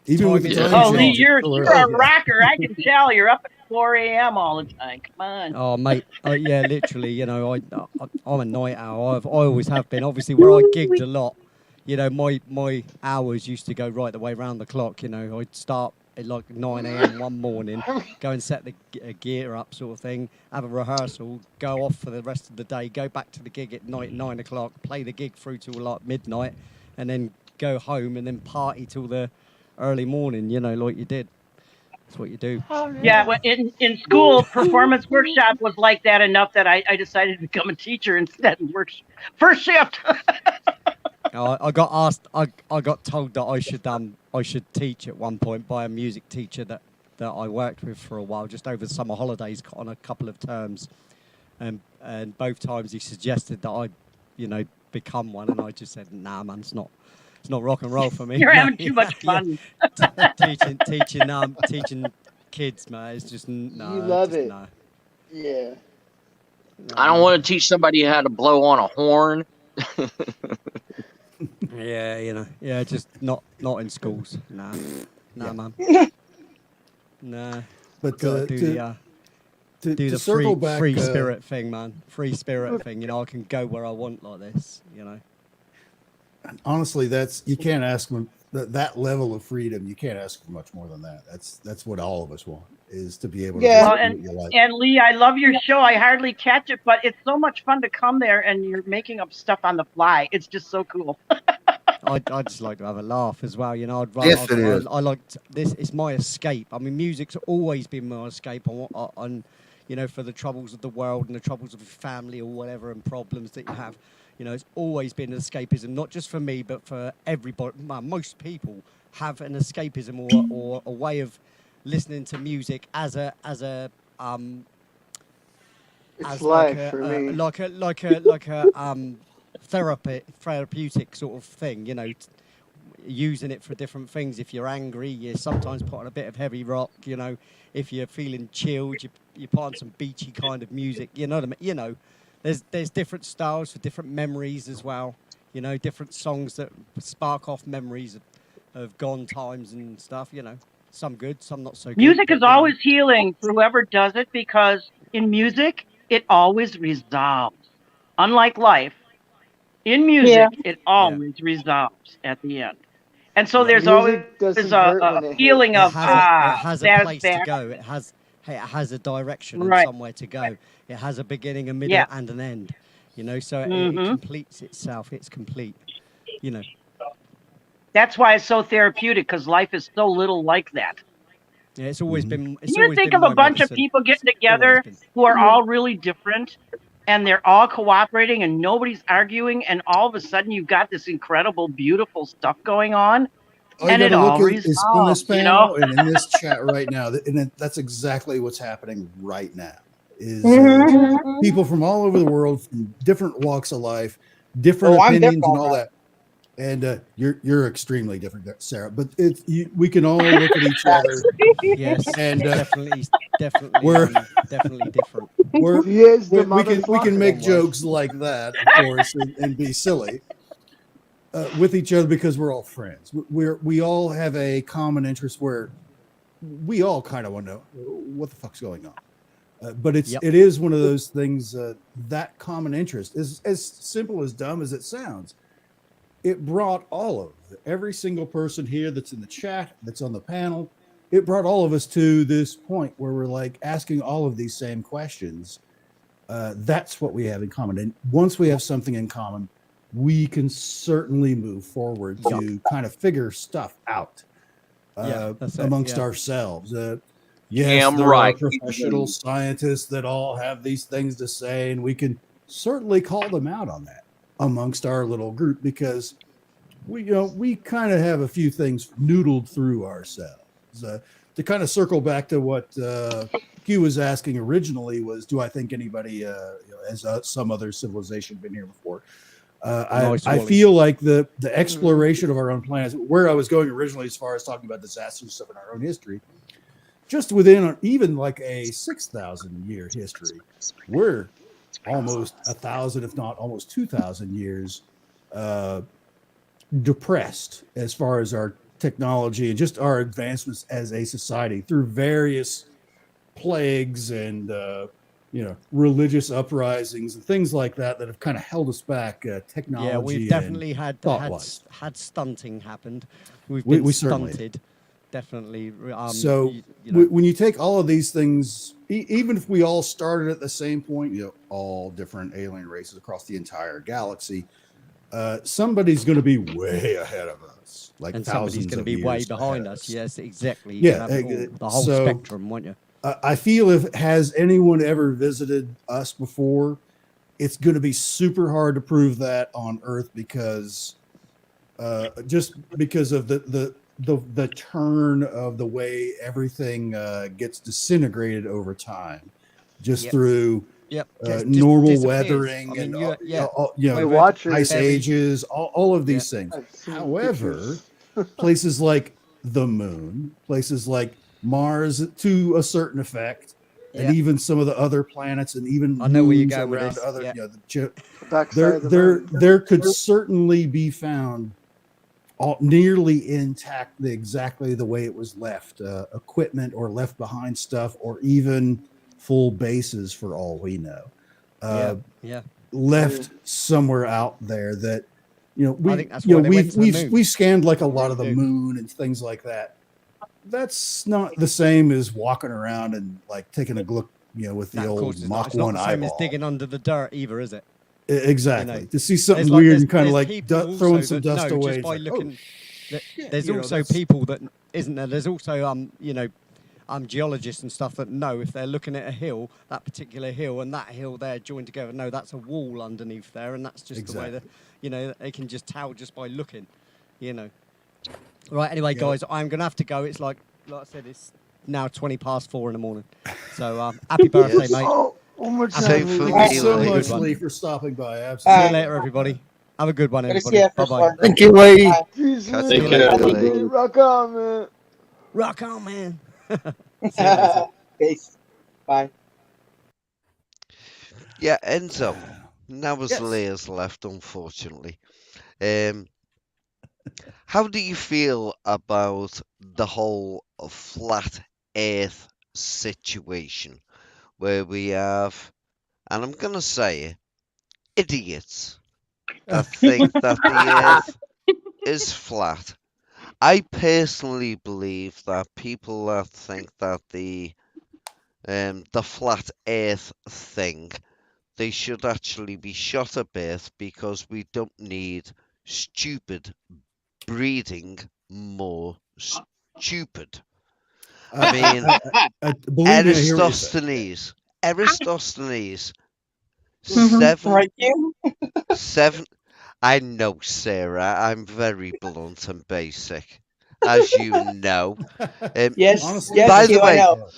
Even with time the is- time Oh, Lee, change, you're it's still a early. rocker. I can tell you're up at 4 a.m. all the time. Come on. Oh, mate, yeah, literally, you know, I'm a night owl. I always have been. Obviously, where I gigged a lot, you know, my hours used to go right the way around the clock. You know, I'd start at like 9 a.m. one morning, go and set the gear up, sort of thing, have a rehearsal, go off for the rest of the day, go back to the gig at night, 9 o'clock, play the gig through till like midnight, and then go home and then party till the early morning, you know, like you did. That's what you do. Yeah, well, in school, performance workshop was like that enough that I decided to become a teacher instead and work first shift. I got asked. I got told that I should teach at one point by a music teacher that I worked with for a while, just over the summer holidays on a couple of terms, and both times he suggested that I, you know, become one, and I just said, nah, man, it's not rock and roll for me. You're having too much fun. Teaching kids, man, it's just no. You love just it. No. Yeah. I don't want to teach somebody how to blow on a horn. Yeah, you know, yeah, just not in schools. Nah, man. Nah. But Gotta do the circle back, free spirit thing, man. Free spirit thing. You know, I can go where I want like this. You know. Honestly, you can't ask them that level of freedom. You can't ask for much more than that. That's what all of us want, is to be able to do what you like. And Lee, I love your show. I hardly catch it, but it's so much fun to come there and you're making up stuff on the fly. It's just so cool. I just like to have a laugh as well, you know. Yes, it is. I like this. It's my escape. I mean, music's always been my escape on, you know, for the troubles of the world and the troubles of family or whatever and problems that you have. You know, it's always been an escapism, not just for me, but for everybody. Well, most people have an escapism or a way of listening to music as life for me. like a therapeutic sort of thing, you know, using it for different things. If you're angry, you sometimes put on a bit of heavy rock, you know. If you're feeling chilled, you put on some beachy kind of music, you know what I mean? You know, there's different styles for different memories as well, you know, different songs that spark off memories of gone times and stuff, you know. Some good, some not so good. Music is always healing for whoever does it, because in music, it always resolves. Unlike life, in music, it always resolves at the end. And so there's always a feeling of, it has a place to satisfaction. go. It has a direction Right. and somewhere to go. It has a beginning, a middle, and an end. You know, so it completes itself. It's complete. You know. That's why it's so therapeutic, because life is so little like that. Yeah, it's always been. Can you think of a bunch of people getting together who are all really different, and they're all cooperating, and nobody's arguing, and all of a sudden you've got this incredible, beautiful stuff going on? all you got to look at is on this resolves, panel and in this chat right now, and that's exactly what's happening right now. Is people from all over the world, from different walks of life, different opinions, and all that. And you're extremely different, Sarah. But we can all look at each other. Yes, and definitely we're definitely different. We can make jokes like that, of course, and be silly with each other because we're all friends. We all have a common interest where we all kind of want to know what the fuck's going on. But it is one of those things, that common interest is as simple as dumb as it sounds. It brought every single person here that's in the chat, that's on the panel, it brought all of us to this point where we're like asking all of these same questions. That's what we have in common. And once we have something in common, we can certainly move forward to kind of figure stuff out amongst ourselves. Yes, there are professional scientists that all have these things to say, and we can certainly call them out on that amongst our little group because we kind of have a few things noodled through ourselves. To kind of circle back to what Q was asking originally was, do I think anybody has some other civilization been here before? I feel like the exploration of our own planets, where I was going originally as far as talking about disasters and stuff in our own history, just within even like a 6,000 year history, we're almost 1,000, if not almost 2,000 years depressed as far as our technology and just our advancements as a society through various plagues and religious uprisings and things like that have kind of held us back. Technology. Yeah, we've definitely had stunting happened. We've we been certainly stunted. Definitely. When you take all of these things, even if we all started at the same point, all different alien races across the entire galaxy, somebody's going to be way ahead of us. And somebody's going to be way behind us. Yes, exactly. Yeah, the whole spectrum, won't you? I feel has anyone ever visited us before, it's going to be super hard to prove that on Earth because just because of the turn of the way everything gets disintegrated over time, just through normal weathering and ice ages, all of these things. However, places like the moon, places like Mars to a certain effect, and even some of the other planets, and even I know where you're moons going around with this. there could certainly be found nearly intact, exactly the way it was left, equipment or left behind stuff, or even full bases for all we know. Left somewhere out there that we've scanned like a lot of the moon and things like that. That's not the same as walking around and like taking a look, with the old Mach 1 eyeball. It's not the same as digging under the dirt either, is it? Exactly. To see something weird and kind of like throwing some dust away. Just by looking, there's also people that isn't there. There's also geologists and stuff that know if they're looking at a hill, that particular hill and that hill there joined together. No, that's a wall underneath there, and that's just the way that they can just tell just by looking. Right. Anyway, guys, I'm gonna have to go. It's like I said, it's now 4:20 in the morning. So happy birthday, mate. Thank you so much, Lee, for stopping by. Absolutely. See you later, everybody. Have a good one, everybody. Bye-bye. Thank you, Lee. Rock on, man. Rock on, man. Peace. Bye. Yeah, Enzo. Now Lee has left, unfortunately. How do you feel about the whole flat Earth situation, where we have, and I'm going to say it, idiots that think that the Earth is flat? I personally believe that people that think that the flat Earth thing, they should actually be shot at birth, because we don't need stupid breeding more stupid. I mean, Aristophanes, seven. I know, Sarah, I'm very blunt and basic. as you know. Yes, Honestly, yes, By the Q, I way, know.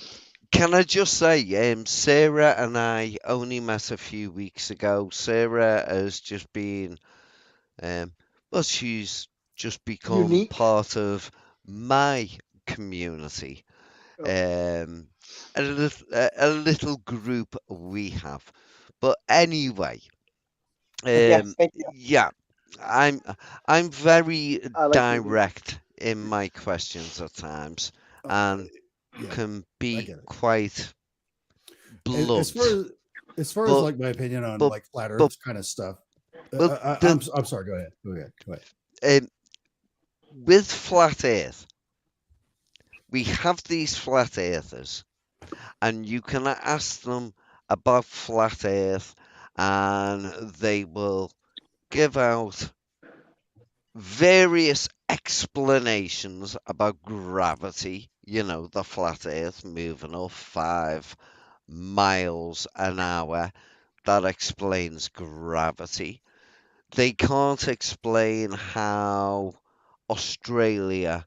can I just say, Sarah and I only met a few weeks ago. Sarah has just been, well, she's just become Unique. part of my community. Oh. A little group we have. But anyway, Yes, thank you. yeah, I'm I'm very I like unique. direct in my questions at times and Yeah, can I be get it. quite As, as far blunt. as as far as But like my opinion on but like flat but Earth kind of stuff, but I'm sorry. Go ahead. Go ahead. Go ahead. with flat Earth, we have these flat earthers, and you can ask them about flat Earth, and they will give out various explanations about gravity. You know, the flat Earth moving up 5 miles an hour. That explains gravity. They can't explain how Australia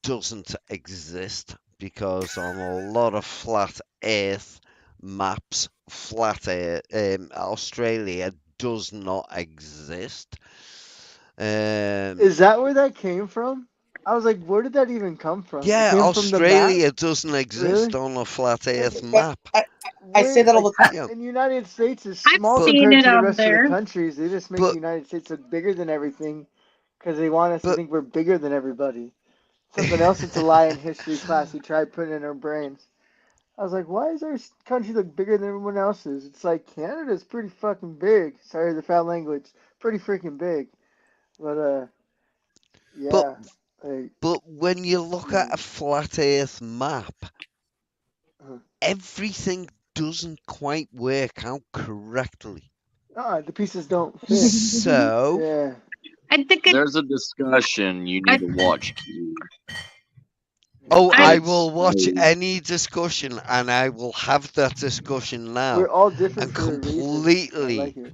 doesn't exist because on a lot of flat Earth maps, Australia does not exist. Is that where that came from? I was like, where did that even come from? It Yeah, came from the map? Australia doesn't exist Really? on a flat Earth But map. I say Where, that all like, the time. Yeah, in the United States is I've small seen compared it to the up rest of the there. countries. They just make the but United States look bigger than everything because they want us to but think we're bigger than everybody. Something else that's a lie in history class we tried putting in our brains. I was like, why does our country look bigger than everyone else's? It's like Canada's pretty fucking big. Sorry the foul language. Pretty freaking big. But but yeah. Like, but when you look at a flat Earth map, uh, everything doesn't quite work out correctly. the pieces don't fit. So, Yeah. I think it. There's a discussion you I, need to watch, Q. oh, And I I it's will watch any discussion and I will have that discussion now We're all different and for a reason. I completely like it.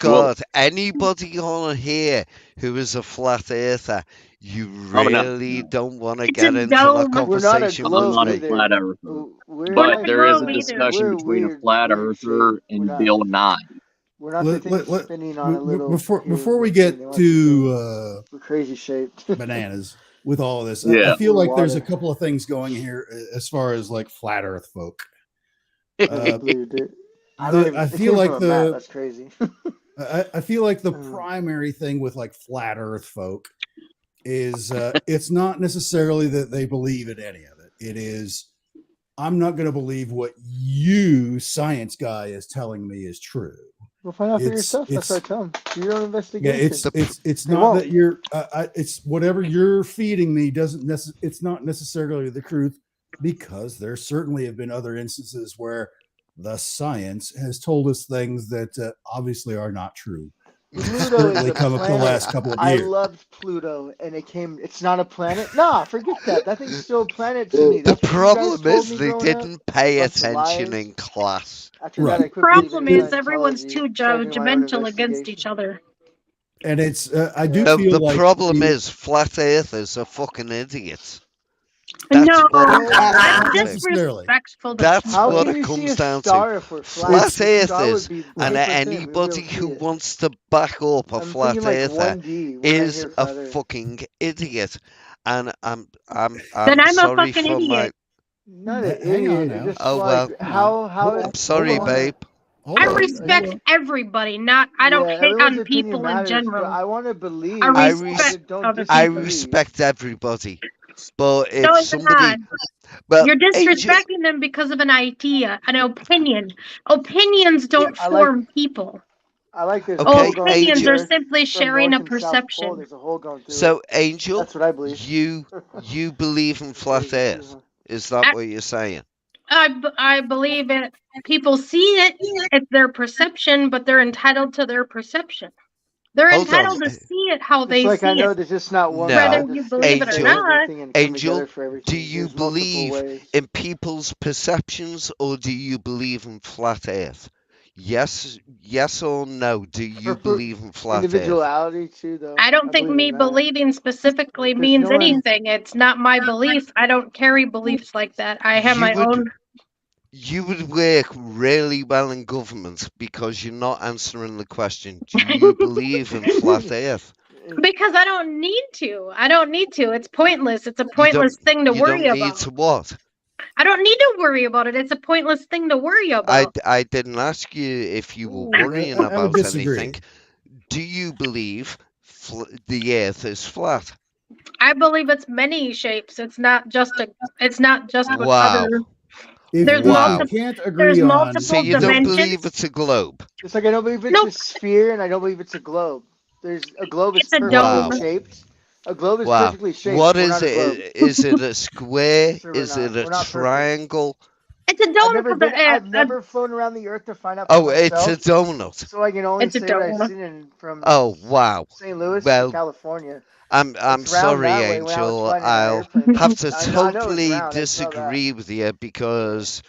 well, discard anybody on here who is a flat earther. You I'm not. really don't want to it's a get into that dome. We're not a conversation I'm with globe not a me. flat either. earther, We're We're not but a like there is a globe either. discussion we're a between a weird flat weird shape. earther We're and not Bill Nye. we're not the Let, thing let, let, spinning on a little before we pyramid thing. They get want us to to think we're crazy shaped. bananas with all of this, I Yeah. feel We're like there's a water. couple of things going here as far as like flat Earth folk. I never believed it. I It feel came from like a map. That's crazy. I feel like the primary thing with like flat Earth folk is it's not necessarily that they believe in any of it. It is I'm not going to believe what you science guy is telling me is true. We'll find out for It's yourself. That's what I tell them. Do your own yeah, investigation. it's They not won't. that you're it's whatever you're feeding me it's not necessarily the truth because there certainly have been other instances where the science has told us things that obviously are not true. Pluto is Certainly a come up the planet. last couple of I years. loved Pluto, and it came. It's not a planet. Nah, forget that. That thing's still a planet to me. The That's what you guys problem told is me they growing up. didn't pay Bunch of attention lies. in class. After that, Right. I quit believing Problem in is everyone's Scientology. too Started doing my own judgmental against each investigation. other. And it's I do Yeah. feel The like problem is flat earthers are fucking idiots. That's No, what it Well, comes I'm down not to. necessarily. disrespectful to That's how people. what can it we see comes a down to. star if we're flat? Flat It's The star would earthers be and paper thin. We'd be able anybody to see who it. wants to back up a I'm flat thinking like earther 1D when I is hear a flat Earth. fucking idiot. And Then I'm I'm a sorry fucking for my idiot. Not an hang on idiot. It's now. just oh well. like Hang on. how I'm I sorry, wanna. babe. Hold I on. Hold respect on. everybody. Not I don't Yeah, hate everyone's on opinion people in matters, but general. I want to I believe. I I res- respect don't other I people. disbelieve. respect everybody. But No, if you're not. somebody well, You're Angel disrespecting them because of an idea, an opinion. Opinions don't I like form people. there's a hole okay, going through Opinions the Angel are earth simply from sharing North a and South Pole. perception. There's a hole going through it. so Angel, That's what I believe. you believe in flat Crazy too, earth. huh? Is that what you're saying? I believe it. People see it. It's their perception, but they're entitled to their perception. They're Hold on. entitled to see it how Just they like I see it, know there's just not one whether God No. that's you believe it or schizophrenic and Angel, not. everything and come together Angel, for do everything. you There's multiple believe ways. in people's perceptions or do you believe in flat earth? Yes or no? Do you For believe in flat Earth? individuality too, though. I don't think believe me in that. believing specifically There's means no one- anything. It's not my belief. I don't carry beliefs like that. I have my own. You would work really well in government because you're not answering the question. Do you believe in flat Earth? Because I don't need to. I don't need to. It's pointless. It's a pointless thing to You worry don't need about. to what? I don't need to worry about it. It's a pointless thing to worry about. I didn't ask you if you were worrying I would about disagree. anything. Do you believe the Earth is flat? I believe it's many shapes. It's not just a. It's not just what Wow. other. If There's you multiple. can't agree There's on, multiple So you dimensions. don't believe it's a globe? It's like I don't believe it's a sphere, and I don't believe it's a globe. There's a globe is It's a perfectly dome. shaped. A globe is Wow. perfectly shaped. What We're is not a globe. it? Is it a square? So we're Is not. it a We're not perfect. triangle? It's a dome. I've never flown around the Earth to find out for Oh, it's myself. a donut. So I can only It's a say what I've donut. seen from Oh, wow. St. Louis to Well, California. I'm It's round sorry, that way when I was Angel. flying in an I'll airplane. have to I know it's totally round. I saw that. disagree with you because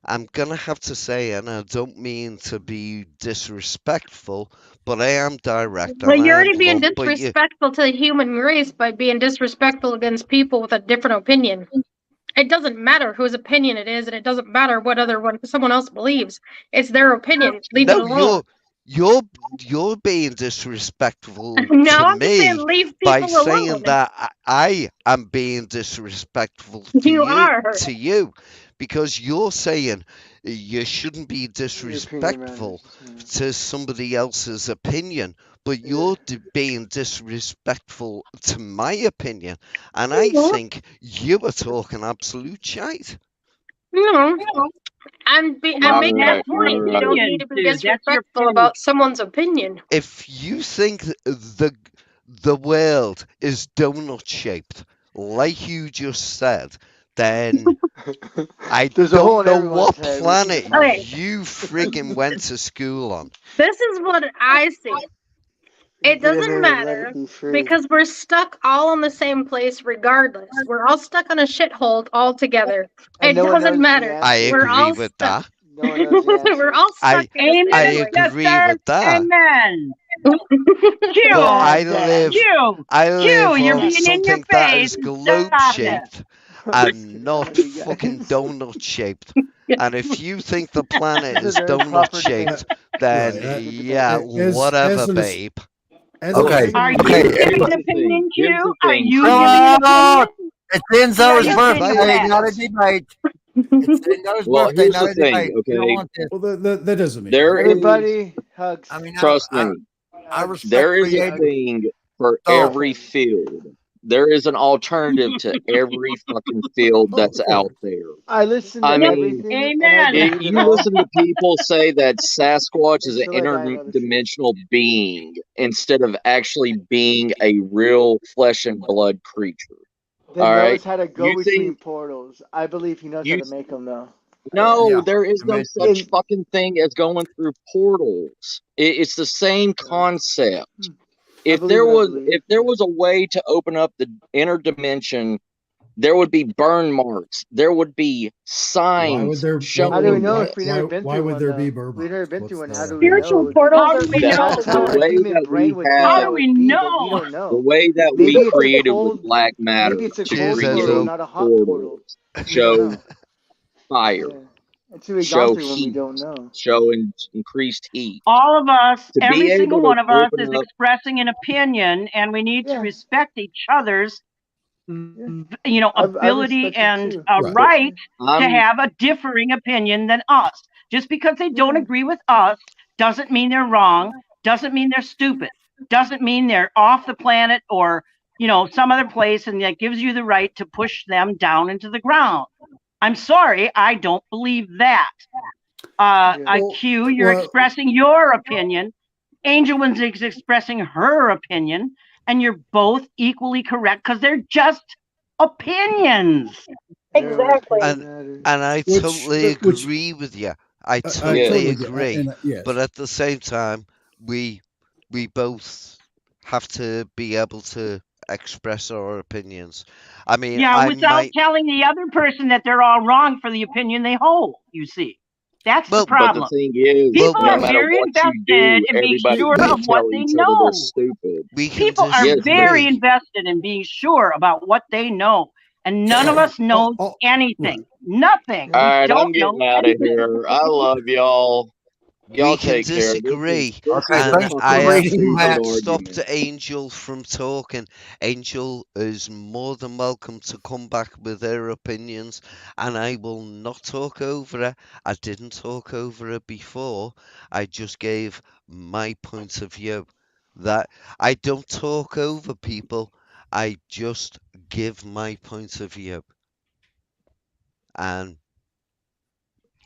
I'm gonna have to say, and I don't mean to be disrespectful, but I am direct Well, and you're I already am being blunt. But you, disrespectful to the human race by being disrespectful against people with a different opinion. It doesn't matter whose opinion it is, and it doesn't matter what someone else believes. It's their opinion. Leave it no, alone. you're being disrespectful No, to I'm just saying me leave by people saying alone. that I am being disrespectful You are. to you because you're saying you shouldn't be disrespectful to somebody else's opinion, but you're being disrespectful to my opinion, and I think you are talking absolute shite. No, I'm making that Right, point. You don't right. need to be Dude, that's your disrespectful opinion. about someone's opinion. If you think the world is donut shaped, like you just said, then I There's a hole don't in know everyone's what head. planet Okay. you friggin' went to school on. This is what I see. It Get in doesn't there and let matter it be free. because we're stuck all in the same place regardless. We're all stuck on a shithole all together. And It no one knows doesn't the matter. I We're agree all with stuck. that. No one knows the answer. We're all stuck in the I same place. agree with that. Amen. But I live You're on being in your something that face. is globe Stop it. shaped and not fucking donut shaped. And if you think the planet It's a is very donut proper shaped, debate. then Right, yeah, as whatever, an as- babe. as Okay. Are you Okay. giving an Here's the thing. opinion Here's too? the Are thing. you See, giving an Oh, opinion? it's Now Enzo's you're birthday, being not a fast. debate. It's Enzo's well, birthday, here's not the a thing. debate. You don't Okay, want this. well, that doesn't mean there anything. is. Everybody, hugs. I mean, Trust me. I There is respectfully a thing for so every field. There is an alternative to every fucking field Oh, that's of course. out there. I listen to I mean, everything and I Amen. if believe it you all listen to people say that Sasquatch is an until I die by the truth. interdimensional being instead of actually being a real flesh and blood creature, Then all right? knows how to go You between think portals. I believe he knows how you to make them, though. no, yeah. there is no Dimension. such fucking thing as going through portals. It's the same concept. I believe what I believe. If there was a way to open up the inner dimension, there would be burn marks. There would be signs showing. How do we know if we why- never been why through would one? there though? be burn We've never been marks? through one. What's How the- do we Spiritual know? portals How are do we real. That's how The our way human that brain we would think have How that do would we be, but we know? don't know. the way that Maybe we it's a created with cold. black matter Maybe it's a to cold Cheers, portal, Enzo. create not a hot portal. portals, We don't show know. fire, Yeah. Until we gone show through one, we heat, don't know. show increased heat. All of us, To be every single able to one of us open is up, expressing an opinion, and we need to Yeah. respect each other's, I ability respect it and too. a Right. right to I'm have a differing opinion than us. Just because they don't Yeah. agree with us doesn't mean they're wrong, doesn't mean they're stupid, doesn't mean they're off the planet or, some other place, and that gives you the right to push them down into the ground. I'm sorry, I don't believe that. IQ, you're well- expressing your opinion. Angel One's expressing her opinion, and you're both equally correct because they're just opinions. Exactly. And I Which- totally which- agree with you. I I totally totally get- agree. and, yes. But at the same time, we both have to be able to express our opinions. I mean, Yeah, I without might. telling the other person that they're all wrong for the opinion they hold, you see. That's the But the problem. thing is, People no are matter very what you invested do, in being everybody sure can of what tell they each other they're know. stupid. People are Yes, but very invested in being sure about what they know, and none of us know anything. Nothing. all We right, I'm don't know getting out of anything. here. I love y'all. Y'all We can take care. disagree, This is and a I fucking have stupid not stopped argument. Angel from talking. Angel is more than welcome to come back with her opinions, and I will not talk over her. I didn't talk over her before. I just gave my point of view. That I don't talk over people. I just give my point of view. And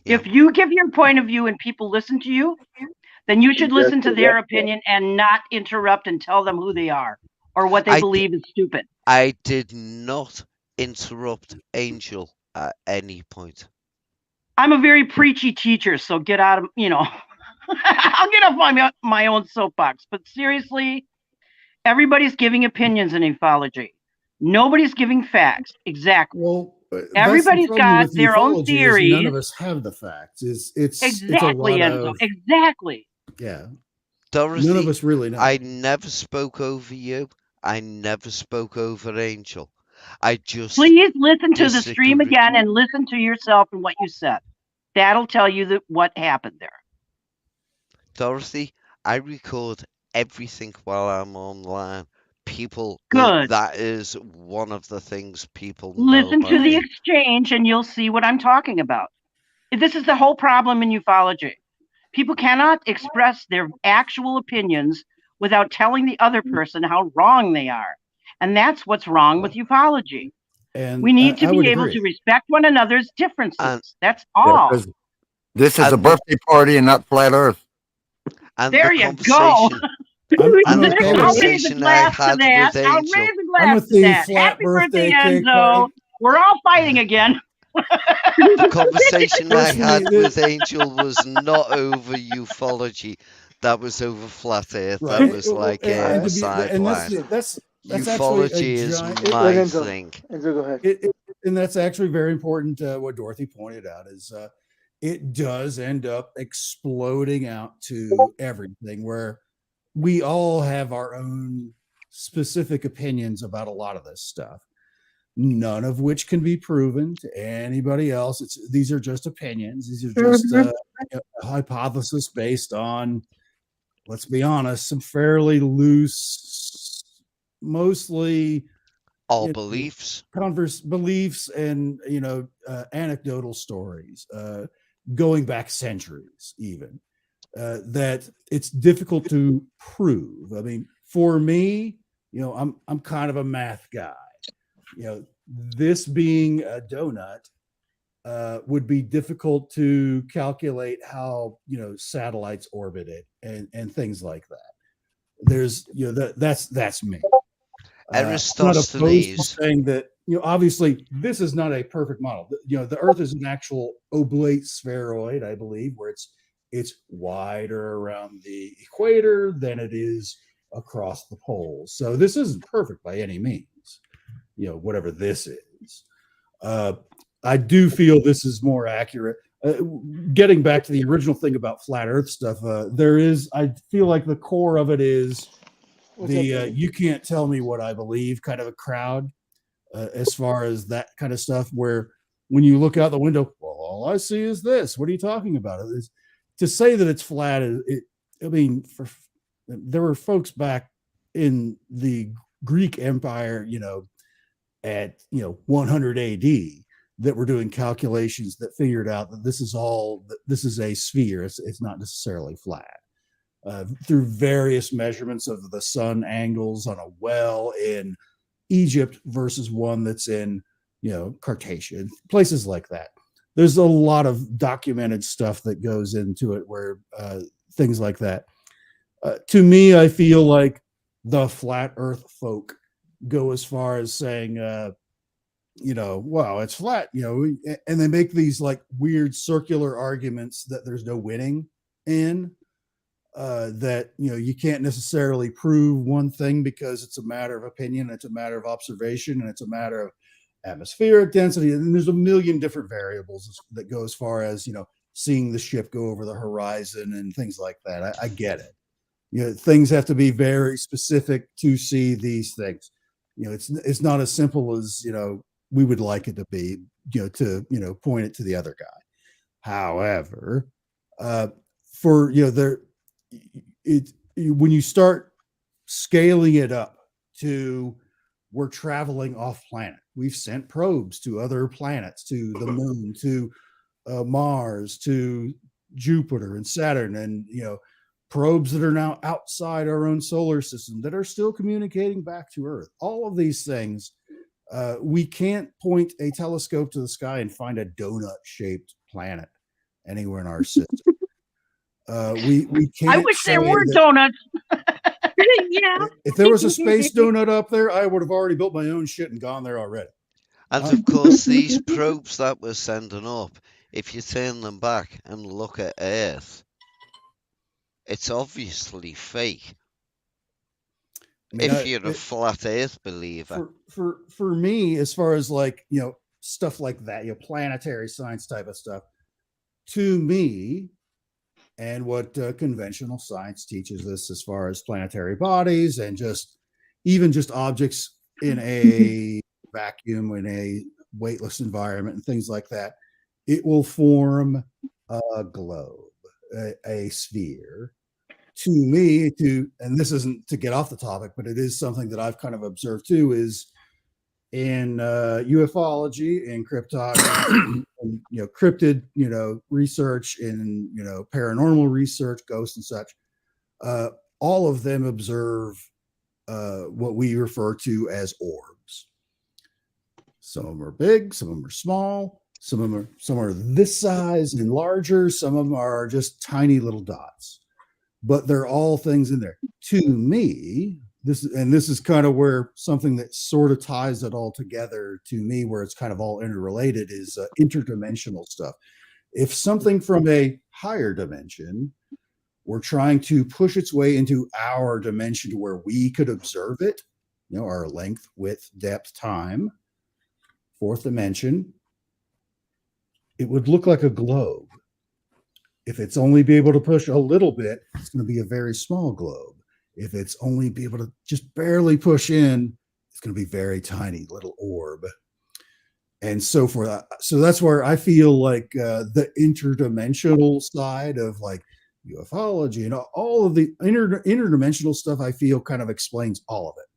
If you give your point of view and people listen to you, then you should listen to their opinion and not interrupt and tell them who they are or what they believe is stupid. I did not interrupt Angel at any point. I'm a very preachy teacher, so get out of, I'll get off my own soapbox. But seriously, everybody's giving opinions in ufology. Nobody's giving facts. Exactly. Well, everybody's that's the problem got with their own ufology is none theories. of us have the facts. It's a Exactly, lot Enzo. of Exactly. yeah. Dorothy, None of us really know. I never spoke over you. I never spoke over Angel. I just Please listen to the stream disagree. again and listen to yourself and what you said. That'll tell you what happened there. Dorothy, I record everything while I'm online. People, Good. that is one of the things people know Listen about to the me. exchange and you'll see what I'm talking about. This is the whole problem in ufology. People cannot express their actual opinions without telling the other person how wrong they are. And that's what's wrong with ufology. And we need to I would be able agree. to respect one another's differences. That's all. This is a birthday party and not flat Earth. And there the you conversation, go. I'm and the okay with I'll that. raise a glass to that. I'll raise a glass I'm with to the that. flat Happy birthday, cake Enzo. party. We're all fighting again. The conversation I Personally, had with Angel was not over ufology. That was over flat Earth. Right. That was like and a to be, and sideline. that's actually a Ufology is giant. my thing. Enzo, go ahead. And that's actually very important. What Dorothy pointed out is it does end up exploding out to everything, where we all have our own specific opinions about a lot of this stuff, none of which can be proven to anybody else. These are just opinions. These are just a hypothesis based on, let's be honest, some fairly loose, mostly all beliefs, beliefs, and anecdotal stories going back centuries, even that it's difficult to prove. I mean, for me, I'm kind of a math guy. This being a donut would be difficult to calculate how satellites orbit it and things like that. There's that's me. I'm not opposed to saying that obviously this is not a perfect model. The Earth is an actual oblate spheroid, I believe, where it's wider around the equator than it is across the poles. So this isn't perfect by any means. Whatever this is, I do feel this is more accurate. Getting back to the original thing about flat Earth stuff, I feel like the core of it is you can't tell me what I believe kind of a crowd, as far as that kind of stuff, where when you look out the window, well, all I see is this. What are you talking about? To say that it's flat, there were folks back in the Greek Empire, at 100 AD that were doing calculations that figured out that this is a sphere. It's not necessarily flat. Through various measurements of the sun angles on a well in Egypt versus one that's in Carthasia, places like that. There's a lot of documented stuff that goes into it where things like that. To me, I feel like the flat Earth folk go as far as saying, well, it's flat, and they make these like weird circular arguments that there's no winning in. That you can't necessarily prove one thing because it's a matter of opinion, it's a matter of observation, and it's a matter of atmospheric density, and there's a million different variables that go as far as seeing the ship go over the horizon and things like that. I get it. Things have to be very specific to see these things. It's not as simple as we would like it to be. To point it to the other guy. However, for when you start scaling it up to we're traveling off planet, we've sent probes to other planets, to the moon, to Mars, to Jupiter and Saturn, and probes that are now outside our own solar system that are still communicating back to Earth. All of these things, we can't point a telescope to the sky and find a donut-shaped planet anywhere in our system. We can't. I wish there were donuts. Yeah. If there was a space donut up there, I would have already built my own shit and gone there already. And of course, these probes that we're sending up, if you turn them back and look at Earth, it's obviously fake. If you're a flat Earth believer. For me, as far as stuff like that, planetary science type of stuff, to me, and what conventional science teaches us as far as planetary bodies and even just objects in a vacuum, in a weightless environment and things like that, it will form a globe, a sphere. To me, and this isn't to get off the topic, but it is something that I've kind of observed too, is in ufology and cryptography, and, cryptid, research, in paranormal research, ghosts and such. All of them observe what we refer to as orbs. Some of them are big, some of them are small, some are this size and larger, some of them are just tiny little dots. But they're all things in there. To me, this is kind of where something that sort of ties it all together to me, where it's kind of all interrelated, is interdimensional stuff. If something from a higher dimension were trying to push its way into our dimension to where we could observe it, our length, width, depth, time, fourth dimension, it would look like a globe. If it's only be able to push a little bit, it's going to be a very small globe. If it's only be able to just barely push in, it's going to be very tiny little orb. And so forth. So that's where I feel like the interdimensional side of ufology and all of the interdimensional stuff, I feel kind of explains all of it.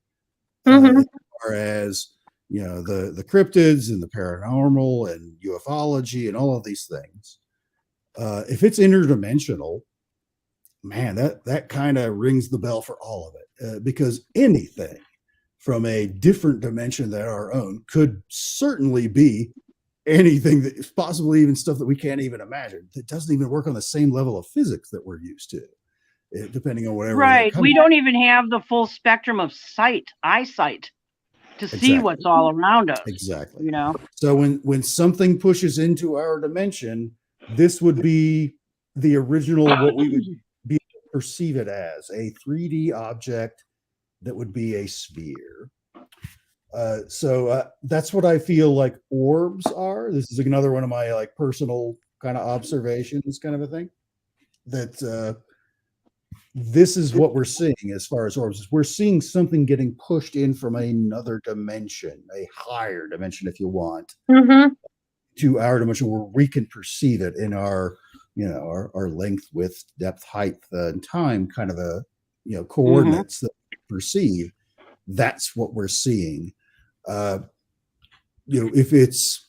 As far as the cryptids and the paranormal and ufology and all of these things. If it's interdimensional, man, that kind of rings the bell for all of it, because anything from a different dimension than our own could certainly be anything that is possibly even stuff that we can't even imagine. That doesn't even work on the same level of physics that we're used to, depending on whatever. Right. We don't even have the full spectrum of eyesight to see what's all around us. Exactly. So when something pushes into our dimension, this would be the original, what we would be able to perceive it as, a 3D object that would be a sphere. So that's what I feel like orbs are. This is another one of my personal kind of observations, kind of a thing. That this is what we're seeing as far as orbs. We're seeing something getting pushed in from another dimension, a higher dimension, if you want. To our dimension where we can perceive it in our length, width, depth, height, and time kind of coordinates that we perceive. That's what we're seeing. If it's,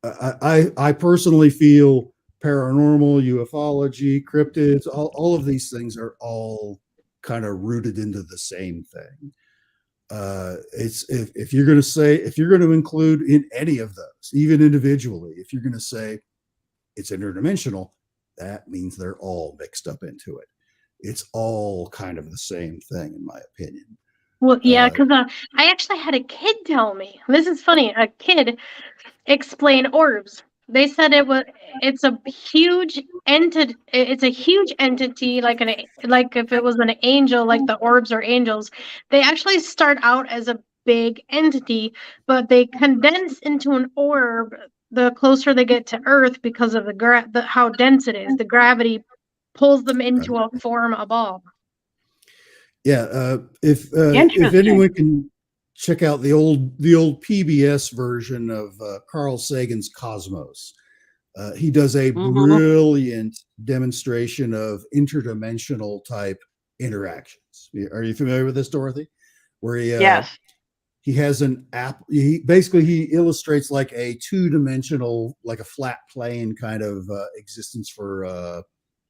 I personally feel paranormal, ufology, cryptids, all of these things are all kind of rooted into the same thing. It's if you're going to include in any of those, even individually, if you're going to say it's interdimensional, that means they're all mixed up into it. It's all kind of the same thing, in my opinion. Well, yeah, because I actually had a kid tell me, this is funny, a kid explain orbs. They said it's a huge entity. It's a huge entity, like if it was an angel, like the orbs are angels. They actually start out as a big entity, but they condense into an orb the closer they get to Earth because of how dense it is. The gravity pulls them into a form above. Yeah, if anyone can check out the old PBS version of Carl Sagan's Cosmos, he does a brilliant demonstration of interdimensional type interactions. Are you familiar with this, Dorothy? Where he has an app. He illustrates like a two-dimensional, like a flat plane kind of existence for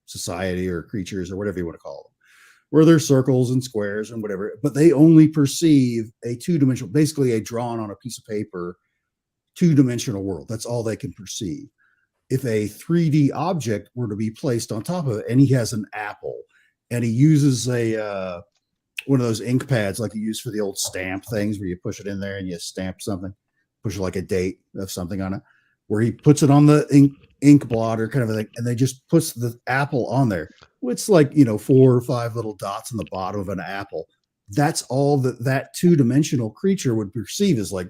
society or creatures or whatever you want to call them, where there's circles and squares and whatever, but they only perceive a two-dimensional, basically a drawn on a piece of paper, two-dimensional world. That's all they can perceive. If a 3D object were to be placed on top of it, and he has an apple, and he uses a one of those ink pads like you use for the old stamp things where you push it in there and you stamp something, push like a date of something on it, where he puts it on the ink blotter kind of a thing, and they just puts the apple on there. It's like, 4 or 5 little dots on the bottom of an apple. That's all that two-dimensional creature would perceive as like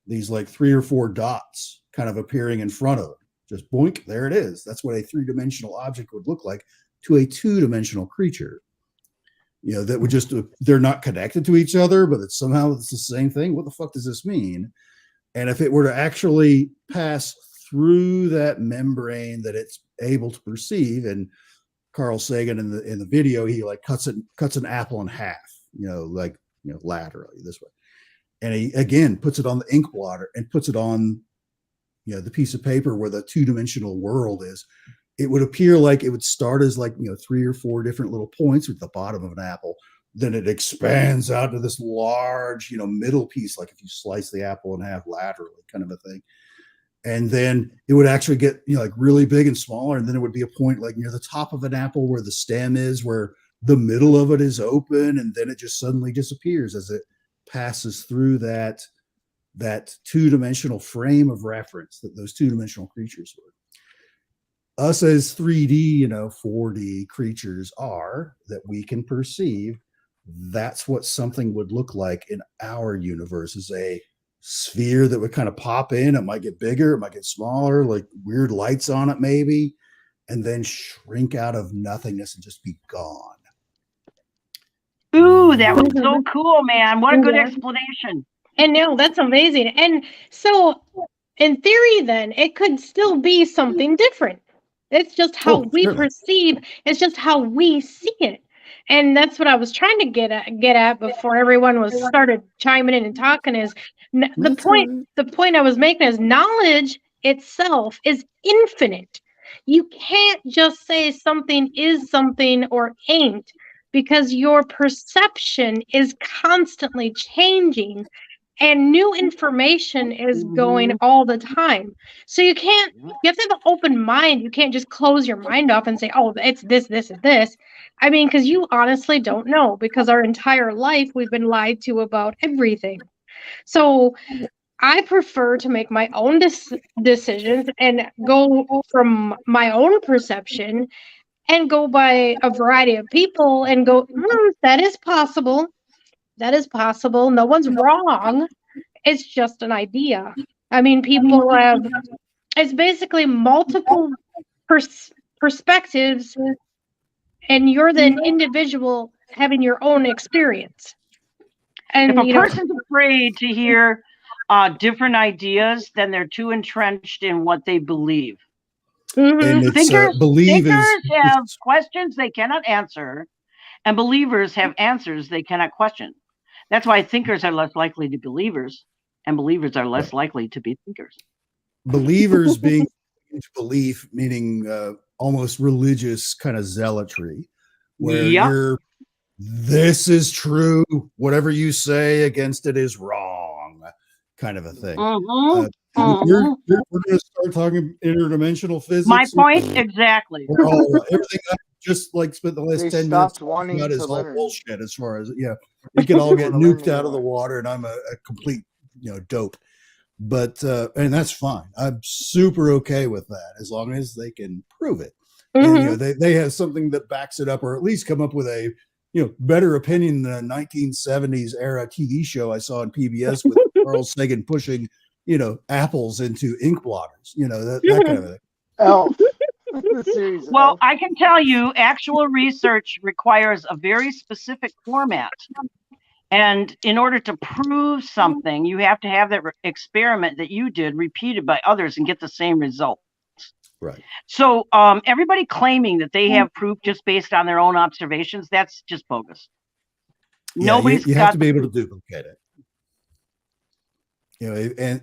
these like 3 or 4 dots kind of appearing in front of it. Just boink, there it is. That's what a 3-dimensional object would look like to a 2-dimensional creature. That would just, they're not connected to each other, but it's somehow the same thing. What the fuck does this mean? And if it were to actually pass through that membrane that it's able to perceive, and Carl Sagan in the video, he like cuts an apple in half, laterally this way. And he again puts it on the ink blotter and puts it on, the piece of paper where the two-dimensional world is. It would appear like it would start as like, 3 or 4 different little points at the bottom of an apple. Then it expands out to this large, middle piece, like if you slice the apple in half laterally kind of a thing. And then it would actually get, like really big and smaller. And then it would be a point like near the top of an apple where the stem is, where the middle of it is open. And then it just suddenly disappears as it passes through that two-dimensional frame of reference that those two-dimensional creatures were. Us as 3D, 4D creatures are that we can perceive. That's what something would look like in our universe, is a sphere that would kind of pop in. It might get bigger, it might get smaller, like weird lights on it maybe, and then shrink out of nothingness and just be gone. Ooh, that was so cool, man. What a good explanation. And no, that's amazing. And so in theory, then it could still be something different. It's just how we perceive. It's just how we see it. And that's what I was trying to get at before everyone was started chiming in and talking is the point I was making is knowledge itself is infinite. You can't just say something is something or ain't, because your perception is constantly changing and new information is going all the time. So you have to have an open mind. You can't just close your mind off and say, oh, it's this, this, and this. I mean, because you honestly don't know, because our entire life we've been lied to about everything. So I prefer to make my own decisions and go from my own perception and go by a variety of people and go, that is possible. That is possible. No one's wrong. It's just an idea. I mean, people have, it's basically multiple perspectives, and you're the individual having your own experience. And if a person's afraid to hear different ideas, then they're too entrenched in what they believe. And Thinkers have questions they cannot answer, and believers have answers they cannot question. That's why thinkers are less likely to be believers, and believers are less likely to be thinkers. Believers being into belief, meaning almost religious kind of zealotry, where this is true, whatever you say against it is wrong, kind of a thing. We're going to start talking interdimensional physics. My point, exactly. Everything I just like spent the last 10 minutes talking about is all bullshit as far as, we can all get nuked out of the water and I'm a complete, dope. But, and that's fine. I'm super okay with that as long as they can prove it. And, they have something that backs it up, or at least come up with a, better opinion than a 1970s era TV show I saw on PBS with Carl Sagan pushing, apples into ink blotters, that kind of thing. Elf. The series Well, Elf. I can tell you, actual research requires a very specific format. And in order to prove something, you have to have that experiment that you did repeated by others and get the same results. Right. So everybody claiming that they have proof just based on their own observations, that's just bogus. Yeah, Nobody's you got have to be able proof. to duplicate it.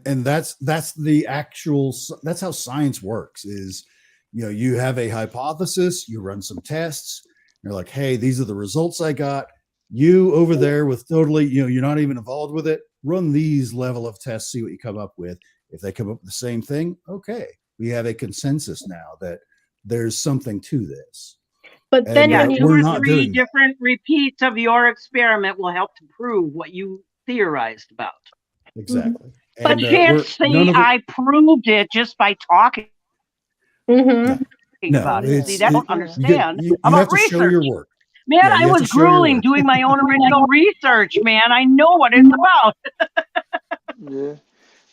And that's the actual, that's how science works is, you have a hypothesis, you run some tests, you're like, hey, these are the results I got. You over there with totally, you're not even involved with it. Run these level of tests, see what you come up with. If they come up with the same thing, okay, we have a consensus now that there's something to this. But then Yeah, when two we're or not three doing that. different repeats of your experiment will help to prove what you theorized about. Exactly. But And you can't say I proved it just by talking No, about it. See, that don't understand you about have to show research. your work. Man, Yeah, I you have was to show your grueling work. doing my own original research, man. I know what it's about. Yeah.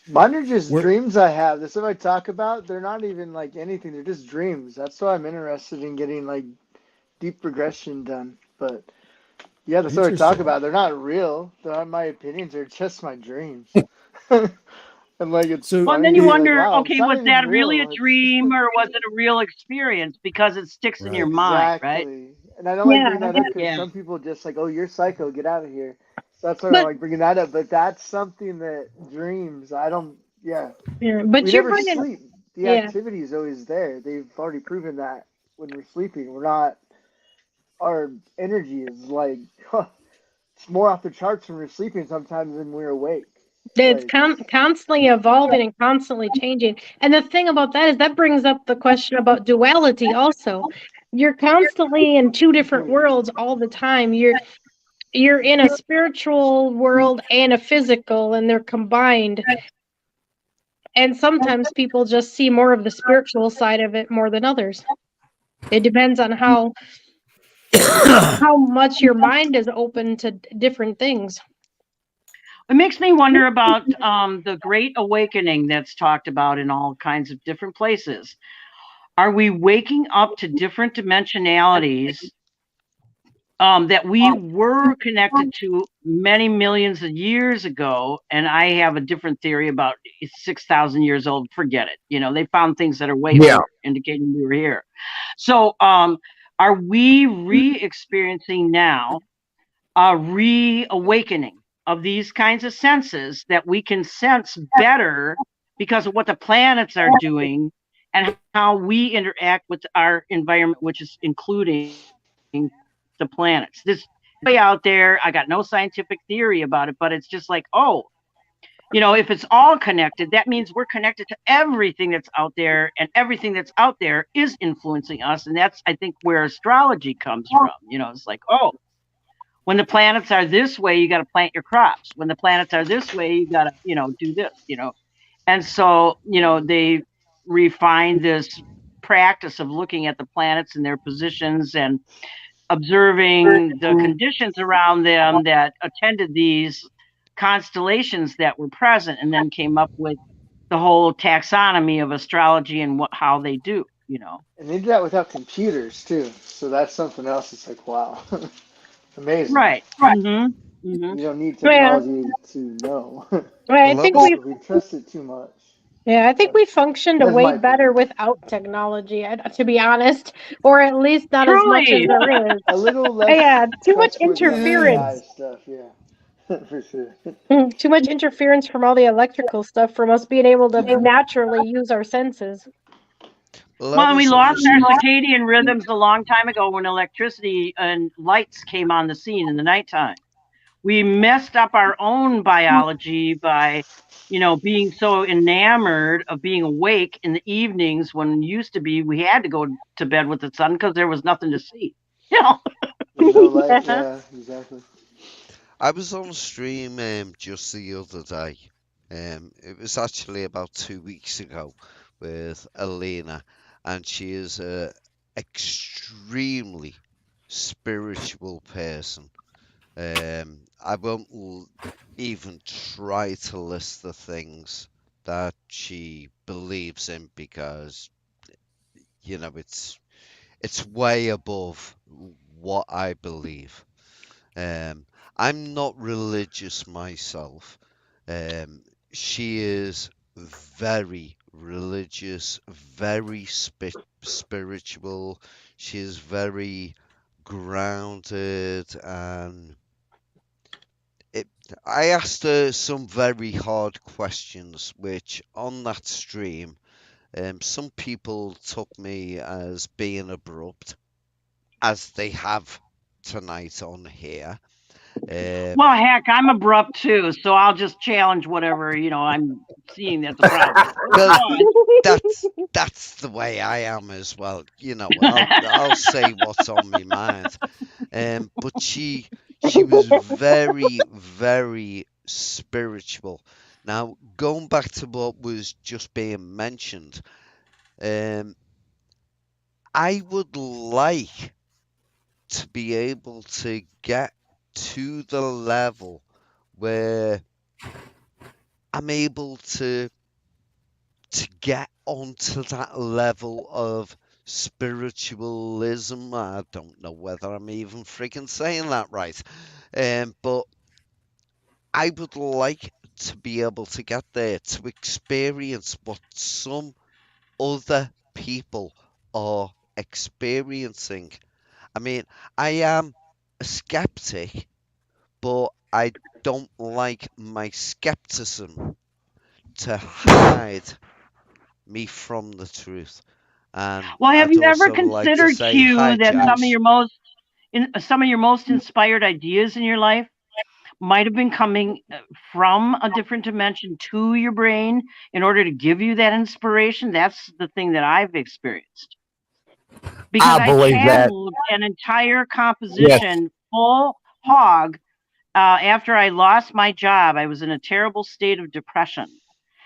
Mine are just dreams I have. The stuff I talk about, they're not even like anything. They're just dreams. That's why I'm interested in getting like deep regression done. But yeah, the stuff I talk Interesting. about, they're not real. They're not my opinions. They're just my dreams. And like it's Well, funny and then to you be like, wonder, wow, okay, it's not was even that real. really a It's- dream or was it a real experience? Because it sticks in your mind, right? Exactly. And I don't like Yeah, bringing that up because yeah. some people just like, oh, you're psycho, get out of here. So that's why I don't like bringing that up. But that's something that dreams, I don't, yeah. Yeah, but We you're never bringing, sleep. The yeah. activity is always there. They've already proven that when we're sleeping, we're not, our energy is like, it's more off the charts when we're sleeping sometimes than we're awake. It's Like, constantly evolving and constantly changing. And the thing about that is that brings up the question about duality also. You're constantly in two different worlds all the time. You're in a spiritual world and a physical, and they're combined. And sometimes people just see more of the spiritual side of it more than others. It depends on how much your mind is open to different things. It makes me wonder about the Great Awakening that's talked about in all kinds of different places. Are we waking up to different dimensionalities that we were connected to many millions of years ago? And I have a different theory about 6,000 years old. Forget it. They found things that are way older, indicating we were here. So are we re-experiencing now a reawakening of these kinds of senses that we can sense better because of what the planets are doing and how we interact with our environment, which is including the planets? This way out there, I got no scientific theory about it, but it's just like, if it's all connected, that means we're connected to everything that's out there, and everything that's out there is influencing us. And that's, I think, where astrology comes from. It's like, when the planets are this way, you got to plant your crops. When the planets are this way, you got to, do this, And so, they refined this practice of looking at the planets and their positions and observing the conditions around them that attended these constellations that were present, and then came up with the whole taxonomy of astrology and how they do, and they did that without computers too. So that's something else. It's like, wow. Amazing. Right. Mm-hmm. You don't need Yeah. technology to know. Right, I think we trust it too much. Yeah, I think we functioned That's way my better without technology, to be honest, or at least not as much as Truly. there is. A little less Yeah, too much trustworthy on the AI interference. stuff, yeah. For sure. Too much interference from all the electrical stuff from us being able to naturally use our senses. Well, we lost our circadian rhythms a long time ago when electricity and lights came on the scene in the nighttime. We messed up our own biology by, being so enamored of being awake in the evenings when it used to be we had to go to bed with the sun because there was nothing to see. There's no light, yeah, exactly. I was on a stream just the other day. It was actually about 2 weeks ago with Elena, and she is a extremely spiritual person. I won't even try to list the things that she believes in, because it's way above what I believe. I'm not religious myself. She is very religious, very spiritual. She is very grounded, and it, I asked her some very hard questions, which on that stream, some people took me as being abrupt, as they have tonight on here. Well, heck, I'm abrupt too, so I'll just challenge whatever I'm seeing that's a problem. Well, that's the way I am as well. I'll say what's on my mind. But she was very, very spiritual. Now, going back to what was just being mentioned, I would like to be able to get to the level where I'm able to get onto that level of spiritualism. I don't know whether I'm even freaking saying that right. But I would like to be able to get there, to experience what some other people are experiencing. I mean, I am a skeptic, but I don't like my skepticism to hide me from the truth. And Well, have I'd you ever also like to considered, say hi, Q, that some of Jax. your most inspired ideas in your life might have been coming from a different dimension to your brain in order to give you that inspiration? That's the thing that I've experienced. Because I believe that. channeled an entire Yes. composition full hog after I lost my job. I was in a terrible state of depression.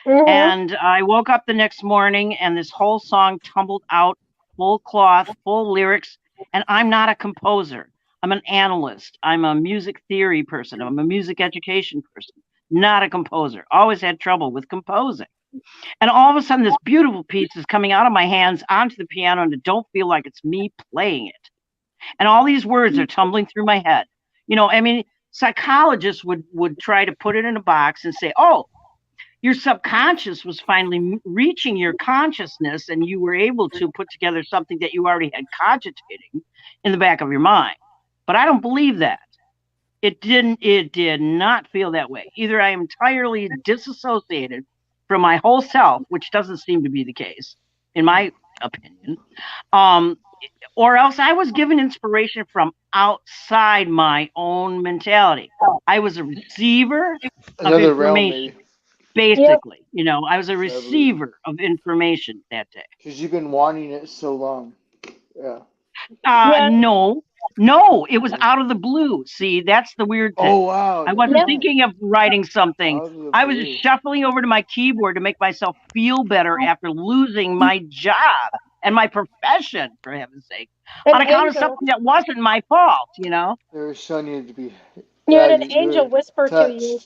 And I woke up the next morning and this whole song tumbled out, full cloth, full lyrics. And I'm not a composer. I'm an analyst. I'm a music theory person. I'm a music education person, not a composer. Always had trouble with composing. And all of a sudden, this beautiful piece is coming out of my hands onto the piano, and I don't feel like it's me playing it. And all these words are tumbling through my head. I mean, psychologists would try to put it in a box and say, oh, your subconscious was finally reaching your consciousness, and you were able to put together something that you already had cogitating in the back of your mind. But I don't believe that. It did not feel that way. Either I am entirely disassociated from my whole self, which doesn't seem to be the case, in my opinion, or else I was given inspiration from outside my own mentality. I was a receiver of Another realm, information. maybe. Basically, I was a receiver of information that day. Because you've been wanting it so long. Yeah. No, it was out of the blue. See, that's the weird thing. Oh, wow. I wasn't thinking of writing something. Out of the I was blue. just shuffling over to my keyboard to make myself feel better after losing my job and my profession, for heaven's sake, on account of something that wasn't my fault, They were showing you to be. You had an angel whisper to you.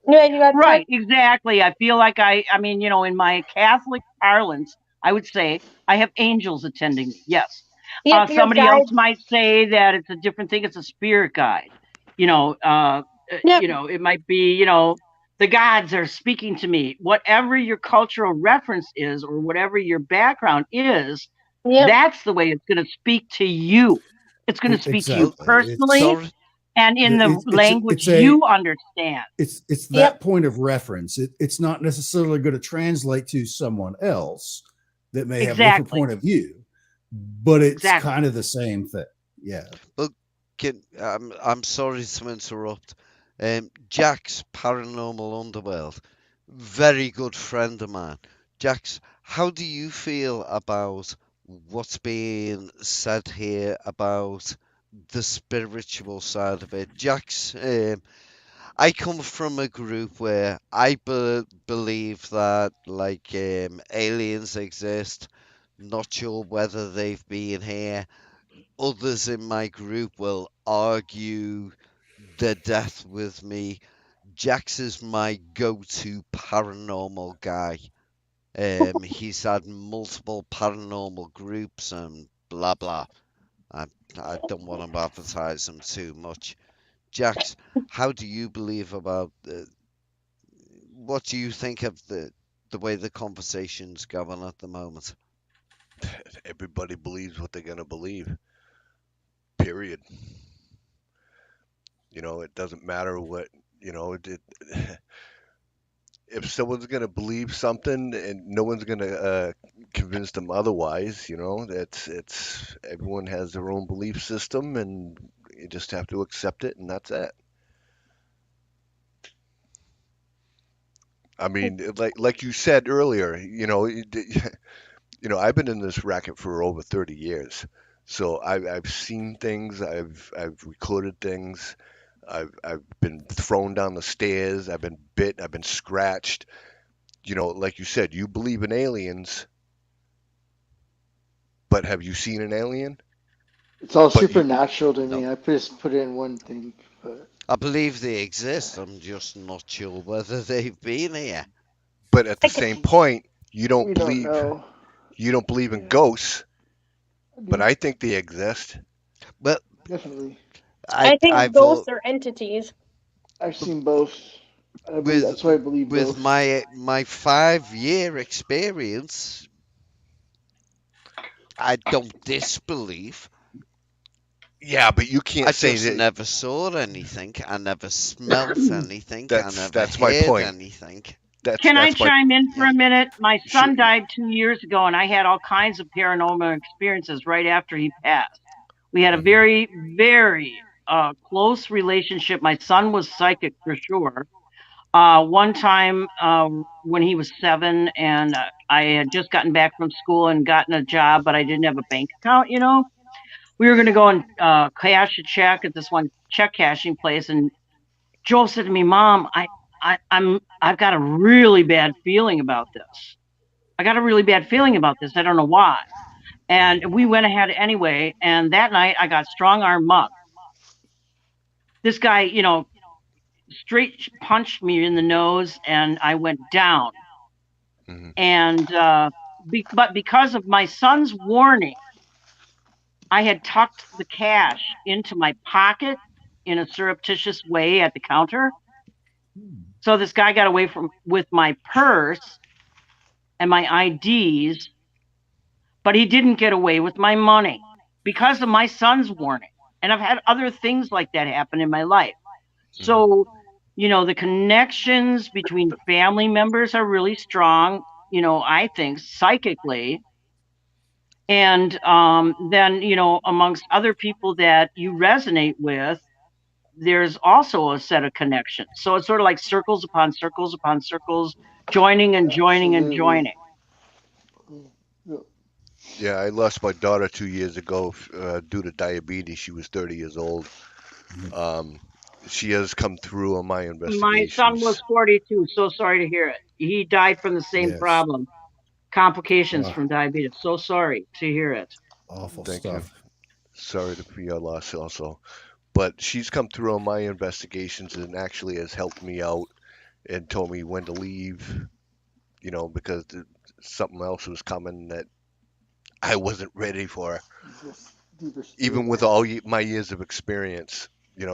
Right, exactly. I feel like I mean, in my Catholic parlance, I would say I have angels attending me. Yes. Yep, your Somebody else guides. might say that it's a different thing. It's a spirit guide. It might be, the gods are speaking to me. Whatever your cultural reference is, or whatever your background is, that's the way it's going to speak to you. It's going to speak to you personally and in the language you understand. It's that point of reference. It's not necessarily going to translate to someone else that may have a different point of view, but it's kind of the same thing. Yeah. But I'm sorry to interrupt. Jack's Paranormal Underworld, very good friend of mine. Jax, how do you feel about what's being said here about the spiritual side of it? Jax, I come from a group where I believe that aliens exist. Not sure whether they've been here. Others in my group will argue the death with me. Jax is my go-to paranormal guy. He's had multiple paranormal groups and blah blah. I don't want to advertise him too much. Jax, how do you believe about what do you think of the way the conversation's going at the moment? Everybody believes what they're gonna believe. Period. It doesn't matter what if someone's gonna believe something and no one's gonna convince them otherwise. It's everyone has their own belief system, and you just have to accept it, and that's it. I mean, like you said earlier, I've been in this racket for over 30 years. So I've seen things, I've recorded things, I've been thrown down the stairs, I've been bit, I've been scratched. Like you said, you believe in aliens, but have you seen an alien? It's all But you supernatural to No. me. I just put it in one thing. But I believe they exist. I'm just not sure whether they've been here. but at the same point, you don't we don't believe know. you don't believe in ghosts, I but do. I think they exist. But Definitely. I think I've ghosts are entities. I've seen both. I believe, with that's why I believe with both. my 5-year experience, I don't disbelieve. Yeah, but you I can't say just that. never saw anything. I never smelt anything. I never That's my heard point. anything. Can I That's my chime in for a minute? My sure. son died 2 years ago, and I had all kinds of paranormal experiences right after he passed. We had a very, very close relationship. My son was psychic for sure. One time when he was 7, and I had just gotten back from school and gotten a job, but I didn't have a bank account, we were going to go and cash a check at this one check cashing place, and Joel said to me, "Mom, I've got a really bad feeling about this. I got a really bad feeling about this. I don't know why." And we went ahead anyway. And that night I got strong arm mugged. This guy, straight punched me in the nose, and I went down. And but because of my son's warning, I had tucked the cash into my pocket in a surreptitious way at the counter. So this guy got away with my purse and my IDs, but he didn't get away with my money because of my son's warning. And I've had other things like that happen in my life. So, the connections between family members are really strong, I think psychically. And then, amongst other people that you resonate with, there's also a set of connections. So it's sort of like circles upon circles upon circles, joining and joining and Absolutely. joining. Yeah, I lost my daughter 2 years ago due to diabetes. She was 30 years old. Um, she has come through on my My son investigations. was 42. So sorry to hear it. He died from the same Yes. problem, complications Uh, from diabetes. So sorry to hear it. Awful Thank you. stuff. Sorry for your loss also. But she's come through on my investigations and actually has helped me out and told me when to leave, because something else was coming that I wasn't ready for, Deeper even spirit. with all my years of experience.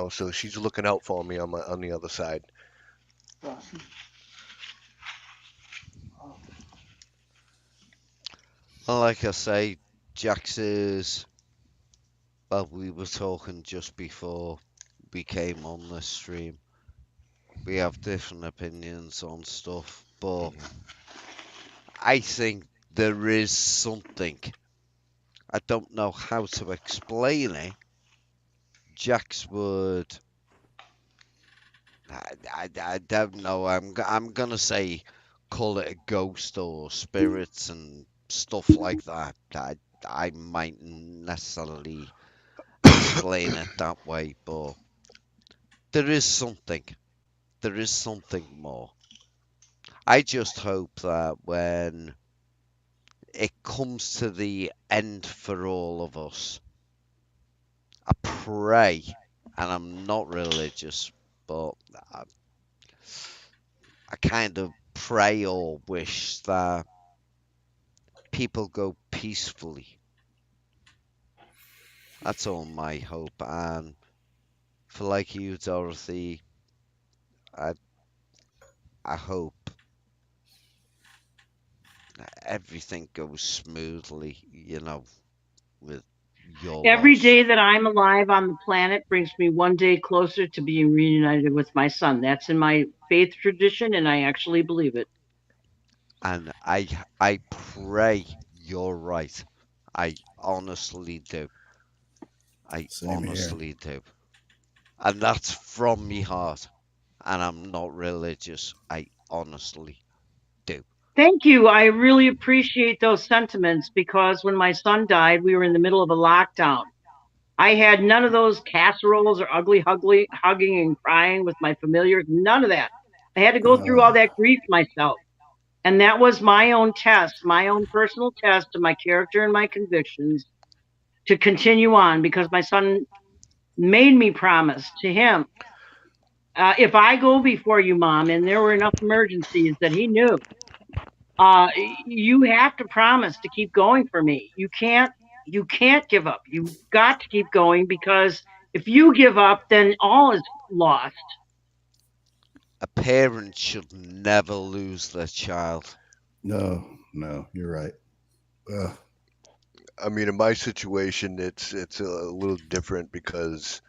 So she's looking out for me on the other side. Awesome. Well, like I say, Jax is. Well, we were talking just before we came on this stream. We have different opinions on stuff, but I think there is something. I don't know how to explain it. Jax would. I don't know. I'm gonna say call it a ghost or spirits and stuff like that. I might necessarily explain it that way, but there is something. There is something more. I just hope that when it comes to the end for all of us, I pray, and I'm not religious, but I kind of pray or wish that people go peacefully. That's all my hope. And for like you, Dorothy, I I hope everything goes smoothly, with your Every loss. day that I'm alive on the planet brings me one day closer to being reunited with my son. That's in my faith tradition, and I actually believe it. And I pray you're right. I honestly do. I Same here. honestly do. And that's from me heart. And I'm not religious. I honestly do. Thank you. I really appreciate those sentiments because when my son died, we were in the middle of a lockdown. I had none of those casseroles or hugging and crying with my familiars, none of that. I had to go through all that grief myself. And that was my own test, my own personal test of my character and my convictions to continue on because my son made me promise to him, if I go before you, Mom, and there were enough emergencies that he knew, you have to promise to keep going for me. You can't give up. You've got to keep going because if you give up, then all is lost. A parent should never lose their child. No, you're right. I mean, in my situation, it's a little different because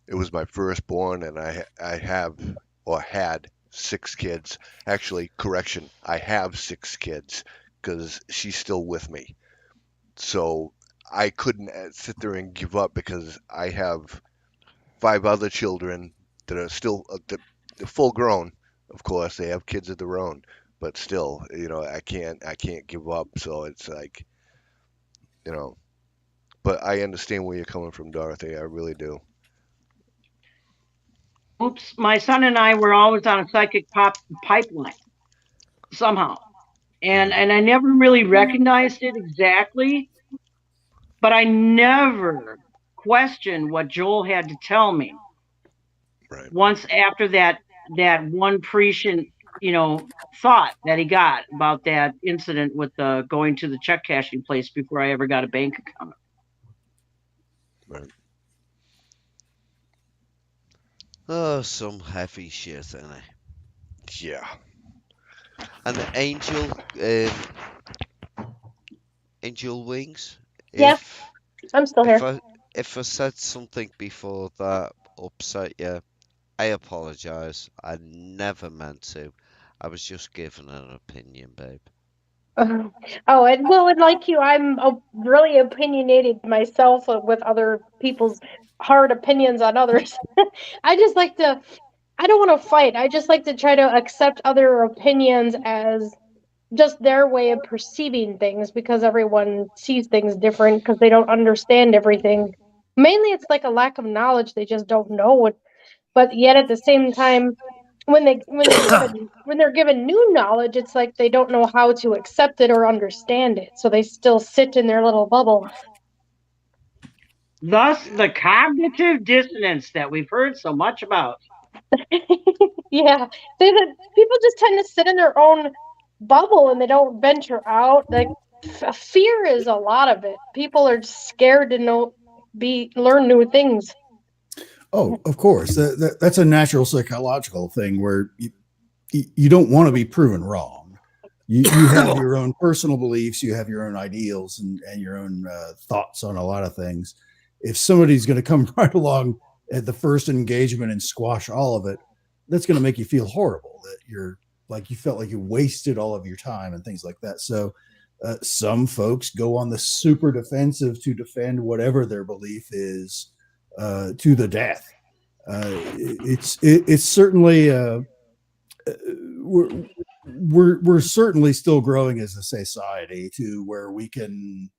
it was my firstborn, and I have or had 6 kids. Actually, correction, I have 6 kids because she's still with me. So I couldn't sit there and give up because I have 5 other children that are still they're full grown. Of course, they have kids of their own, but still, I can't give up. So it's like, you know, but I understand where you're coming from, Dorothy. I really do. Oops, my son and I were always on a psychic pipeline somehow. And I never really recognized it exactly, but I never questioned what Joel had to tell me. Right. Once after that one prescient, thought that he got about that incident with going to the check cashing place before I ever got a bank account. Right. Oh, some heavy shit, isn't it? Yeah. And Angel Wings. Yeah, I'm still here. If I said something before that upset you, I apologize. I never meant to. I was just giving an opinion, babe. And like you, I'm really opinionated myself with other people's hard opinions on others. I just like to, I don't want to fight. I just like to try to accept other opinions as just their way of perceiving things because everyone sees things different because they don't understand everything. Mainly, it's like a lack of knowledge. They just don't know it. But yet, at the same time, when they're given new knowledge, it's like they don't know how to accept it or understand it. So they still sit in their little bubble. Thus, the cognitive dissonance that we've heard so much about. Yeah, people just tend to sit in their own bubble and they don't venture out. Like fear is a lot of it. People are scared to learn new things. Oh, of course. That's a natural psychological thing where you don't want to be proven wrong. You have your own personal beliefs, you have your own ideals and your own thoughts on a lot of things. If somebody's going to come right along at the first engagement and squash all of it, that's going to make you feel horrible that you felt like you wasted all of your time and things like that. So some folks go on the super defensive to defend whatever their belief is to the death. It's certainly we're certainly still growing as a society to where we can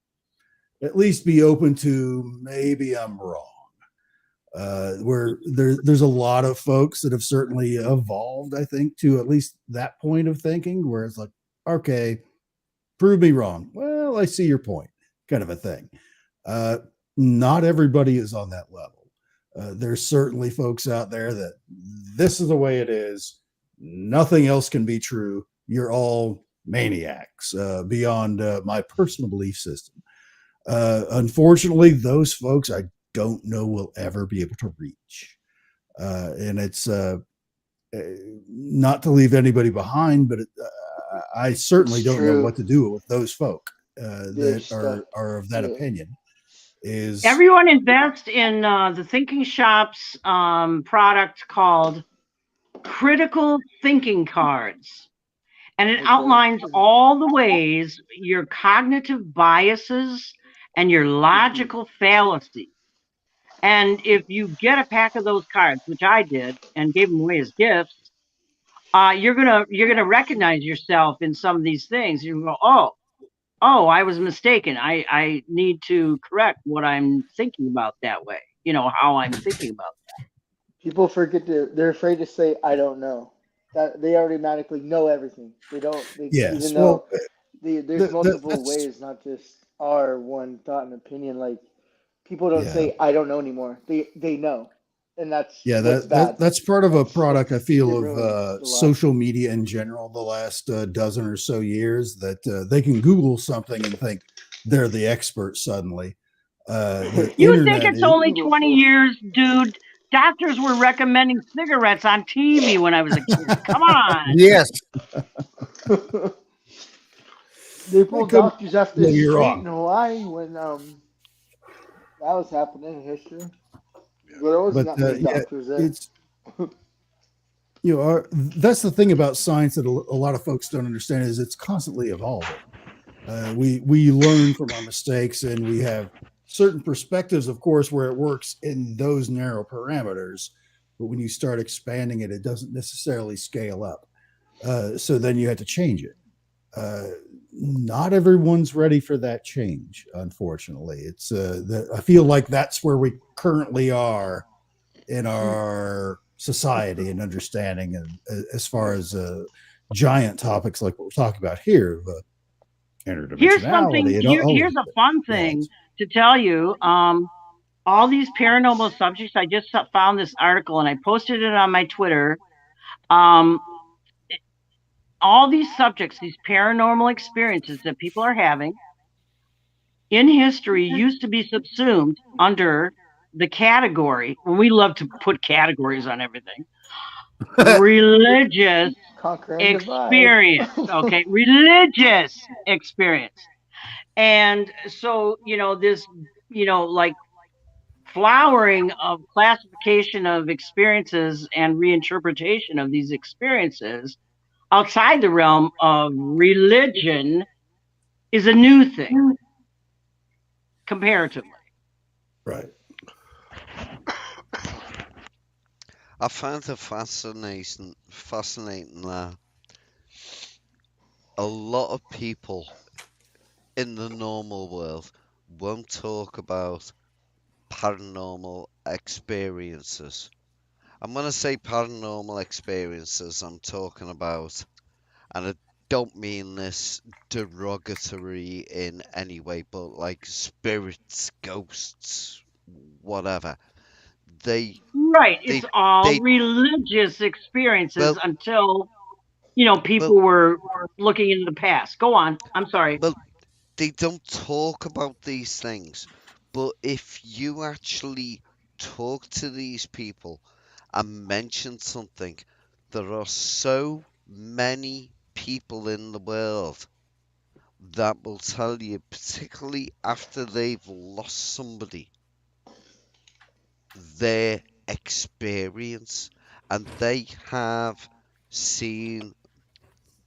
at least be open to maybe I'm wrong. Where there's a lot of folks that have certainly evolved, I think, to at least that point of thinking where it's like, okay, prove me wrong. Well, I see your point, kind of a thing. Not everybody is on that level. There's certainly folks out there that this is the way it is. nothing else can be true. You're all maniacs beyond my personal belief system. Unfortunately, those folks I don't know will ever be able to reach. And it's not to leave anybody behind, but I certainly It's don't know true. what to do with those folk They're that stuck. are of that Yeah. opinion. Is Everyone invest in the Thinking Shop's product called Critical Thinking Cards. And it outlines all the ways your cognitive biases and your logical fallacies. And if you get a pack of those cards, which I did and gave them away as gifts, you're gonna recognize yourself in some of these things. You go, oh, I was mistaken. I need to correct what I'm thinking about that way. You know, how I'm thinking about that. People forget they're afraid to say, I don't know. That they automatically know everything. They don't, yes, even well, though there's multiple that's ways, not just our one thought and opinion. Like, people don't yeah. say, I don't know anymore. They know. And that's Yeah, what's bad. that's part of a product I feel it of ruins a lot. social media in general. The last dozen or so years, that they can Google something and think they're the expert suddenly. The You think internet it's is only 20 years, dude? Doctors were recommending cigarettes on TV when I was a kid. Come on. Yes. They pulled could- doctors off the well, you're street wrong. in Hawaii when that was happening in history. But there wasn't but that many yeah, doctors there. it's that's the thing about science that a lot of folks don't understand is it's constantly evolving. We learn from our mistakes, and we have certain perspectives, of course, where it works in those narrow parameters. But when you start expanding it, it doesn't necessarily scale up. So then you have to change it. Not everyone's ready for that change, unfortunately. It's I feel like that's where we currently are in our society and understanding, and as far as giant topics like what we're talking about here, interdimensionality. Here's something. Here's a fun thing to tell you. All these paranormal subjects. I just found this article and I posted it on my Twitter. All these subjects, these paranormal experiences that people are having in history, used to be subsumed under the category. We love to put categories on everything. Religious experience. Okay, religious experience. And so, this, like flowering of classification of experiences and reinterpretation of these experiences outside the realm of religion is a new thing, comparatively. Right. I find it fascinating that a lot of people in the normal world won't talk about paranormal experiences. And when I say paranormal experiences, I'm talking about, and I don't mean this derogatory in any way, but like spirits, ghosts, whatever. It's all religious experiences until people were looking into the past. Go on. I'm sorry. Well, they don't talk about these things, but if you actually talk to these people and mention something, there are so many people in the world that will tell you, particularly after they've lost somebody, their experience, and they have seen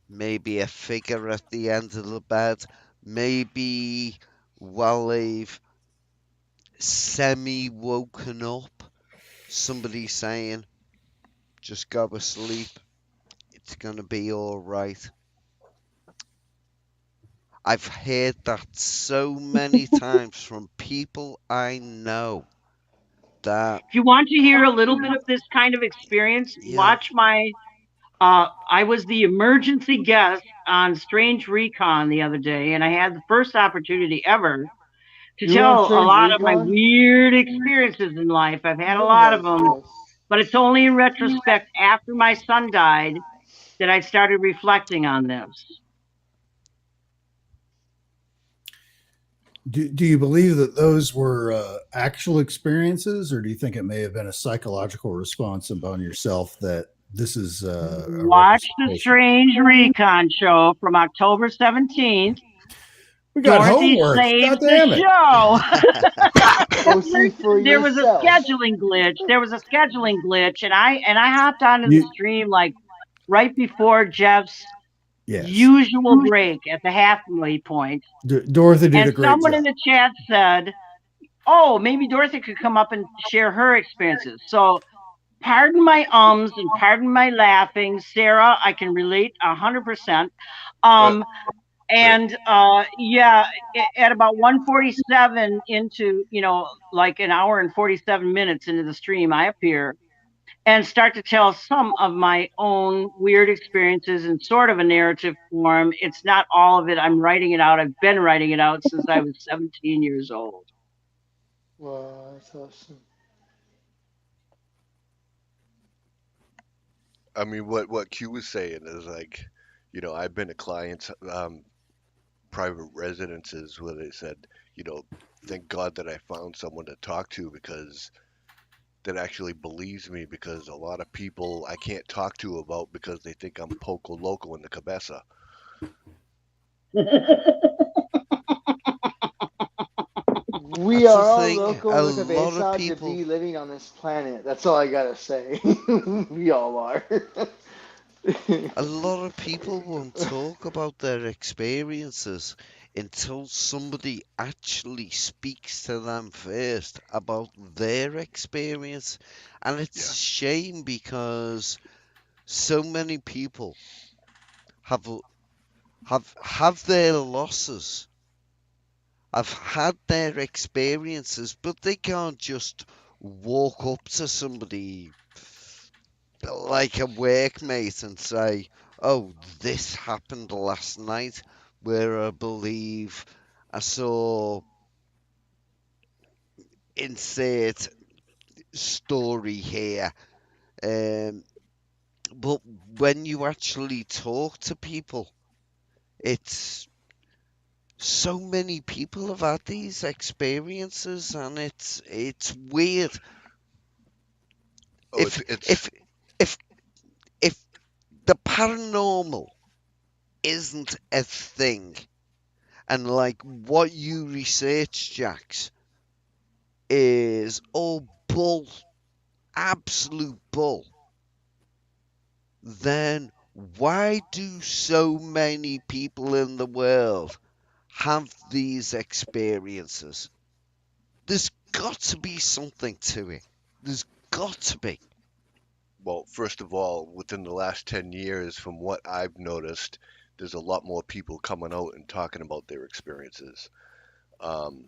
maybe a figure at the end of the bed, maybe while they've semi-woken up, somebody saying, just go to sleep, it's going to be all right. I've heard that so many times from people I know. That if you want to hear a little bit of this kind of experience, watch my I was the emergency guest on Strange Recon the other day, and I had the first opportunity ever to tell a lot of my weird experiences in life. I've had a lot of them, but it's only in retrospect after my son died that I started reflecting on this. Do you believe that those were actual experiences, or do you think it may have been a psychological response upon yourself that this is a Watch the representation? Strange Recon show from October 17th. We got Dorothy homework. saved God the damn it. Go see for There was a yourself. scheduling glitch, and I hopped onto the stream like right before Jeff's usual break at the halfway point. Dorothy did And a great someone job. in the chat said, "Oh, maybe Dorothy could come up and share her experiences." So, pardon my ums and pardon my laughing, Sarah. I can relate 100%. And yeah, at about 1:47 into, like an hour and 47 minutes into the stream, I appear and start to tell some of my own weird experiences in sort of a narrative form. It's not all of it. I'm writing it out. I've been writing it out since I was 17 years old. Wow, that's awesome. I mean, what Q was saying is like, I've been to clients' private residences where they said, thank God that I found someone to talk to because that actually believes me, because a lot of people I can't talk to about because they think I'm poco loco in the cabeza. We That's are the all thing, local a in the lot of cabeza to people- be living on this planet. That's all I gotta say. We all are. A lot of people won't talk about their experiences until somebody actually speaks to them first about their experience. And it's a shame because so many people have their losses. I've had their experiences, but they can't just walk up to somebody like a workmate and say, "Oh, this happened last night," where I believe I saw insert story here. But when you actually talk to people, it's so many people have had these experiences, and it's weird. Oh, If the paranormal isn't a thing, and like what you research, Jax, is all bull, absolute bull, then why do so many people in the world have these experiences? There's got to be something to it. There's got to be. Well, first of all, within the last 10 years, from what I've noticed, there's a lot more people coming out and talking about their experiences. And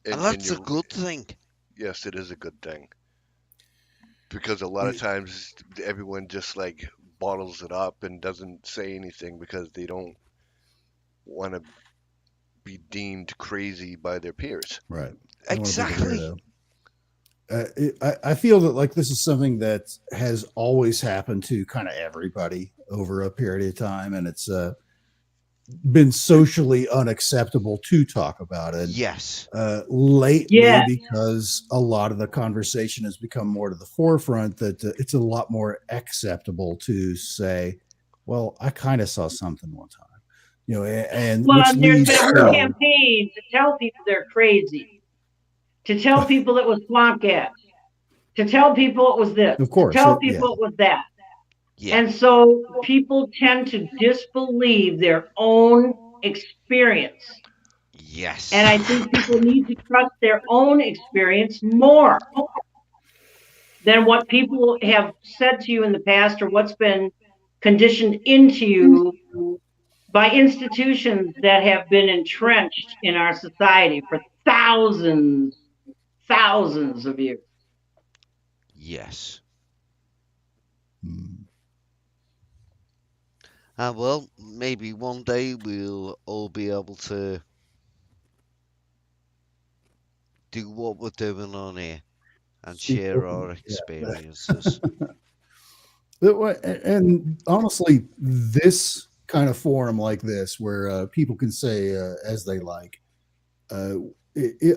that's a good thing. Yes, it is a good thing. Because a lot of times everyone just like bottles it up and doesn't say anything because they don't want to be deemed crazy by their peers. Right. Exactly. I feel that like this is something that has always happened to kind of everybody over a period of time, and it's been socially unacceptable to talk about it. Yes. Lately, because a lot of the conversation has become more to the forefront, that it's a lot more acceptable to say, "Well, I kind of saw something one time," and Well, which and there's leads been a whole to campaign to tell people they're crazy, to tell people it was swamp gas, to tell people it was this, Of course, to tell people it was that. Yeah. And so people tend to disbelieve their own experience. Yes. And I think people need to trust their own experience more than what people have said to you in the past or what's been conditioned into you by institutions that have been entrenched in our society for thousands of years. Yes. Well, maybe one day we'll all be able to do what we're doing on here. and Speak share our openly. Yeah. experiences. And honestly, this kind of forum like this, where people can say as they like,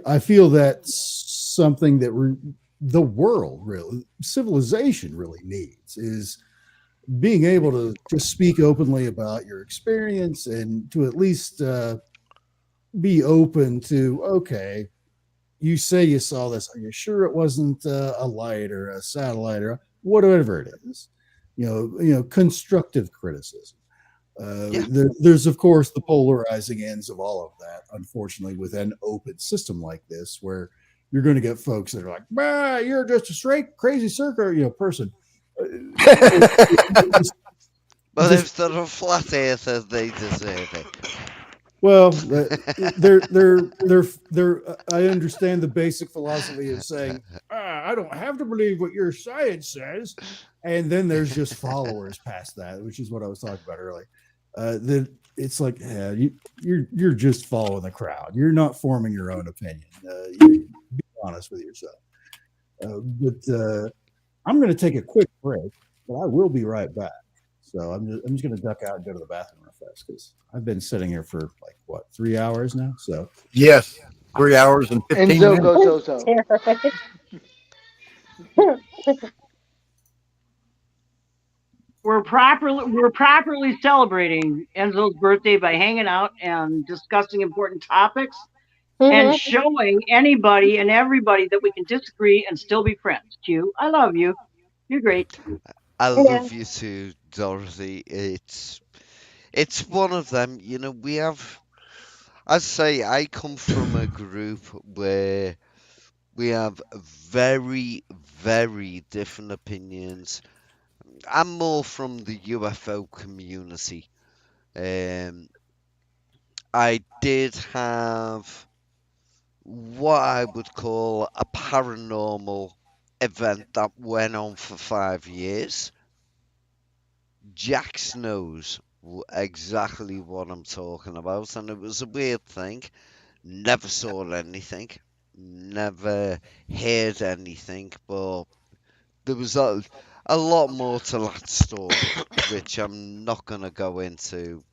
I feel that's something that the world really, civilization really needs, is being able to just speak openly about your experience and to at least be open to, okay, you say you saw this. Are you sure it wasn't a light or a satellite or whatever it is? Constructive criticism. There's of course the polarizing ends of all of that. Unfortunately, with an open system like this, where you're going to get folks that are like, "Bah, you're just a straight crazy circle, person." But if they're a flat earther, they deserve it. Well, I understand the basic philosophy of saying, I don't have to believe what your science says, and then there's just followers past that, which is what I was talking about earlier. That it's like, you're just following the crowd. You're not forming your own opinion. Be honest with yourself. But I'm going to take a quick break, but I will be right back. So I'm just going to duck out and go to the bathroom real fast because I've been sitting here for 3 hours now. So yes, 3 hours and 15 Enzo minutes. goes We're properly celebrating Enzo's birthday by hanging out and discussing important topics and showing anybody and everybody that we can disagree and still be friends. Q, I love you. You're great. I love you too, Dorothy. It's one of them. We have. I say I come from a group where we have very, very different opinions. I'm more from the UFO community. I did have what I would call a paranormal event that went on for 5 years. Jax knows exactly what I'm talking about, and it was a weird thing. Never saw anything, never heard anything, but there was a lot more to that story, which I'm not going to go into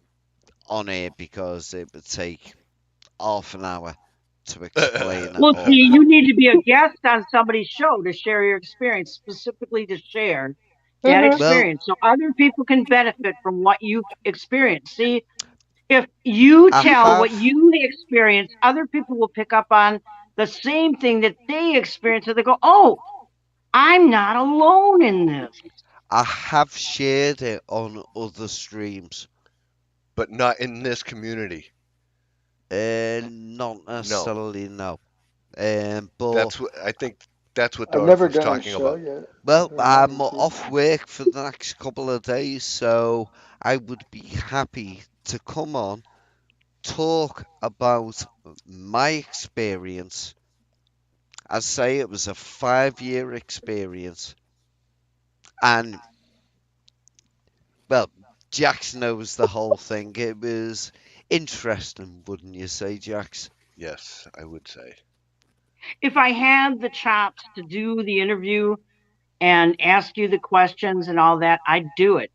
on air because it would take half an hour to explain it Well, all. see, you need to be a guest on somebody's show to share your experience, specifically to share that Well, experience so other people can benefit from what you've experienced. See, if you I tell what have you experienced, other people will pick up on the same thing that they experienced, and they go, "Oh, I'm not alone in this." I have shared it on other streams. But not in this community. Not No. necessarily, no. But That's what I think. That's what I've never Dorothy's done a talking show about. yet. well, I've I'm wanted to. off work for the next couple of days, so I would be happy to come on, talk about my experience. I say it was a 5 year experience, and well, Jax knows the whole thing. It was interesting, wouldn't you say, Jax? Yes, I would say. If I had the chops to do the interview and ask you the questions and all that, I'd do it.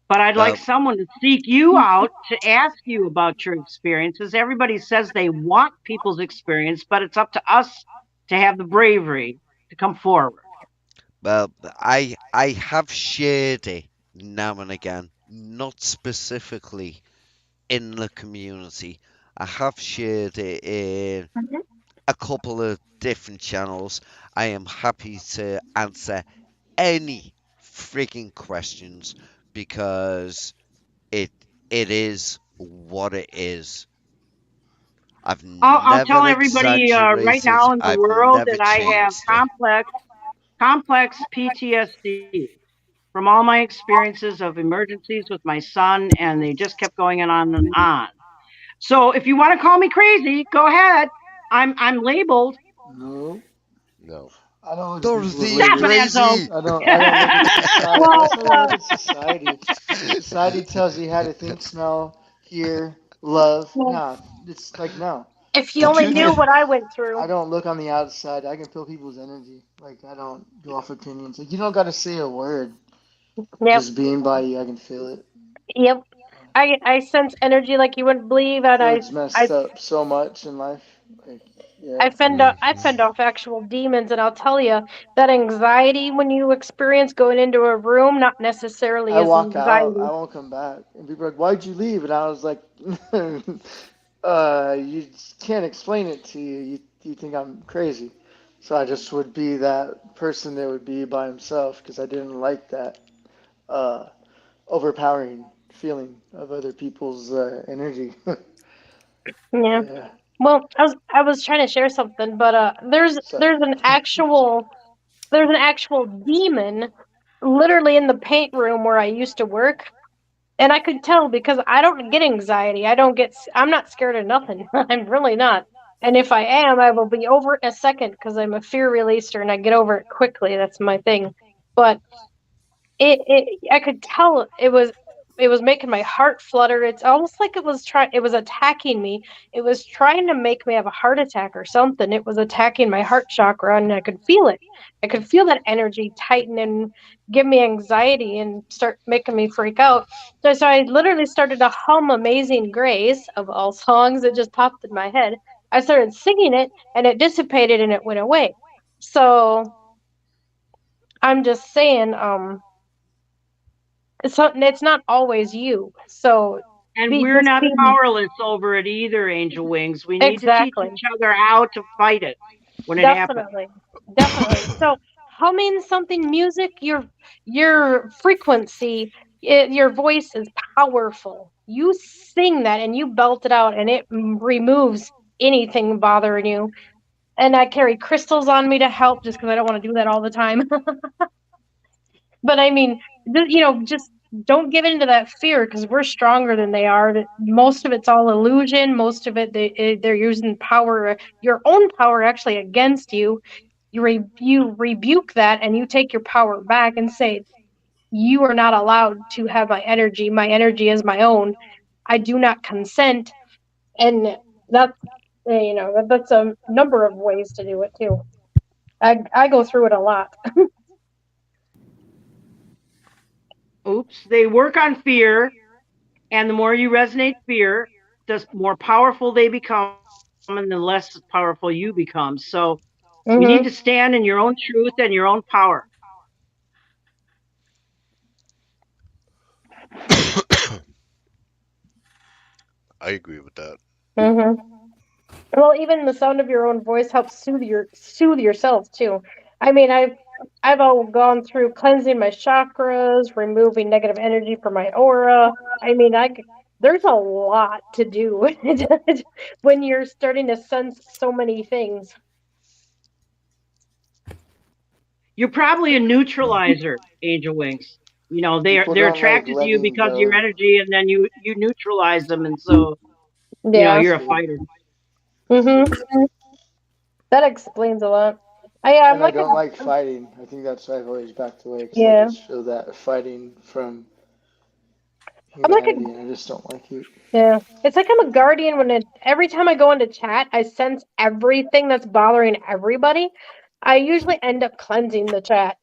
But I'd like someone to seek you out to ask you about your experiences. Everybody says they want people's experience, but it's up to us to have the bravery to come forward. Well, I have shared it now and again, not specifically in the community. I have shared it in a couple of different channels. I am happy to answer any freaking questions because it is what it is. I've I'll tell never everybody right exaggerated. now in the I've world never that I have changed it. complex PTSD from all my experiences of emergencies with my son, and they just kept going on and on. So if you want to call me crazy, go ahead. I'm labeled. No. No. I don't look at people with Dorothy, Stop it, labels. Enzo. I don't look at society. Well, That's why I look at society. Society tells you how to think, smell, hear, love. Nah, it's like no. If you only knew what I went through. I don't look on the outside. I can feel people's energy. Like, I don't go off opinions. Like, you don't got to say a word. Yep. Just being by you, I can feel it. Yep. I sense energy like you wouldn't believe, and It's messed up so much in life. Like, yeah. I fend off actual demons, and I'll tell you that anxiety when you experience going into a room, not necessarily I is walk out. I anxiety. won't come back. And people are like, "Why'd you leave?" And I was like, "You can't explain it to you. You think I'm crazy." So I just would be that person that would be by himself because I didn't like that uh, overpowering feeling of other people's energy. Yeah. Yeah. Well, I was trying to share something, but there's an actual demon literally in the paint room where I used to work. And I could tell because I don't get anxiety. I'm not scared of nothing. I'm really not. And if I am, I will be over it in a second because I'm a fear releaser and I get over it quickly. That's my thing. But I could tell it was making my heart flutter. It's almost like it was attacking me. It was trying to make me have a heart attack or something. It was attacking my heart chakra and I could feel it. I could feel that energy tighten and give me anxiety and start making me freak out. So I literally started to hum Amazing Grace of all songs. It just popped in my head. I started singing it and it dissipated and it went away. So I'm just saying, it's not always you. So And we're just not be powerless over it either, Angel Wings. We need to teach exactly. each other how to fight it when it happens. Definitely. So humming something music, your frequency, your voice is powerful. You sing that and you belt it out and it removes anything bothering you. And I carry crystals on me to help just because I don't want to do that all the time. But I mean, just don't give into that fear because we're stronger than they are. Most of it's all illusion. Most of it, they're using power, your own power actually against you. You rebuke that and you take your power back and say, you are not allowed to have my energy. My energy is my own. I do not consent. And that's, that's a number of ways to do it too. I go through it a lot. Oops. They work on fear, and the more you resonate fear, the more powerful they become, and the less powerful you become. So you need to stand in your own truth and your own power. I agree with that. Well, even the sound of your own voice helps soothe yourself too. I mean, I've all gone through cleansing my chakras, removing negative energy from my aura. I mean, there's a lot to do when you're starting to sense so many things. You're probably a neutralizer, Angel Wings. They're People don't like attracted to you letting because of your go. energy, and then you neutralize them, and so Yeah. you're a fighter. That explains a lot. I'm And I like don't like fighting. I think that's why I've always backed away because I yeah. just feel that fighting from I'm like humanity, and I just don't like it. Yeah, it's like I'm a guardian every time I go into chat, I sense everything that's bothering everybody. I usually end up cleansing the chat.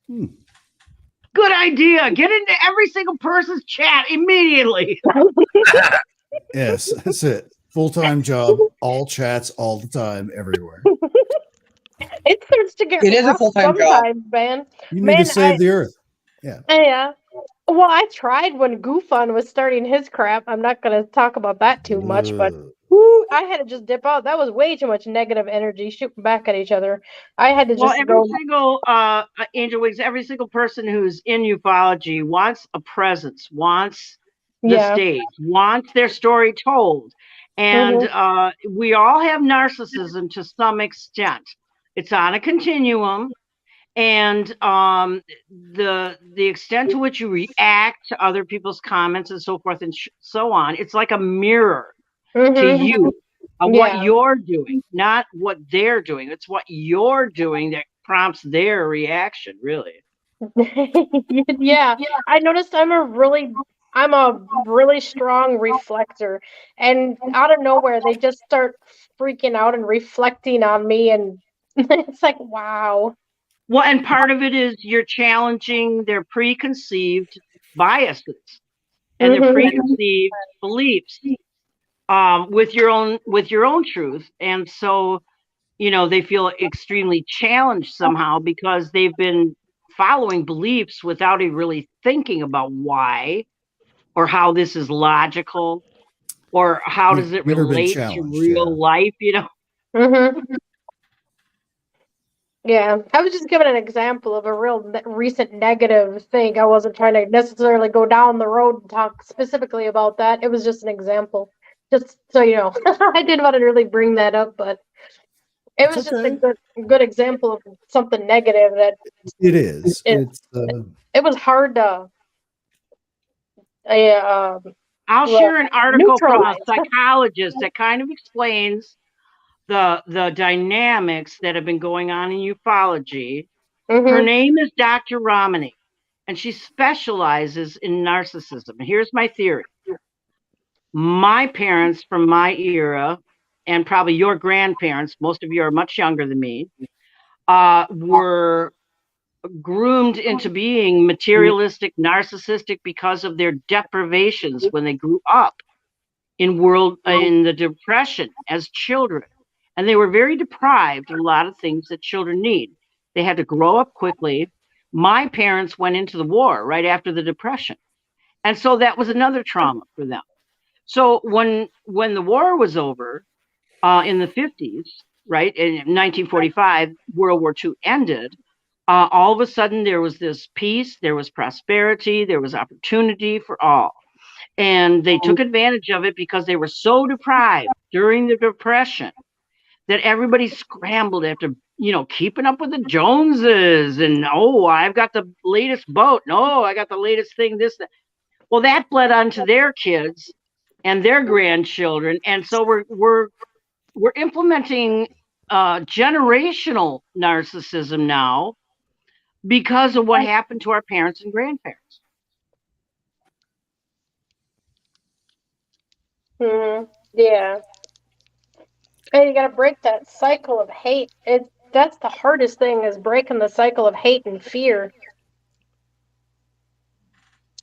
Good idea. Get into every single person's chat immediately. Yes, that's it. Full-time job, all chats, all the time, everywhere. It starts to get It is a rough full-time job. sometimes, man. You need to save the earth. Yeah. Yeah. Well, I tried when Goofon was starting his crap. I'm not going to talk about that too much, but whoo, I had to just dip out. That was way too much negative energy shooting back at each other. I had to Well, just every go. single Angel Wings, every single person who's in ufology wants a presence, wants the stage, wants their story told. And we all have narcissism to some extent. It's on a continuum. And the extent to which you react to other people's comments and so forth and so on, it's like a mirror to you of what you're doing, not what they're doing. It's what you're doing that prompts their reaction, really. Yeah, I noticed I'm a really I'm a really strong reflector, and out of nowhere they just start freaking out and reflecting on me, and it's like, wow. Well, and part of it is you're challenging their preconceived biases and their preconceived beliefs with your own truth, and so they feel extremely challenged somehow because they've been following beliefs without really thinking about why or how this is logical or how does it Never been relate to challenged, real life, Yeah, I was just giving an example of a real recent negative thing. I wasn't trying to necessarily go down the road and talk specifically about that. It was just an example, just so you know. I didn't want to really bring that up, but it was just a good example of something negative that It is. it was hard to I'll share an article from a neutralize. psychologist that kind of explains the dynamics that have been going on in ufology. Her name is Dr. Romani, and she specializes in narcissism. Here's my theory. My parents from my era, and probably your grandparents, most of you are much younger than me, were groomed into being materialistic, narcissistic because of their deprivations when they grew up in the Depression as children. And they were very deprived of a lot of things that children need. They had to grow up quickly. My parents went into the war right after the Depression. And so that was another trauma for them. So when the war was over in the 50s, right, in 1945, World War II ended, all of a sudden there was this peace, there was prosperity, there was opportunity for all. And they took advantage of it because they were so deprived during the Depression that everybody scrambled after, keeping up with the Joneses. And, oh, I've got the latest boat. No, I got the latest thing, this, that. Well, that bled onto their kids and their grandchildren. And so we're implementing generational narcissism now because of what happened to our parents and grandparents. Yeah. And you gotta break that cycle of hate. That's the hardest thing, is breaking the cycle of hate and fear.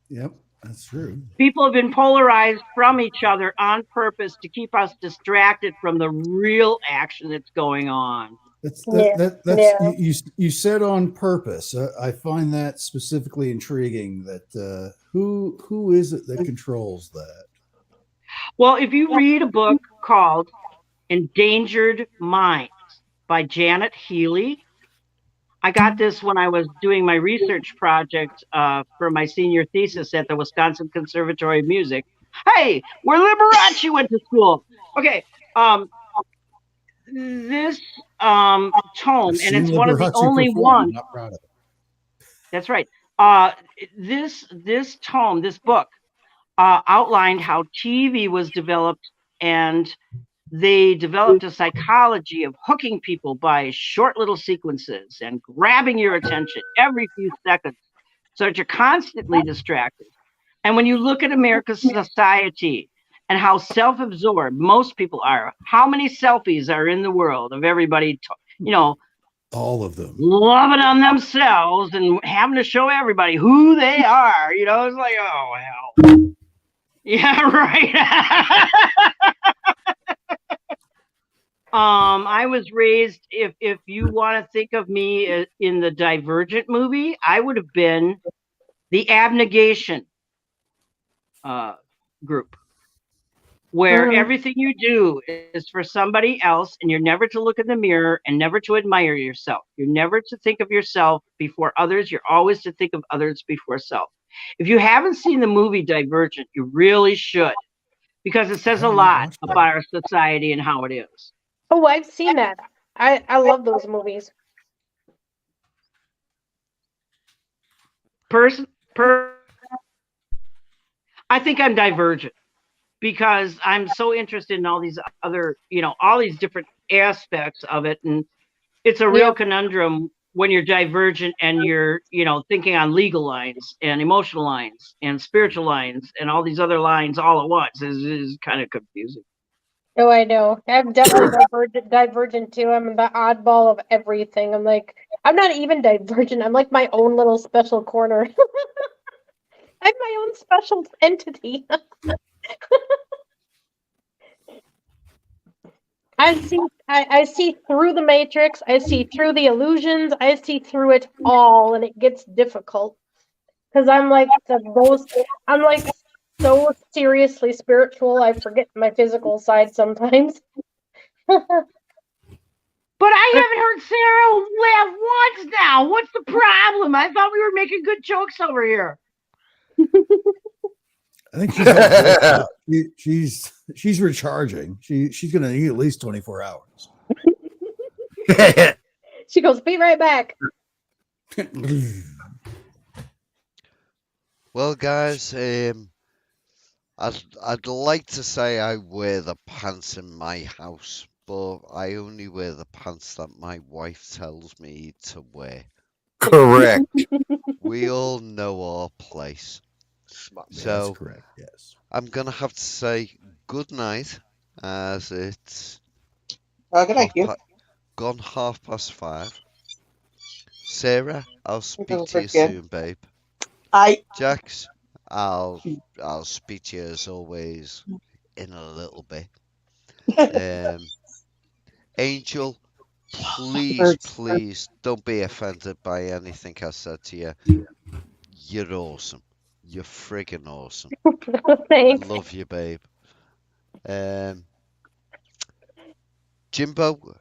Yep, that's true. People have been polarized from each other on purpose to keep us distracted from the real action that's going on. You said on purpose. I find that specifically intriguing. That who is it that controls that? Well, if you read a book called Endangered Minds by Janet Healy, I got this when I was doing my research project for my senior thesis at the Wisconsin Conservatory of Music. Hey, where Liberace went to school. Okay, this tome, and it's one of the only ones. Not proud of it. That's right. This tome, this book, outlined how TV was developed, and they developed a psychology of hooking people by short little sequences and grabbing your attention every few seconds so that you're constantly distracted. And when you look at America's society and how self-absorbed most people are, how many selfies are in the world of everybody, all of them loving on themselves and having to show everybody who they are, it's like, oh, hell. Yeah, right. I was raised, if you want to think of me in the Divergent movie, I would have been the abnegation group, where everything you do is for somebody else, and you're never to look in the mirror and never to admire yourself. You're never to think of yourself before others. You're always to think of others before self. If you haven't seen the movie Divergent, you really should, because it says a lot about our society and how it is. Oh, I've seen that. I love those movies. I think I'm divergent because I'm so interested in all these other, all these different aspects of it. And it's a real conundrum when you're divergent and you're, thinking on legal lines and emotional lines and spiritual lines and all these other lines all at once is kind of confusing. Oh, I know. I'm definitely divergent too. I'm the oddball of everything. I'm like, I'm not even divergent. I'm like my own little special corner. I'm my own special entity. I see through the matrix. I see through the illusions. I see through it all, and it gets difficult because I'm like I'm like so seriously spiritual. I forget my physical side sometimes. But I haven't heard Sarah laugh once now. What's the problem? I thought we were making good jokes over here. I think she's all built up. She's recharging. She's going to need at least 24 hours. She goes, "Be right back." Well, guys, I'd like to say I wear the pants in my house, but I only wear the pants that my wife tells me to wear. Correct. We all know our place. So that's correct. Yes. I'm gonna have to say good night, as it's good night, you. Gone 5:30. Sarah, I'll speak to you forget. soon, babe. I Jax, I'll speak to you as always in a little bit. Angel, please don't be offended by anything I said to you. You're awesome. You're friggin' awesome. Thanks. Love you, babe. Jimbo,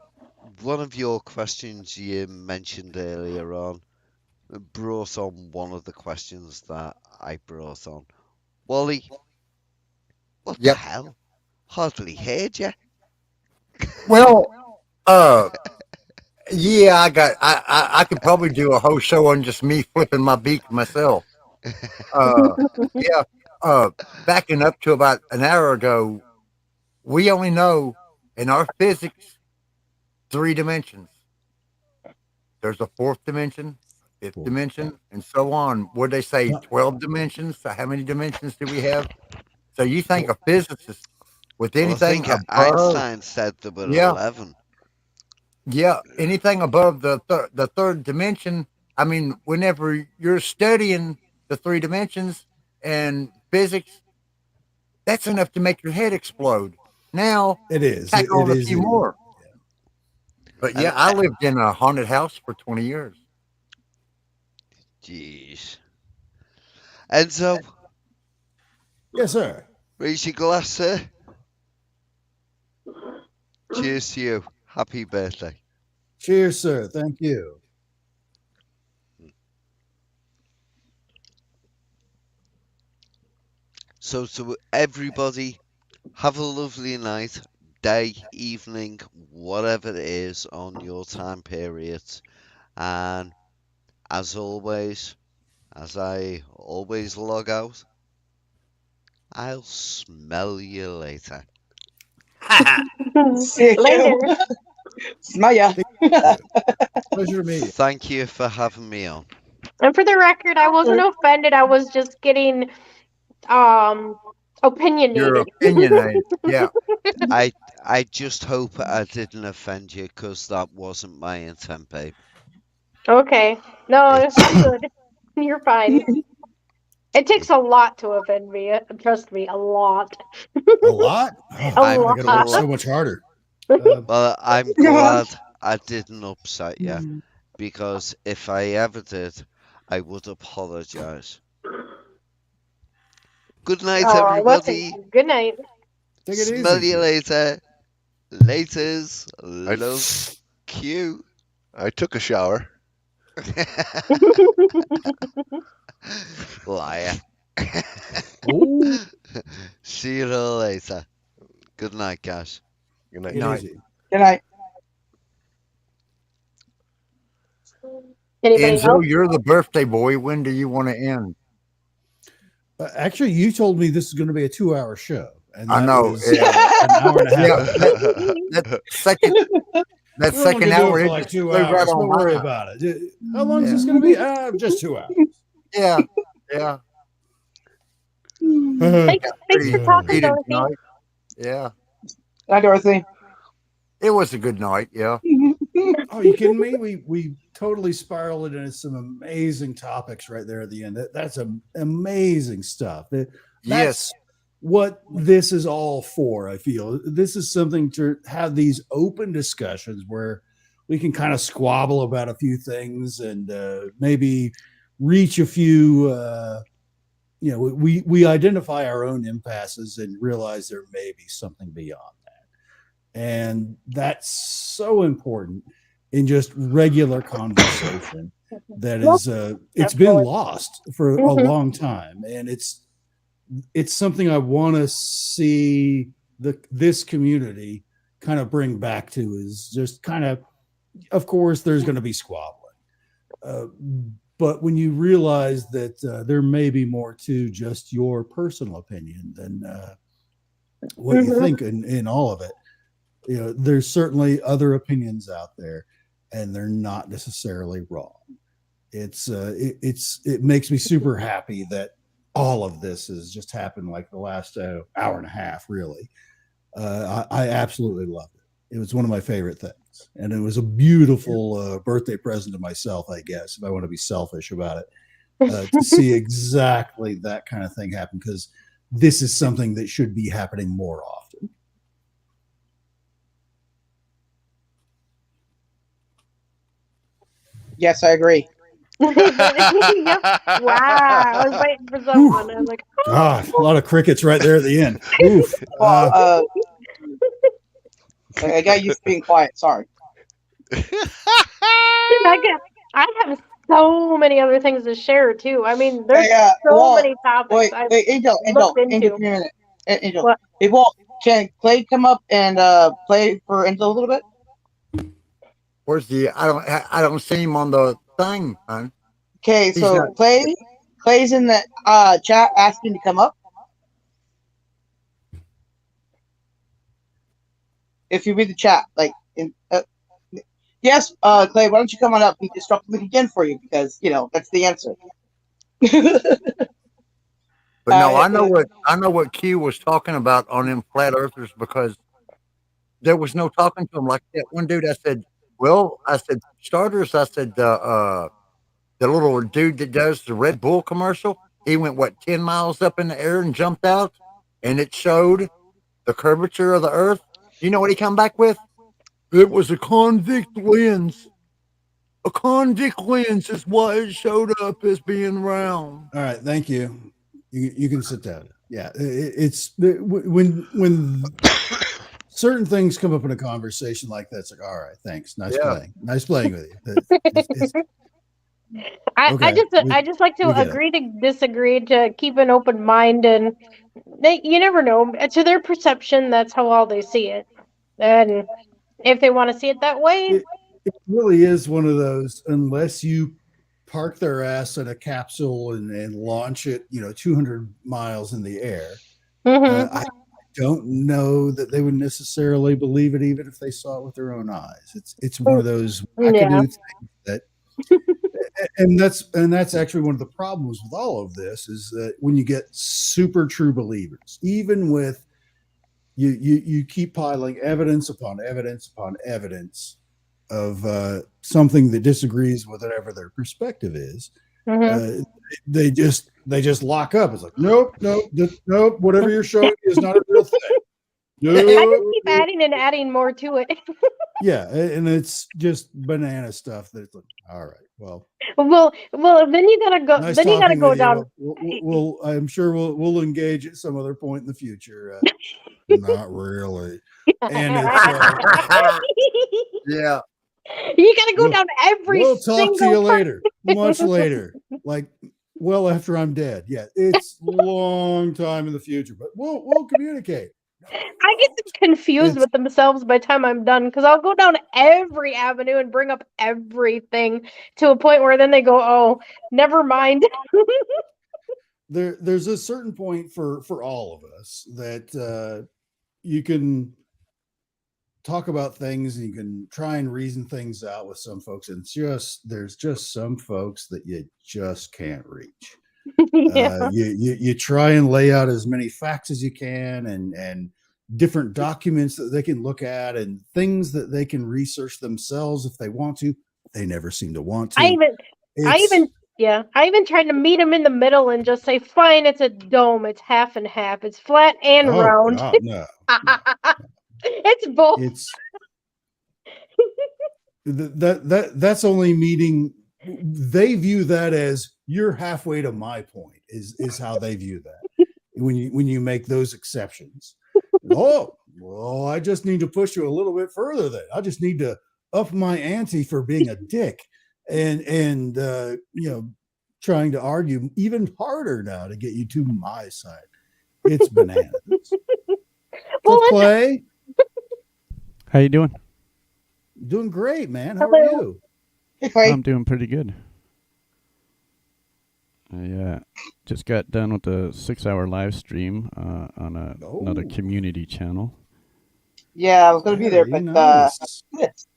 one of your questions you mentioned earlier on brought on one of the questions that I brought on. Wally, what the hell? Hardly heard you. Well, yeah, I could probably do a whole show on just me flipping my beak myself. Yeah. Backing up to about an hour ago, we only know in our physics 3 dimensions. There's a 4th dimension, 5th dimension, and so on. Would they say 12 dimensions? So how many dimensions do we have? So you think a physicist with anything Well, I think above, Einstein said there were 11. Yeah, anything above the 3rd dimension. I mean, whenever you're studying the 3 dimensions and physics, that's enough to make your head explode. Now it is. Tack on a is. few more. But yeah, I lived in a haunted house for 20 years. Jeez. Enzo? Yes, sir. Raise your glass, sir. Cheers to you. Happy birthday. Cheers, sir. Thank you. So to everybody, have a lovely night, day, evening, whatever it is on your time period. And as always, as I always log out, I'll smell you later. Later. Smell ya. Pleasure to meet you. Thank you for having me on. And for the record, I wasn't offended. I was just getting opinionated. You're opinionated. Yeah. I just hope I didn't offend you, because that wasn't my intent, babe. Okay. No, I'm good. You're fine. It takes a lot to offend me. Trust me, a lot. A lot? Oh, A I gotta work lot. so much harder. Well, I'm glad I didn't upset you, because if I ever did, I would apologize. Good night, everybody. Good night. Take it Smell easy. you later. Laters. Love. Q. I took a shower. Liar. Ooh. See you all later. Good night, guys. Good night. Take it easy. Good night. Anybody Enzo, else? you're the birthday boy. When do you want to end? Actually, you told me this is going to be a 2-hour show. And I that know. was, an hour and a half. That second, that We're only second gonna do hour, it for it like just 2 flew hours. right on Don't worry by. about it. How long is Yeah. this going to be? Just 2 hours. Yeah, yeah. Thanks for talking, Heated Dorothy. tonight. Yeah, Hi, Dorothy. it was a good night. Yeah. Oh, you kidding me? We totally spiraled into some amazing topics right there at the end. That's amazing stuff. That's Yes. what this is all for. I feel this is something to have these open discussions where we can kind of squabble about a few things and maybe reach a few. We identify our own impasses and realize there may be something beyond that, and that's so important in just regular conversation that is it's been lost for a long time, and it's something I want to see this community kind of bring back to, is just kind of course there's going to be squabbling, but when you realize that there may be more to just your personal opinion than what you think in all of it, there's certainly other opinions out there, and they're not necessarily wrong. It makes me super happy that all of this has just happened like the last hour and a half. Really, I absolutely loved it. It was one of my favorite things, and it was a beautiful birthday present to myself, I guess, if I want to be selfish about it, to see exactly that kind of thing happen, because this is something that should be happening more often. Yes, I agree. Yep. Wow. I was waiting for someone. I was like, God, a lot of crickets right there at the end. Oof. Well, I got used to being quiet. Sorry. I have so many other things to share too. I mean, there's so many topics I've Angel, looked Angel, into. give me a minute. Angel, What? hey, can Clay come up and play for Angel a little bit? Where's the? I don't see him on the thing, man. Okay, He's so not- Clay's in the chat asking to come up. If you read the chat, yes, Clay, why don't you come on up? We just dropped the link again for you, because that's the answer. But no, I know what Q was talking about on them flat earthers, because there was no talking to him like that. One dude, I said, starters, I said, the little dude that does the Red Bull commercial, he went 10 miles up in the air and jumped out, and it showed the curvature of the earth. You know what he come back with? It was a convict lens. A convict lens is why it showed up as being round. All right, thank you. You can sit down. Yeah, it's when certain things come up in a conversation like that. It's like, all right, thanks, nice playing with you. I just like to agree to disagree, to keep an open mind, and you never know. To their perception, that's how all they see it, and if they want to see it that way, it really is one of those. Unless you park their ass in a capsule and launch it, 200 miles in the air, I don't know that they would necessarily believe it, even if they saw it with their own eyes. It's one of those wackadoo things that. And that's actually one of the problems with all of this, is that when you get super true believers, even with you keep piling evidence upon evidence upon evidence of something that disagrees with whatever their perspective is, they just lock up. It's like, nope, whatever you're showing is not a real thing. I just keep adding and adding more to it. Yeah, and it's just banana stuff. That's like, all right, well, then you gotta go. nice Then you gotta talking go with you. down. We'll I'm sure we'll engage at some other point in the future. Not really. And it's yeah. You gotta go down every. We'll talk to you later, person. much later, like well after I'm dead. Yeah, it's a long time in the future, but we'll communicate. I get confused with themselves by the time I'm done, because I'll go down every avenue and bring up everything to a point where then they go, "Oh, never mind." There's a certain point for all of us that you can talk about things and you can try and reason things out with some folks, and there's just some folks that you just can't reach. You try and lay out as many facts as you can, and different documents that they can look at, and things that they can research themselves if they want to. They never seem to want to. I even tried to meet him in the middle and just say, fine, it's a dome. It's half and half. It's flat and round. God, no. It's both. It's that's only meeting. They view that as you're halfway to my point. Is how they view that when you make those exceptions. Oh, well, I just need to push you a little bit further. Then I just need to up my ante for being a dick, and trying to argue even harder now to get you to my side. It's bananas. Well, Clay, how you doing? Doing great, man. How are you? Hey, Clay. I'm doing pretty good. I just got done with a 6-hour live stream on another community channel. Yeah, I was going to be there, but nice.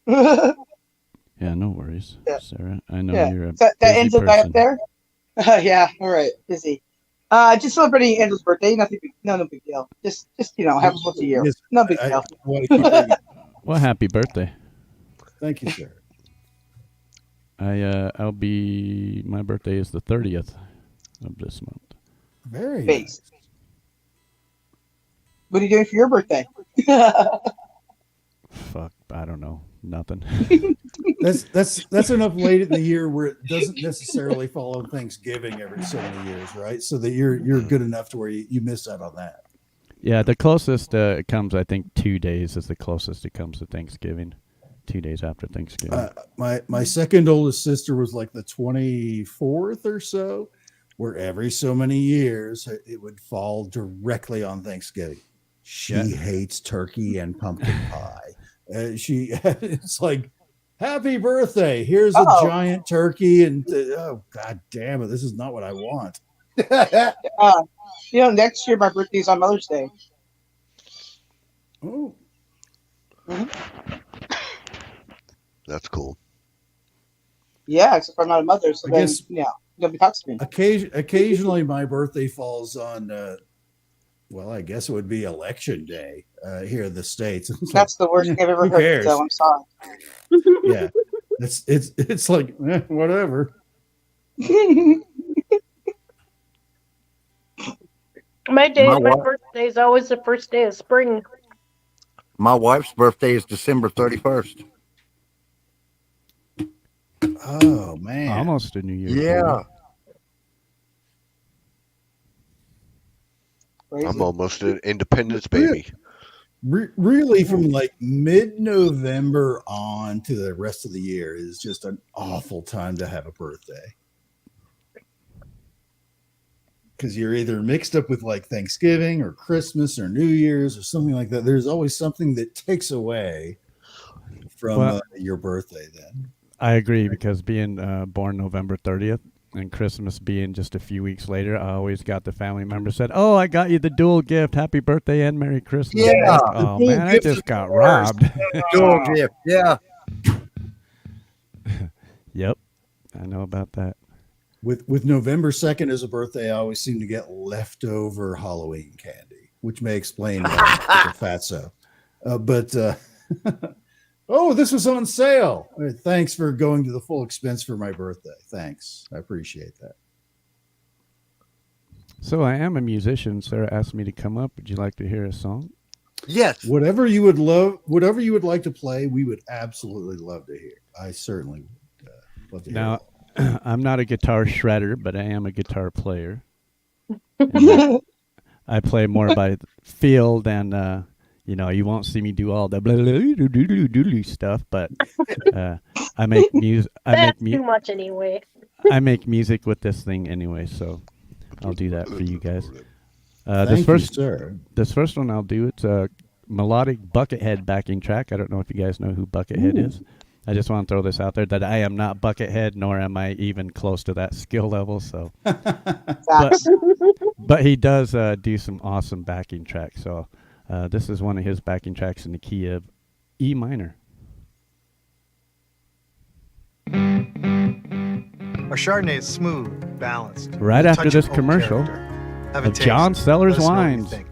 Yeah, no worries, Sarah. I know you're a that busy Enzo guy person. up there. Yeah, all right, busy. Just celebrating Enzo's birthday. No big deal. Just happens once a year. Yes, No big deal. Well, happy birthday. Thank you, sir. My birthday is the 30th of this month. Very nice. What are you doing for your birthday? Fuck, I don't know. Nothing. That's enough late in the year where it doesn't necessarily fall on Thanksgiving every so many years, right? So that you're good enough to where you miss out on that. Yeah, the closest it comes, I think 2 days is the closest it comes to Thanksgiving. 2 days after Thanksgiving. My second oldest sister was like the 24th or so, where every so many years it would fall directly on Thanksgiving. She hates turkey and pumpkin pie. It's like, happy birthday. Here's a giant turkey. And oh, God damn it. This is not what I want. Next year my birthday's on Mother's Day. Oh. Mm-hmm. That's cool. Yeah, except for I'm not a mother, so I guess nobody talks to me. Occasionally my birthday falls on, I guess it would be election day here in the States. That's the worst thing I've ever heard, so I'm sorry. Yeah, it's like, whatever. My birthday is always the first day of spring. My wife's birthday is December 31st. Oh, man. Almost a New Year's. Yeah. I'm almost an Independence baby. Really, from like mid-November on to the rest of the year is just an awful time to have a birthday. Because you're either mixed up with like Thanksgiving or Christmas or New Year's or something like that. There's always something that takes away from your birthday then. I agree, because being born November 30th and Christmas being just a few weeks later, I always got the family members said, "Oh, I got you the dual gift. Happy birthday and Merry Christmas." Yeah. Like, oh, man, I just got robbed. Dual gift, yeah. Yep, I know about that. With November 2nd as a birthday, I always seem to get leftover Halloween candy, which may explain why I'm such a fatso. Oh, this was on sale. Thanks for going to the full expense for my birthday. Thanks. I appreciate that. So I am a musician. Sarah asked me to come up. Would you like to hear a song? Yes. Whatever you would like to play, we would absolutely love to hear. I certainly would love to hear. Now, I'm not a guitar shredder, but I am a guitar player. I play more by feel than, you won't see me do all the blah, blah, blah, blah, blah, stuff, but I make music. That's too much anyway. I make music with this thing anyway, so I'll do that for you guys. Thank you, sir. This first one I'll do, it's a melodic Buckethead backing track. I don't know if you guys know who Buckethead is. I just want to throw this out there that I am not Buckethead, nor am I even close to that skill level. So, but he does do some awesome backing tracks. So this is one of his backing tracks in the key of E minor. Our Chardonnay is smooth, balanced. Right with a after touch this of oak commercial character. Have a of taste. John Sellers Let us know what you Wines. think.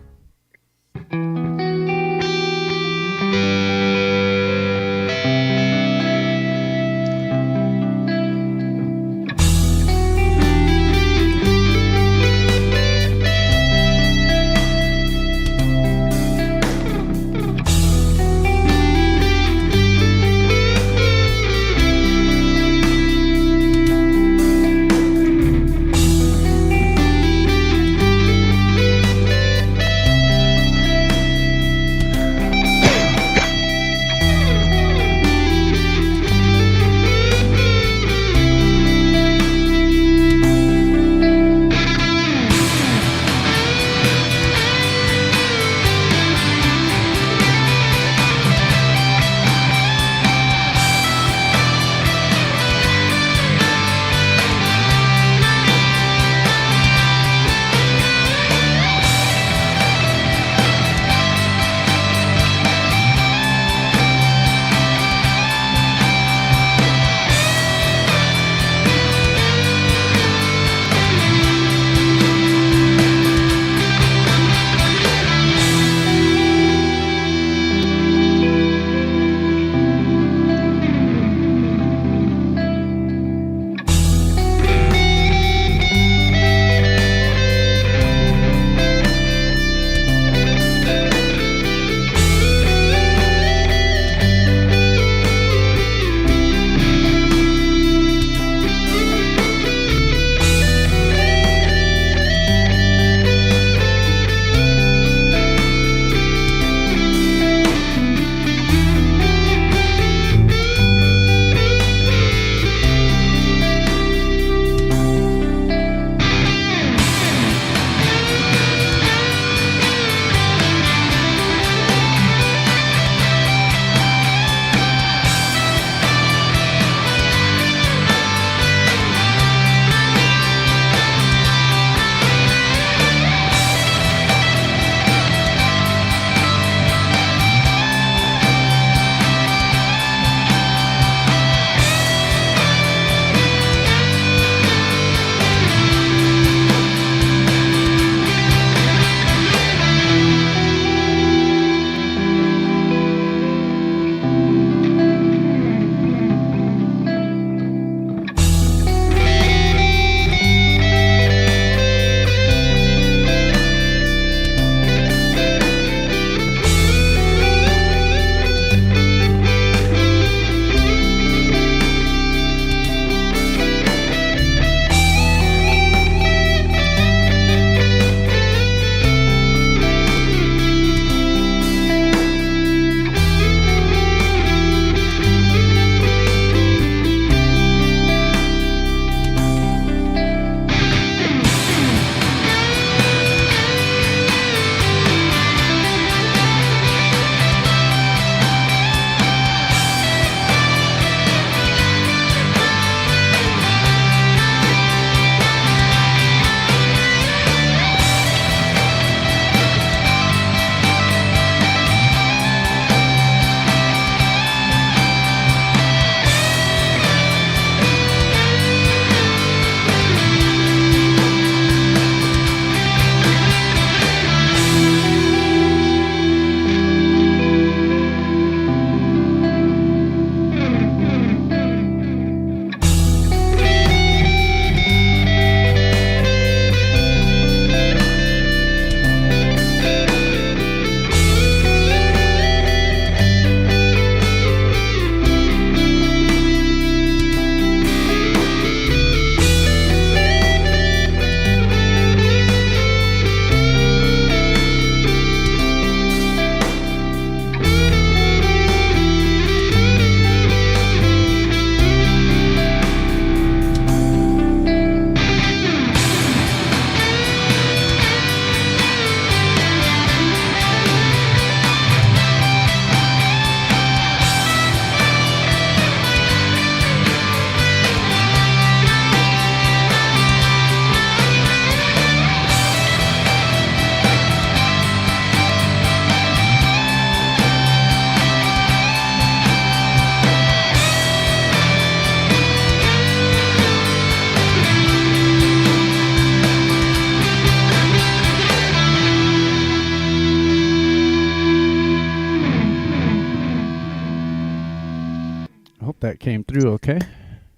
came through okay?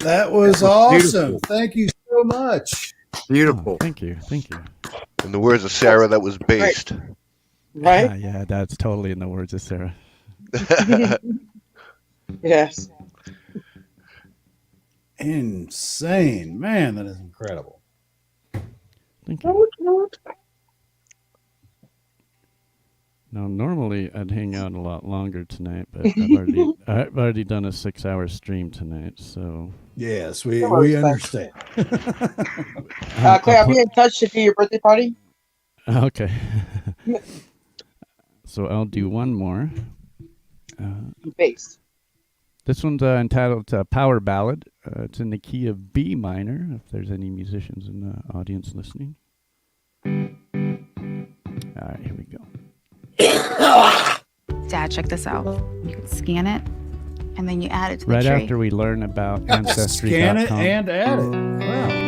That was awesome. Thank you so much. Beautiful. Thank you. Thank you. In the words of Sarah, that was based. Right? Yeah, that's totally in the words of Sarah. Yes. Insane. Man, that is incredible. Thank you. Now, normally I'd hang out a lot longer tonight, but I've already done a 6-hour stream tonight, so. Yes, we understand. Claire, I'll be in touch to do your birthday party. Okay. So I'll do one more. Bass. This one's entitled Power Ballad. It's in the key of B minor, if there's any musicians in the audience listening. All right, here we go. Dad, check this out. You can scan it, and then you add it to the Right tree. after we learn about Ancestry.com. Scan it and add it. Wow.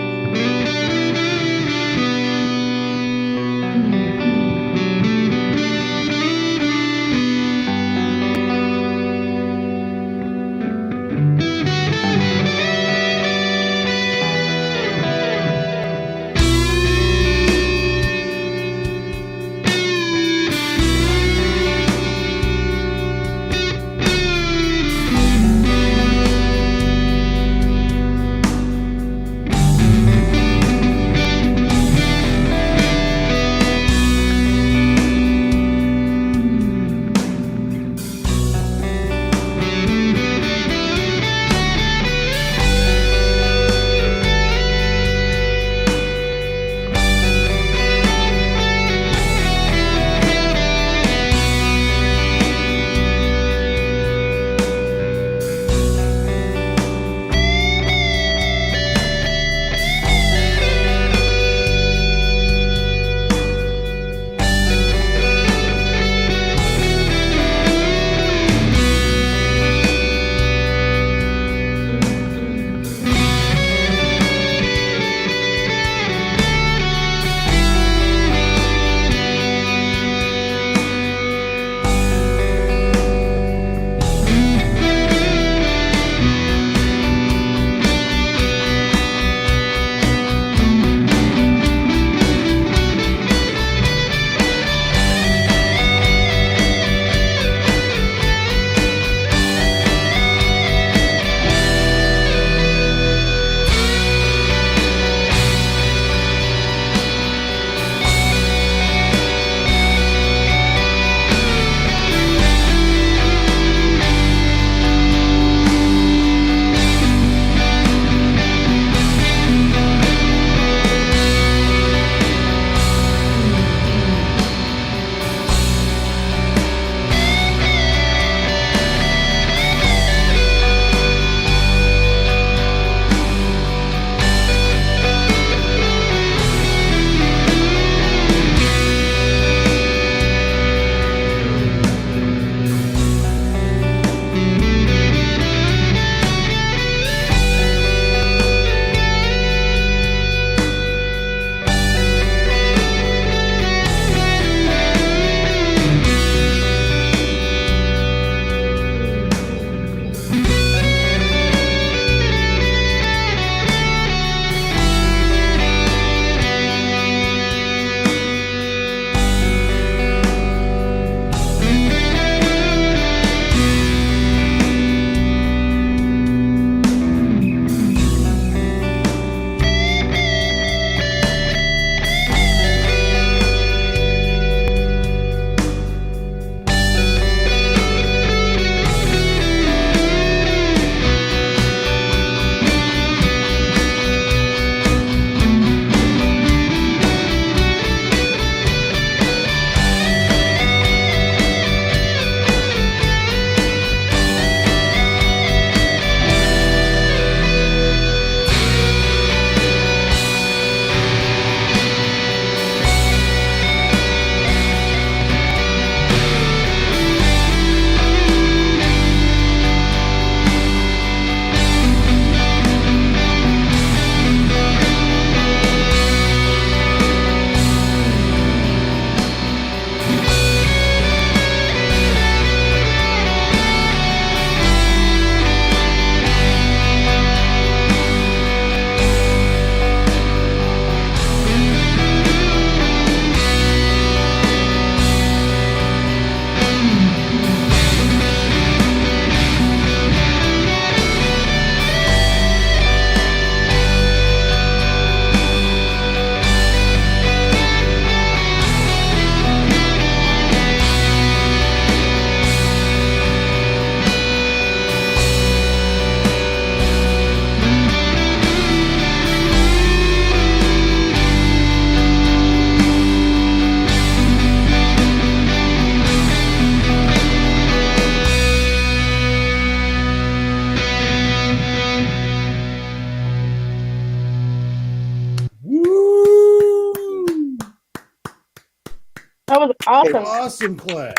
That was awesome. Awesome, Clay.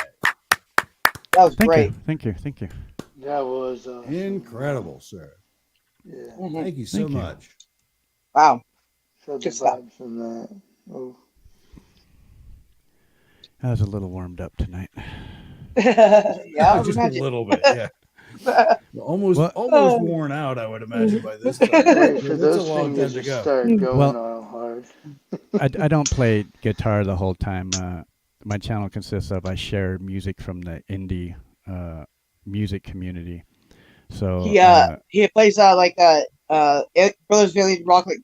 That was Thank great. you. Thank you. Thank you. That was Incredible, sir. Yeah. Thank you so Thank you. much. Wow. Felt Good the stuff. vibes from that. Oh. I was a little warmed up tonight. Yeah, Just imagine. a little bit, yeah. Almost worn out, I would imagine, by this time. Wait for It's a those long time fingers to to go. start going Well, all hard. I don't play guitar the whole time. My channel consists of I share music from the indie music community. So He plays Brothers Valley Rock, like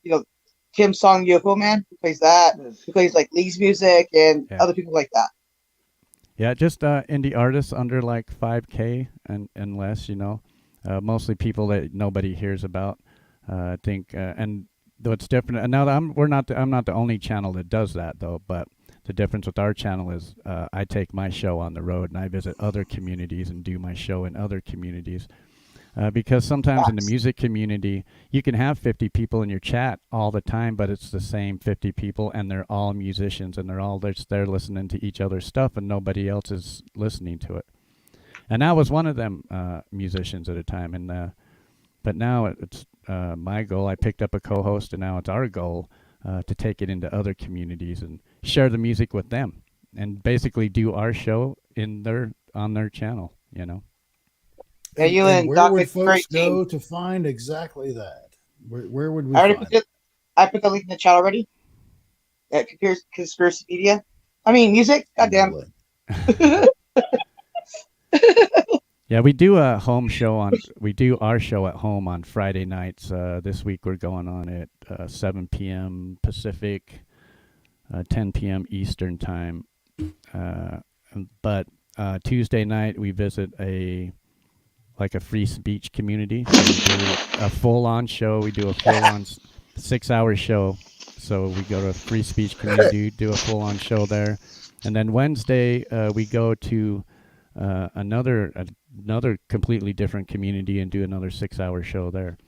Tim's song UFO Man. He plays that. He plays like Lee's music and other people like that. yeah, just indie artists under like 5K and less. Mostly people that nobody hears about. I think and though it's different. And now I'm not the only channel that does that though. But the difference with our channel is I take my show on the road and I visit other communities and do my show in other communities. Because sometimes in the music community, you can have 50 people in your chat all the time, but it's the same 50 people, and they're all musicians, and they're all just there listening to each other's stuff, and nobody else is listening to it. And I was one of them musicians at a time, and but now it's my goal. I picked up a co-host, and now it's our goal to take it into other communities and share the music with them, and basically do our show on their channel. Yeah, you and where Doc would make a great folks go team. to find exactly that? Where would we I already find put the link in the chat already. At Conspiracypedia. I mean, music. Goddamn. Yeah, we do a home show we do our show at home on Friday nights. This week we're going on at 7 p.m. Pacific, 10 p.m. Eastern time. But Tuesday night we visit a free speech community. So we do a full-on show. We do a full-on 6-hour show. So we go to a free speech community, do a full-on show there. And then Wednesday we go to another completely different community and do another 6-hour show there.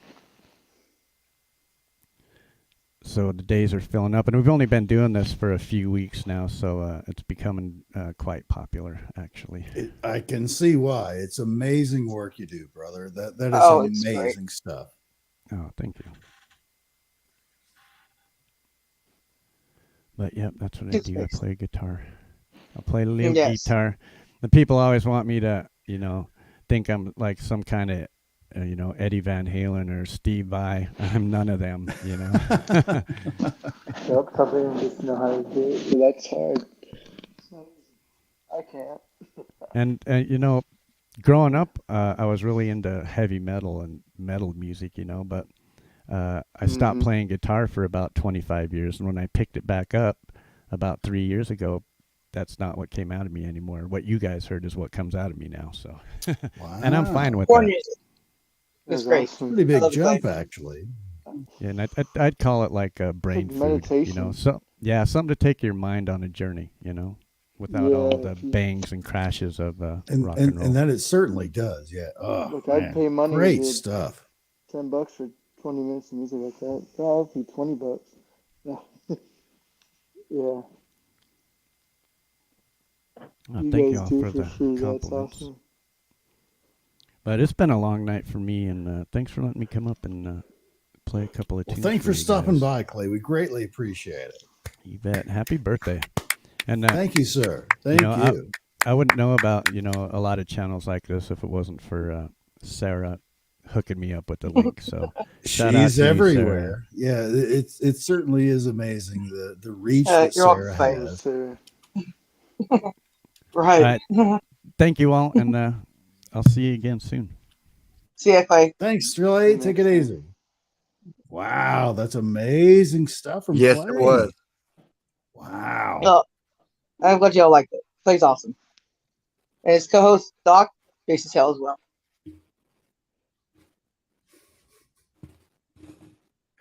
So the days are filling up, and we've only been doing this for a few weeks now, so it's becoming quite popular, actually. I can see why. It's amazing work you do, brother. That is amazing stuff. Oh, thank you. But yep, that's what I do. I play guitar. I play a little guitar. The people always want me to, think I'm like some kind of, Eddie Van Halen or Steve Vai. I'm none of them, Yep, some people just know how to do it, but that's hard. I can't. And growing up, I was really into heavy metal and metal music, but I stopped playing guitar for about 25 years. And when I picked it back up about 3 years ago, that's not what came out of me anymore. What you guys heard is what comes out of me now. So, and I'm fine with that. It's great. Pretty big jump, actually. Yeah, and I'd call it like a brain like food, meditation. something to take your mind on a journey, without all the bangs and crashes of rock and roll. And that it certainly does, yeah. Oh, Look, I'd pay money. Great stuff. $10 for 20 minutes of music like that. That'll be $20. Yeah. Yeah. Oh, thank you all for the compliments. That's awesome. But it's been a long night for me, and thanks for letting me come up and play a couple of tunes. Thanks for you stopping guys. by, Clay. We greatly appreciate it. You bet. Happy birthday. And thank you, sir. Thank you. I wouldn't know about, a lot of channels like this if it wasn't for Sarah hooking me up with the link. So she's everywhere. Yeah, it certainly is amazing the reach that Sarah has. Right. Thank you all, and I'll see you again soon. See ya, Clay. Thanks, Trilly. Take it easy. Wow, that's amazing stuff from Yes, Clay. it was. Wow. Oh, I'm glad y'all liked it. Clay's awesome. And his co-host, Doc, Jason's hell as well.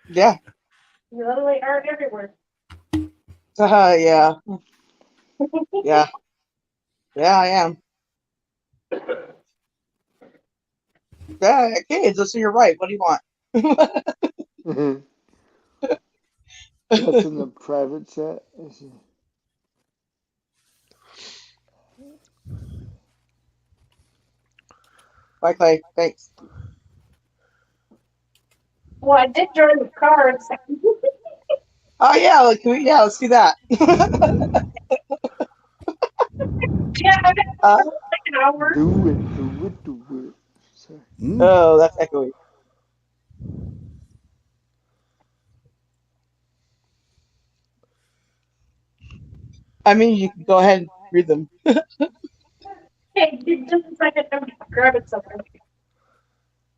Yeah. You literally are everywhere. Yeah. Yeah. Yeah, I am. Yeah, kids, so you're right. What do you want? That's in the private chat. Bye, Clay. Thanks. Well, I did join the cards. Oh yeah, let's do that. Yeah, I got like an hour. Do it. Sorry. Oh, that's echoey. I mean, you can go ahead and read them. Hey, just a second. I'm grabbing something.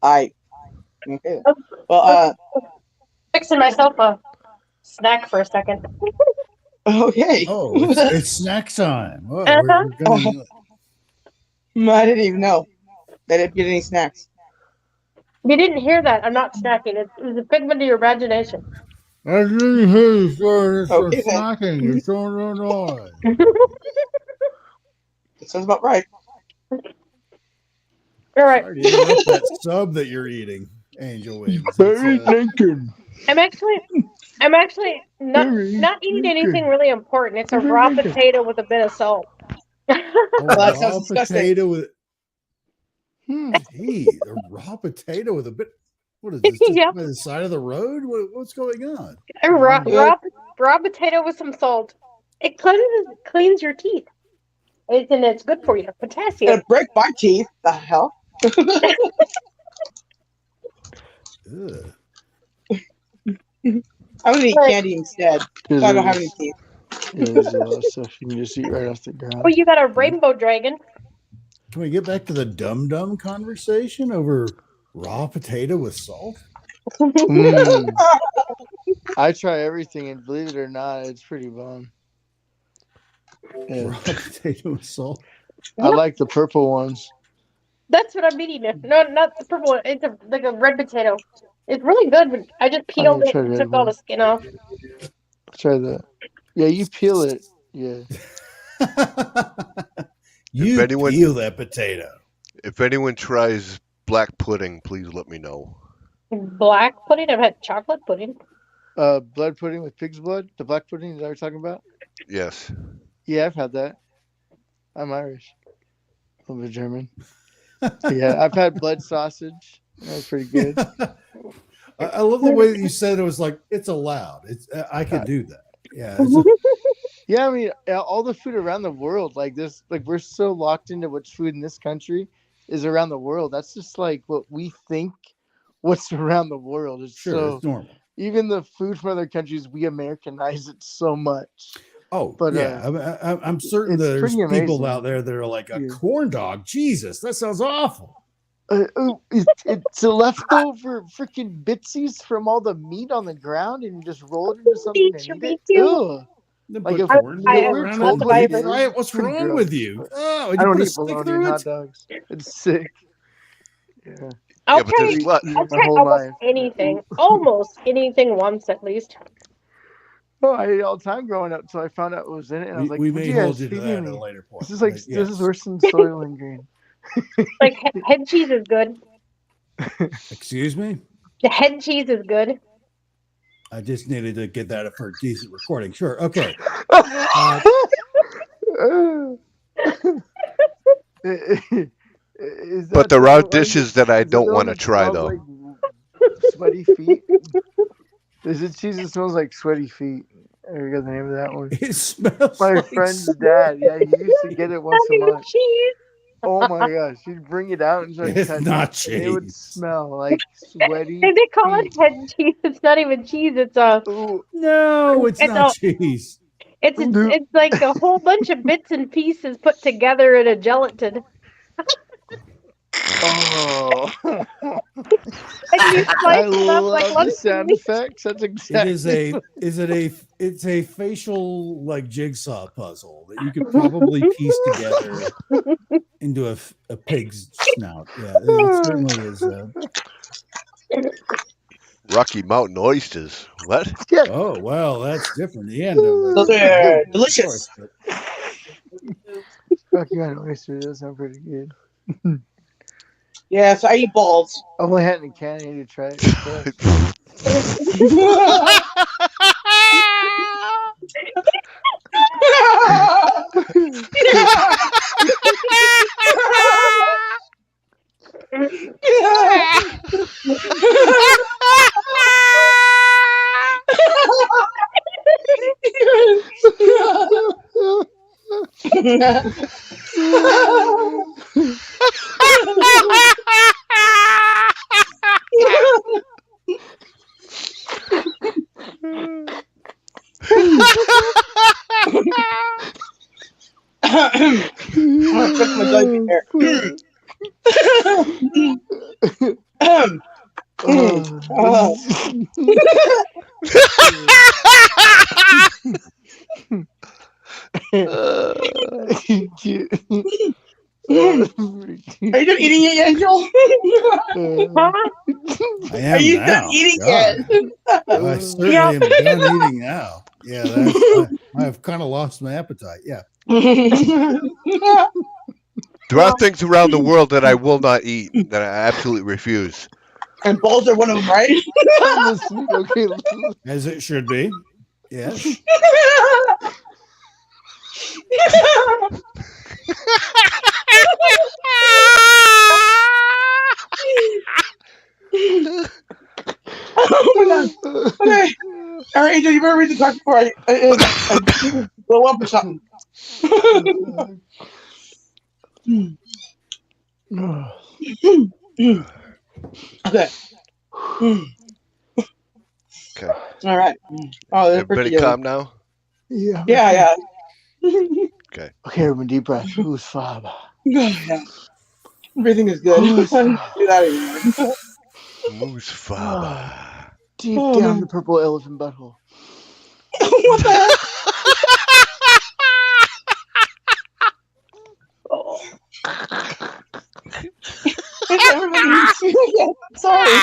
Okay. Well, Fixing myself a snack for a second. Okay. Oh, it's snack time. Oh, Uh-huh. we're gonna... I didn't even know that I didn't get any snacks. You didn't hear that. I'm not snacking. It was a figment of your imagination. I didn't hear you for Okay, then. snacking. You're so annoying. That sounds about right. All right. Sorry to interrupt that sub that you're eating, Angel Wings. Very thinking. I'm actually not eating anything really important. It's a raw potato with a bit of salt. That sounds raw disgusting. potato with a raw potato with a bit. What is this? Just Yep. by the side of the road? What's going on? A raw potato with some salt. It cleans your teeth. And it's good for you. Potassium. It'll break my teeth. The hell? Ugh. I'm gonna eat candy instead. So I don't have any teeth. Yeah, there's a lot of stuff you can just eat right off the ground. Oh, you got a rainbow dragon. Can we get back to the dum-dum conversation over raw potato with salt? I try everything, and believe it or not, it's pretty bomb. Yeah. Raw potato with salt. I like the purple ones. That's what I'm eating. No, not the purple one. It's like a red potato. It's really good. But I just peeled it and took all the skin off. Try that. Yeah, you peel it. Yeah. You peel that potato. If anyone tries black pudding, please let me know. Black pudding? I've had chocolate pudding. Blood pudding with pig's blood? The black pudding that we're talking about? Yes. Yeah, I've had that. I'm Irish. A little bit German. Yeah, I've had blood sausage. That was pretty good. I love the way that you said it was like it's allowed. I could do that. Yeah. Yeah, I mean, all the food around the world, like this, like we're so locked into what's food in this country is around the world. That's just like what we think what's around the world. It's so it's normal. Even the food from other countries, we Americanize it so much. Oh, but yeah, I'm certain it's there's pretty people amazing. out there that are like a corn dog. Jesus, that sounds awful. It's a leftover freaking bitsies from all the meat on the ground, and you just roll it into something and eat it. Ugh. Like if we're told to eat it, what's pretty wrong gross, with you? but Oh, I don't put a eat stick bologna through and hot it? dogs. It's sick. Yeah. I'll but there's try almost anything. Almost anything once at least. Oh, I ate it all the time growing up until I found out what was in it, and I was like, We "What may you guys hold you to feeding that at me? a later point. This is like but this is yes. worse than Soylent Green." Like head cheese is good. Excuse me? The head cheese is good. I just needed to get that for a decent recording. Sure. Okay. But there are dishes that I don't want to try, though. Like sweaty feet. Is it cheese that smells like sweaty feet? I forgot the name of that one. It smells My like friend's dad. Yeah, he used to get it once a month. Cheese. Oh my gosh, he'd bring it out and start It's cutting not it, and it would cheese. smell like sweaty. And they call it head cheese. It's not even cheese. It's a no. It's not cheese. It's like a whole bunch of bits and pieces put together in a gelatin. Oh, And you I slice it up love like the lunch sound meat. effects. That's It exactly. it's a facial like jigsaw puzzle that you could probably piece together into a pig's snout. Yeah, it certainly is. Rocky Mountain oysters. What? Oh well, that's different. The end of it. Those are delicious. Rocky Mountain oyster does sound pretty good. Yeah, so I eat balls. I only had it in a can. I need to try it. I'm gonna check my diaper here. Are you done eating it, Angel? I am Are you now. done eating God. it? I certainly am done eating now. Yeah, I've kind of lost my appetite. Yeah. There are things around the world that I will not eat, that I absolutely refuse. And balls are one of them, right? Okay. As it should be. Yes. Oh my god. Okay. All right, Angel, you better read the card before I blow up or something. Okay. Okay. All right. Oh, they're Everybody pretty calm now? Yeah. Yeah. Okay. Okay, everyone, deep breath. Who's Fab? Yeah. Everything is good. Who's I don't do that anymore. Who's Faba? Deep Oh, down man. the purple elephant butthole. What the heck? Is everybody needs me again? Sorry.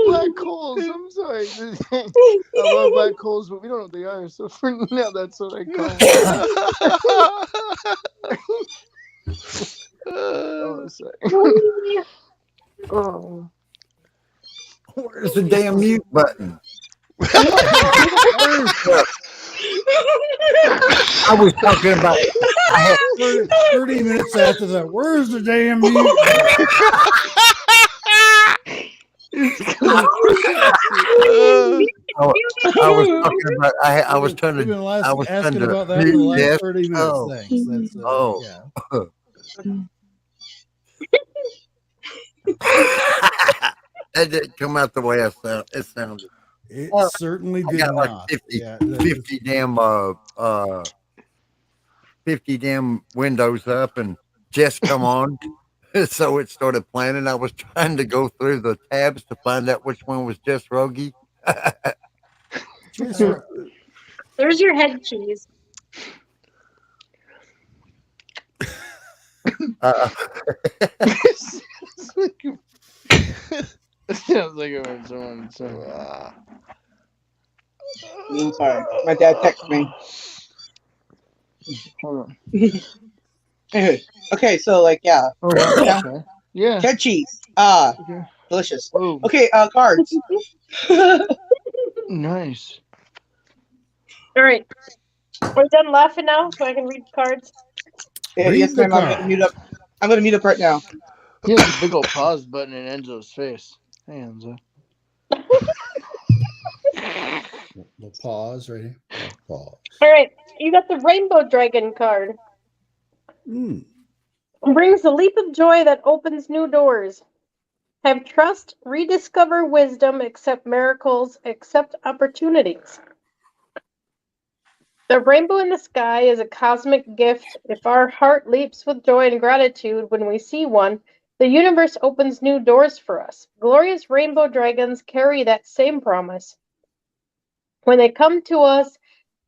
Black holes. I'm sorry. I love black holes, but we don't know what they are. So for now, that's what I call them. Oh, sorry. Oh. Where's the damn mute button? I was talking about. I had 30 minutes after that. Where's the damn mute? I was talking about. I was trying We've to. been I was trying asking to about that for the mute last Jeff. 30 minutes. Oh. Thanks. That's Oh. yeah. That didn't come out the way it sounded. It certainly I did got like not. 50, Yeah, 50 damn windows up, and Jess come on. So it started playing, and I was trying to go through the tabs to find out which one was Jess Rogie. There's your head cheese. It sounds like it was someone. I'm sorry. My dad texted me. Hold on. Anyway, okay, so like yeah. Oh, wow, okay. Yeah. Head cheese. Okay. Delicious. Whoa. Okay, cards. Nice. All right. We're done laughing now, so I can read cards. Yeah, yes, ma'am. I'm gonna mute up. I'm gonna mute up right now. He has a big old pause button in Enzo's face. Hey, Enzo. We'll pause right here. Pause. All right. You got the Rainbow Dragon card. Brings a leap of joy that opens new doors. Have trust, rediscover wisdom, accept miracles, accept opportunities. The rainbow in the sky is a cosmic gift. If our heart leaps with joy and gratitude when we see one, the universe opens new doors for us. Glorious rainbow dragons carry that same promise. When they come to us,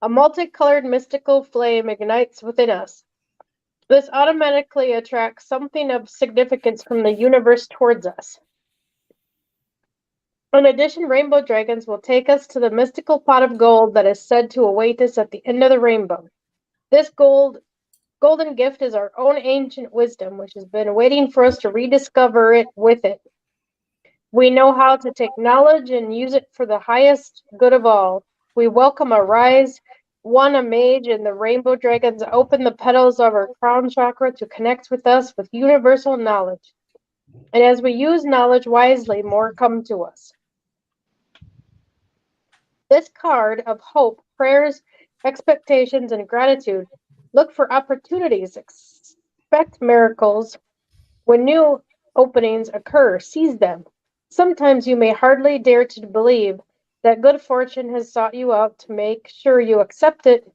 a multicolored mystical flame ignites within us. This automatically attracts something of significance from the universe towards us. In addition, rainbow dragons will take us to the mystical pot of gold that is said to await us at the end of the rainbow. This golden gift is our own ancient wisdom, which has been waiting for us to rediscover it with it. We know how to take knowledge and use it for the highest good of all. We welcome a rise one, a mage, and the rainbow dragons open the petals of our crown chakra to connect with us with universal knowledge. And as we use knowledge wisely, more come to us. This card of hope, prayers, expectations, and gratitude. Look for opportunities. Expect miracles. When new openings occur, seize them. Sometimes you may hardly dare to believe that good fortune has sought you out. To make sure you accept it,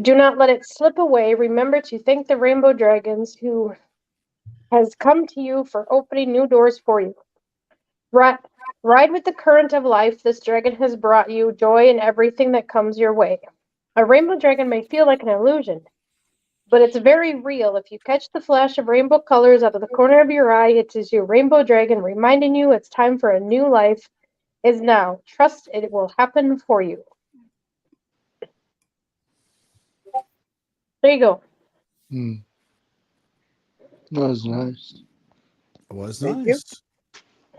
do not let it slip away. Remember to thank the rainbow dragons who has come to you for opening new doors for you. Ride with the current of life. This dragon has brought you joy in everything that comes your way. A rainbow dragon may feel like an illusion, but it's very real. If you catch the flash of rainbow colors out of the corner of your eye, it is your rainbow dragon reminding you it's time for a new life is now. Trust it will happen for you. There you go. That was nice. It was Thank nice. you.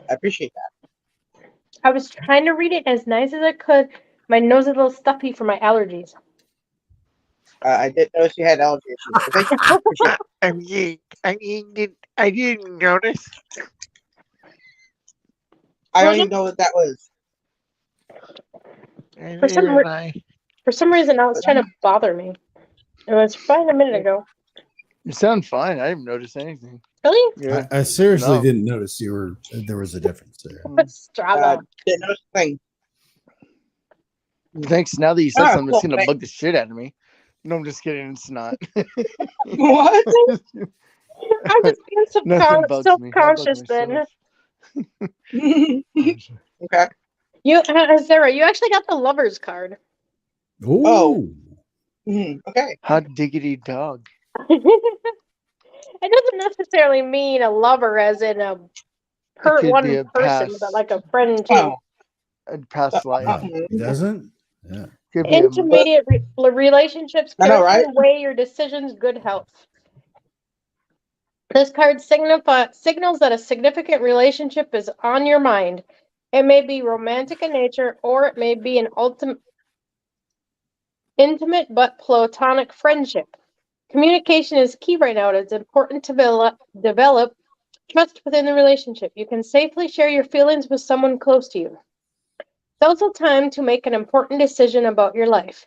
I appreciate that. I was trying to read it as nice as I could. My nose is a little stuffy from my allergies. I didn't notice you had allergy issues. So thank you. Appreciate it. I didn't notice. I don't even know what that was. For some reason, now it's trying to bother me. It was fine a minute ago. You sound fine. I didn't notice anything. Really? Yeah. I seriously No. didn't notice there was a difference there. Didn't notice a thing. Thanks. Now that you said something, cool. it's gonna bug the shit out of me. No, I'm just kidding. It's not. What? I'm just being Nothing bugs me. I bug self-conscious then. Okay. You, Sarah, you actually got the lover's card. Oh. Okay. Hot diggity dog. It doesn't necessarily mean a lover as in a could one be a person, past- but like a friend too. A past life. It doesn't? Yeah. Could be a- Intermediate relationships I know, carefully right? weigh your decisions, good health. This card signals that a significant relationship is on your mind. It may be romantic in nature, or it may be an intimate but platonic friendship. Communication is key right now. It's important to develop trust within the relationship. You can safely share your feelings with someone close to you. It's also time to make an important decision about your life.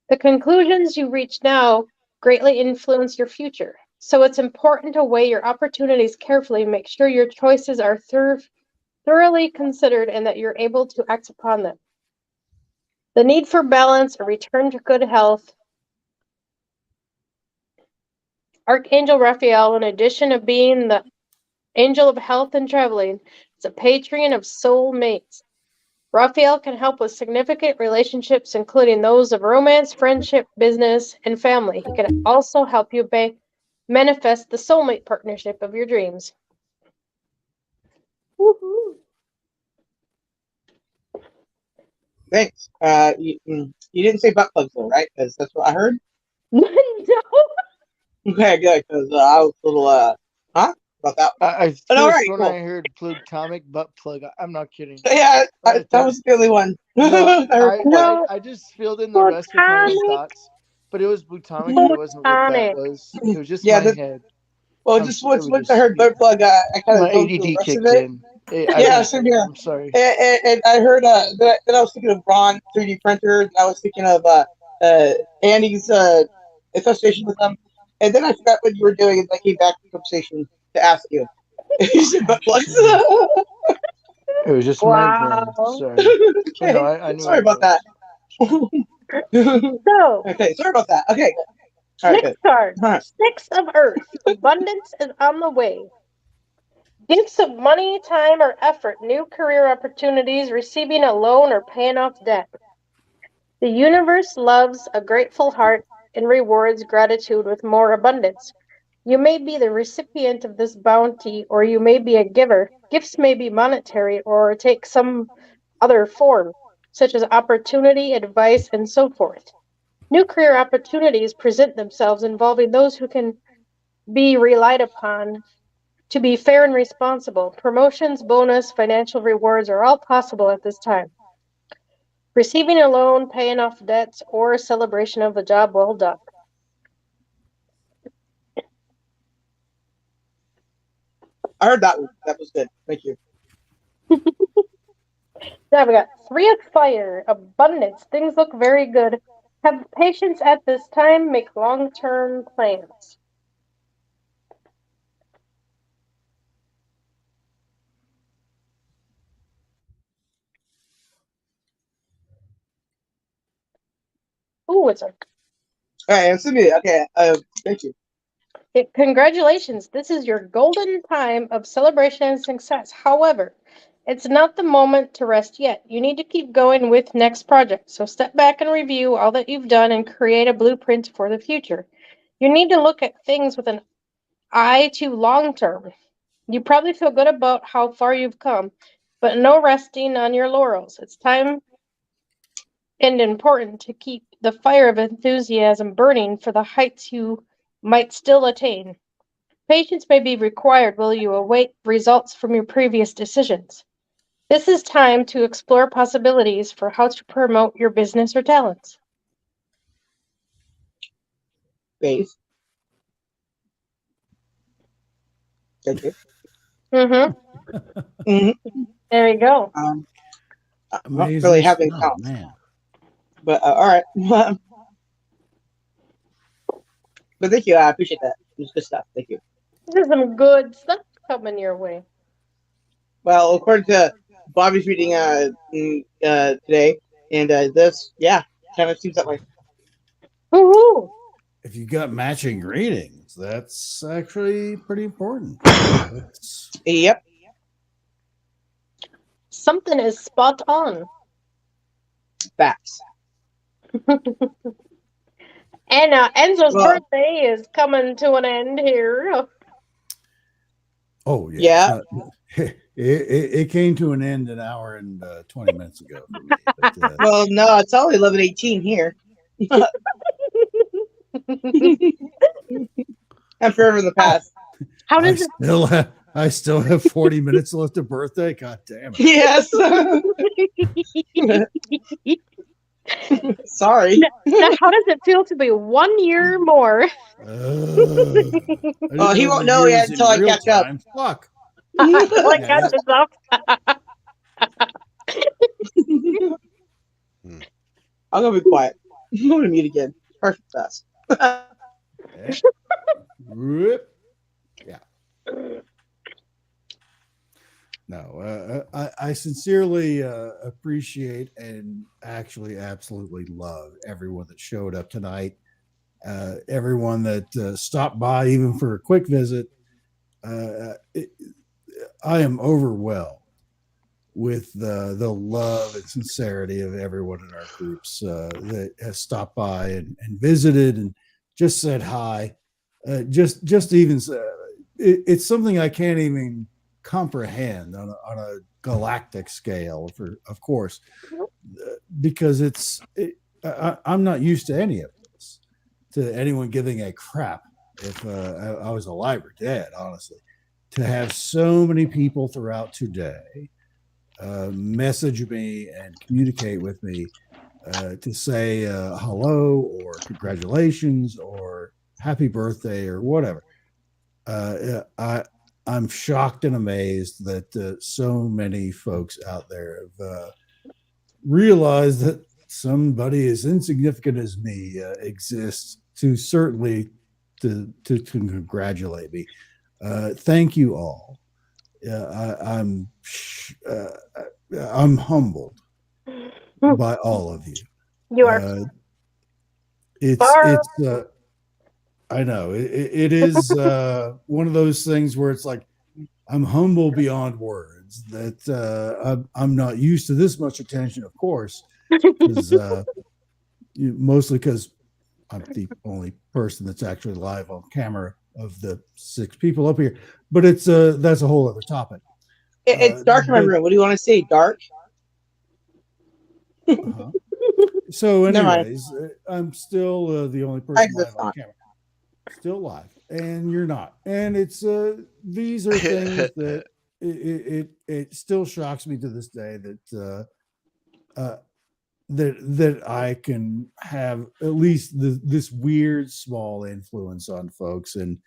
The conclusions you reach now greatly influence your future. So it's important to weigh your opportunities carefully and make sure your choices are thoroughly considered and that you're able to act upon them. The need for balance, a return to good health. Archangel Raphael, in addition to being the angel of health and traveling, is a patron of soul mates. Raphael can help with significant relationships, including those of romance, friendship, business, and family. He can also help you manifest the soulmate partnership of your dreams. Woohoo! Thanks. You didn't say butt plugs though, right? Because that's what I heard. No. Okay, good. Because I was a little huh about that. I But all right, when cool. I heard plutonic butt plug. I'm not kidding. Yeah, that was the only one. No, I heard I just filled in the rest with my own thoughts. But it was plutonic, but it wasn't what that was. It was just my head. Well, just once I heard butt plug, I kind my of go through the ADD rest kicked of it. in. Yeah, same here. I'm sorry. And I heard then I was thinking of Ron 3D printers, and I was thinking of Andy's association with them, and then I forgot what you were doing, and I came back to the conversation to ask you. You said butt plugs. It was just my brain. Sorry. Okay. No, I knew Sorry it about was. that. So, okay, sorry about that. Okay. All right, next good. card, All right. 6 of Earth. Abundance is on the way. Gifts of money, time, or effort, new career opportunities, receiving a loan, or paying off debt. The universe loves a grateful heart and rewards gratitude with more abundance. You may be the recipient of this bounty, or you may be a giver. Gifts may be monetary or take some other form, such as opportunity, advice, and so forth. New career opportunities present themselves involving those who can be relied upon to be fair and responsible. Promotions, bonus, financial rewards are all possible at this time. Receiving a loan, paying off debts, or a celebration of a job well done. I heard that one. That was good. Thank you. Now we got 3 of fire, abundance. Things look very good. Have patience at this time. Make long-term plans. Ooh, it's a... All right, answer me. Okay. Thank you. Congratulations. This is your golden time of celebration and success. However, it's not the moment to rest yet. You need to keep going with next project. So step back and review all that you've done and create a blueprint for the future. You need to look at things with an eye to long term. You probably feel good about how far you've come, but no resting on your laurels. It's time and important to keep the fire of enthusiasm burning for the heights you might still attain. Patience may be required while you await results from your previous decisions. This is time to explore possibilities for how to promote your business or talents. Faith. Thank you. There you go. I'm not Amazing really having stuff, counts. man. But all right. But thank you. I appreciate that. It was good stuff. Thank you. There's some good stuff coming your way. Well, according to Bobby's reading today, and this, yeah, kind of seems that way. Woohoo! If you got matching greetings, that's actually pretty important. That's... Yep. Something is spot on. Facts. And Enzo's birthday is coming to an end here. Oh yeah. It came to an end an hour and 20 minutes ago for me. But, well, no, it's only 11:18 here. I'm forever in the past. How does I still have 40 minutes left of birthday. God damn it. Yes. Sorry. Now, how does it feel to be 1 year more? Oh, he won't know yet until I catch up. Fuck. I catch this up. I'm gonna be quiet. I'm gonna mute again. Perfect fast. Yeah. No, I sincerely appreciate and actually absolutely love everyone that showed up tonight. Everyone that stopped by, even for a quick visit. I am overwhelmed with the love and sincerity of everyone in our groups that has stopped by and visited and just said hi. Just even it's something I can't even comprehend on a galactic scale, of course, because I'm not used to any of this, to anyone giving a crap if I was alive or dead, honestly. To have so many people throughout today message me and communicate with me to say hello or congratulations or happy birthday or whatever. I'm shocked and amazed that so many folks out there have realized that somebody as insignificant as me exists to congratulate me. Thank you all. I'm humbled by all of you. You are. I know it is one of those things where it's like I'm humble beyond words. That I'm not used to this much attention, of course, mostly because I'm the only person that's actually live on camera of the 6 people up here. But it's that's a whole other topic. It's dark in my room. What do you want to say? Dark? So, anyways, I'm still the only person live on camera. Still live, and you're not. And it's these are things that it still shocks me to this day that that I can have at least this weird small influence on folks. And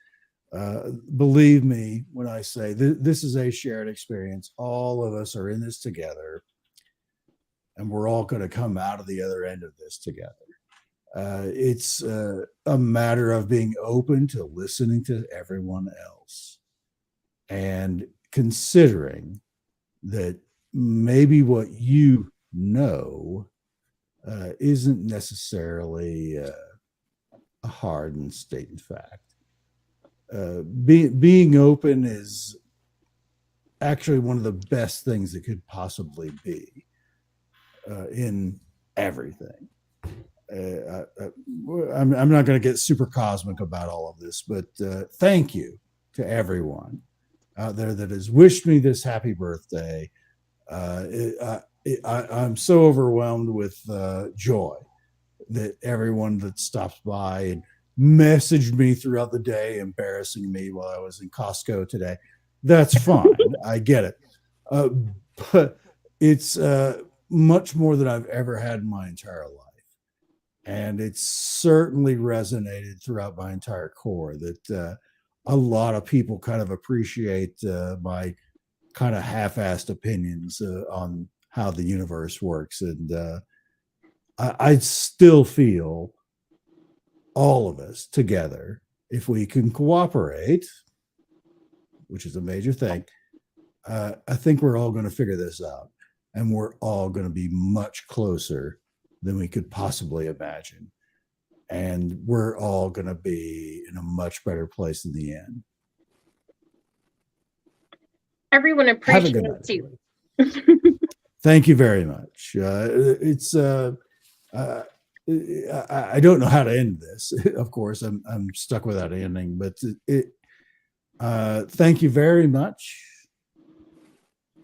believe me when I say this is a shared experience. All of us are in this together, and we're all going to come out of the other end of this together. It's a matter of being open to listening to everyone else and considering that maybe what you know isn't necessarily a hard and stated fact. Being open is actually one of the best things that could possibly be in everything. I'm not going to get super cosmic about all of this, but thank you to everyone out there that has wished me this happy birthday. I'm so overwhelmed with joy that everyone that stops by and messaged me throughout the day, embarrassing me while I was in Costco today. That's fine. I get it. But it's much more than I've ever had in my entire life. And it's certainly resonated throughout my entire core that a lot of people kind of appreciate my kind of half-assed opinions on how the universe works. And I still feel all of us together, if we can cooperate, which is a major thing, I think we're all going to figure this out. And we're all going to be much closer than we could possibly imagine. And we're all going to be in a much better place in the end. Everyone appreciates you. Thank you very much. I don't know how to end this. Of course, I'm stuck without an ending, but thank you very much.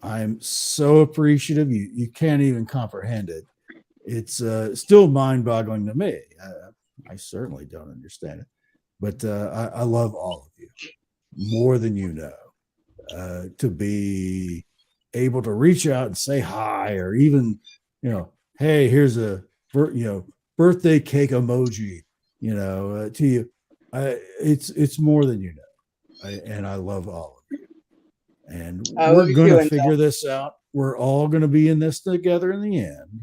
I'm so appreciative. You can't even comprehend it. It's still mind-boggling to me. I certainly don't understand it, but I love all of you more than you know. To be able to reach out and say hi, or even, hey, here's a birthday cake emoji, to you. It's more than you know, and I love all of you. And we're going to figure this out. We're all going to be in this together in the end.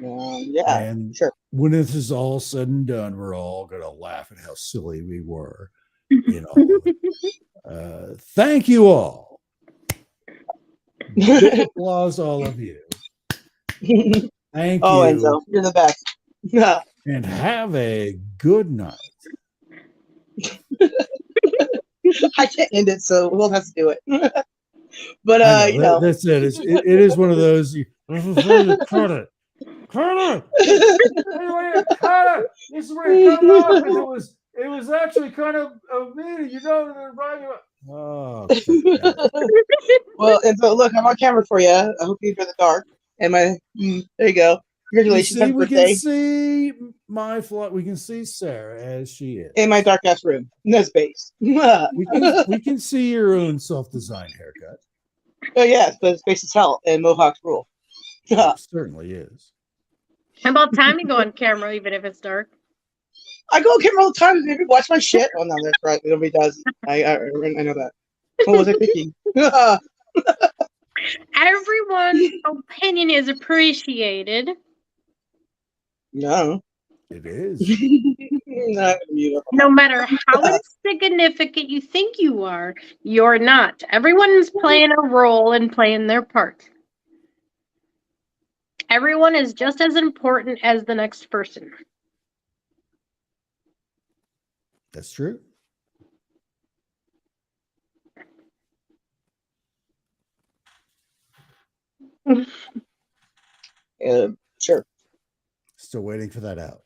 Yeah, and sure. When this is all said and done, we're all going to laugh at how silly we were in all of it. Thank you all. Big applause, all of you. Thank you. Enzo, you're the best. And have a good night. I can't end it, so we'll have to do it. But that's it. It is one of those. This is where you cut it. Cut it. Cut it. This is where you cut it off. It was actually kind of me, Oh. Well, and so look, I'm on camera for you. I hope you enjoy the dark. And there you go. Congratulations, happy birthday. We can see my flight. We can see Sarah as she is in my dark ass room. No space. we can see your own self-designed haircut. Oh yes, but space is hell, and Mohawks rule. It certainly is. How about time you go on camera, even if it's dark? I go on camera all the time. Maybe watch my shit. Oh no, that's right. Nobody does. I know that. What was I thinking? Everyone's opinion is appreciated. No. It is. No matter how insignificant you think you are, you're not. Everyone's playing a role and playing their part. Everyone is just as important as the next person. That's true. Sure. Still waiting for that out,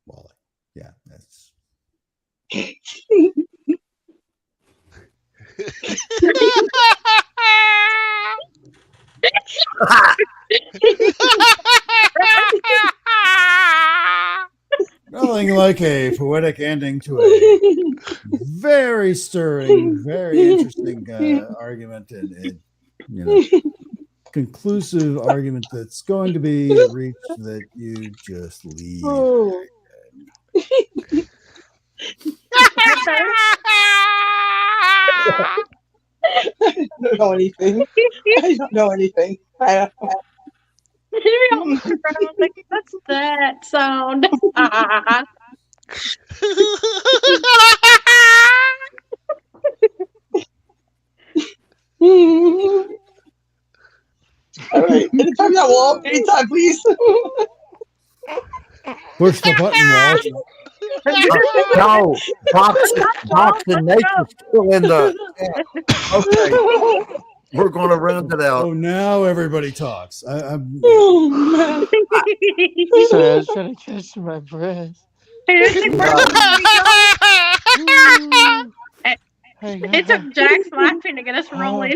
Wally. Yeah, that's. Nothing like a poetic ending to a very stirring, very interesting argument, and conclusive argument that's going to be reached that you just leave. Oh. I don't know anything. I don't know anything. I don't. What's that sound? All right. Anytime that wall. Anytime, please. Push the button, Walt. No, Box and Nature's still in the. Okay, we're going to round it out. Oh, now everybody talks. I'm Sorry, I was trying to catch my breath. It took Jack's laughing to get us rolling.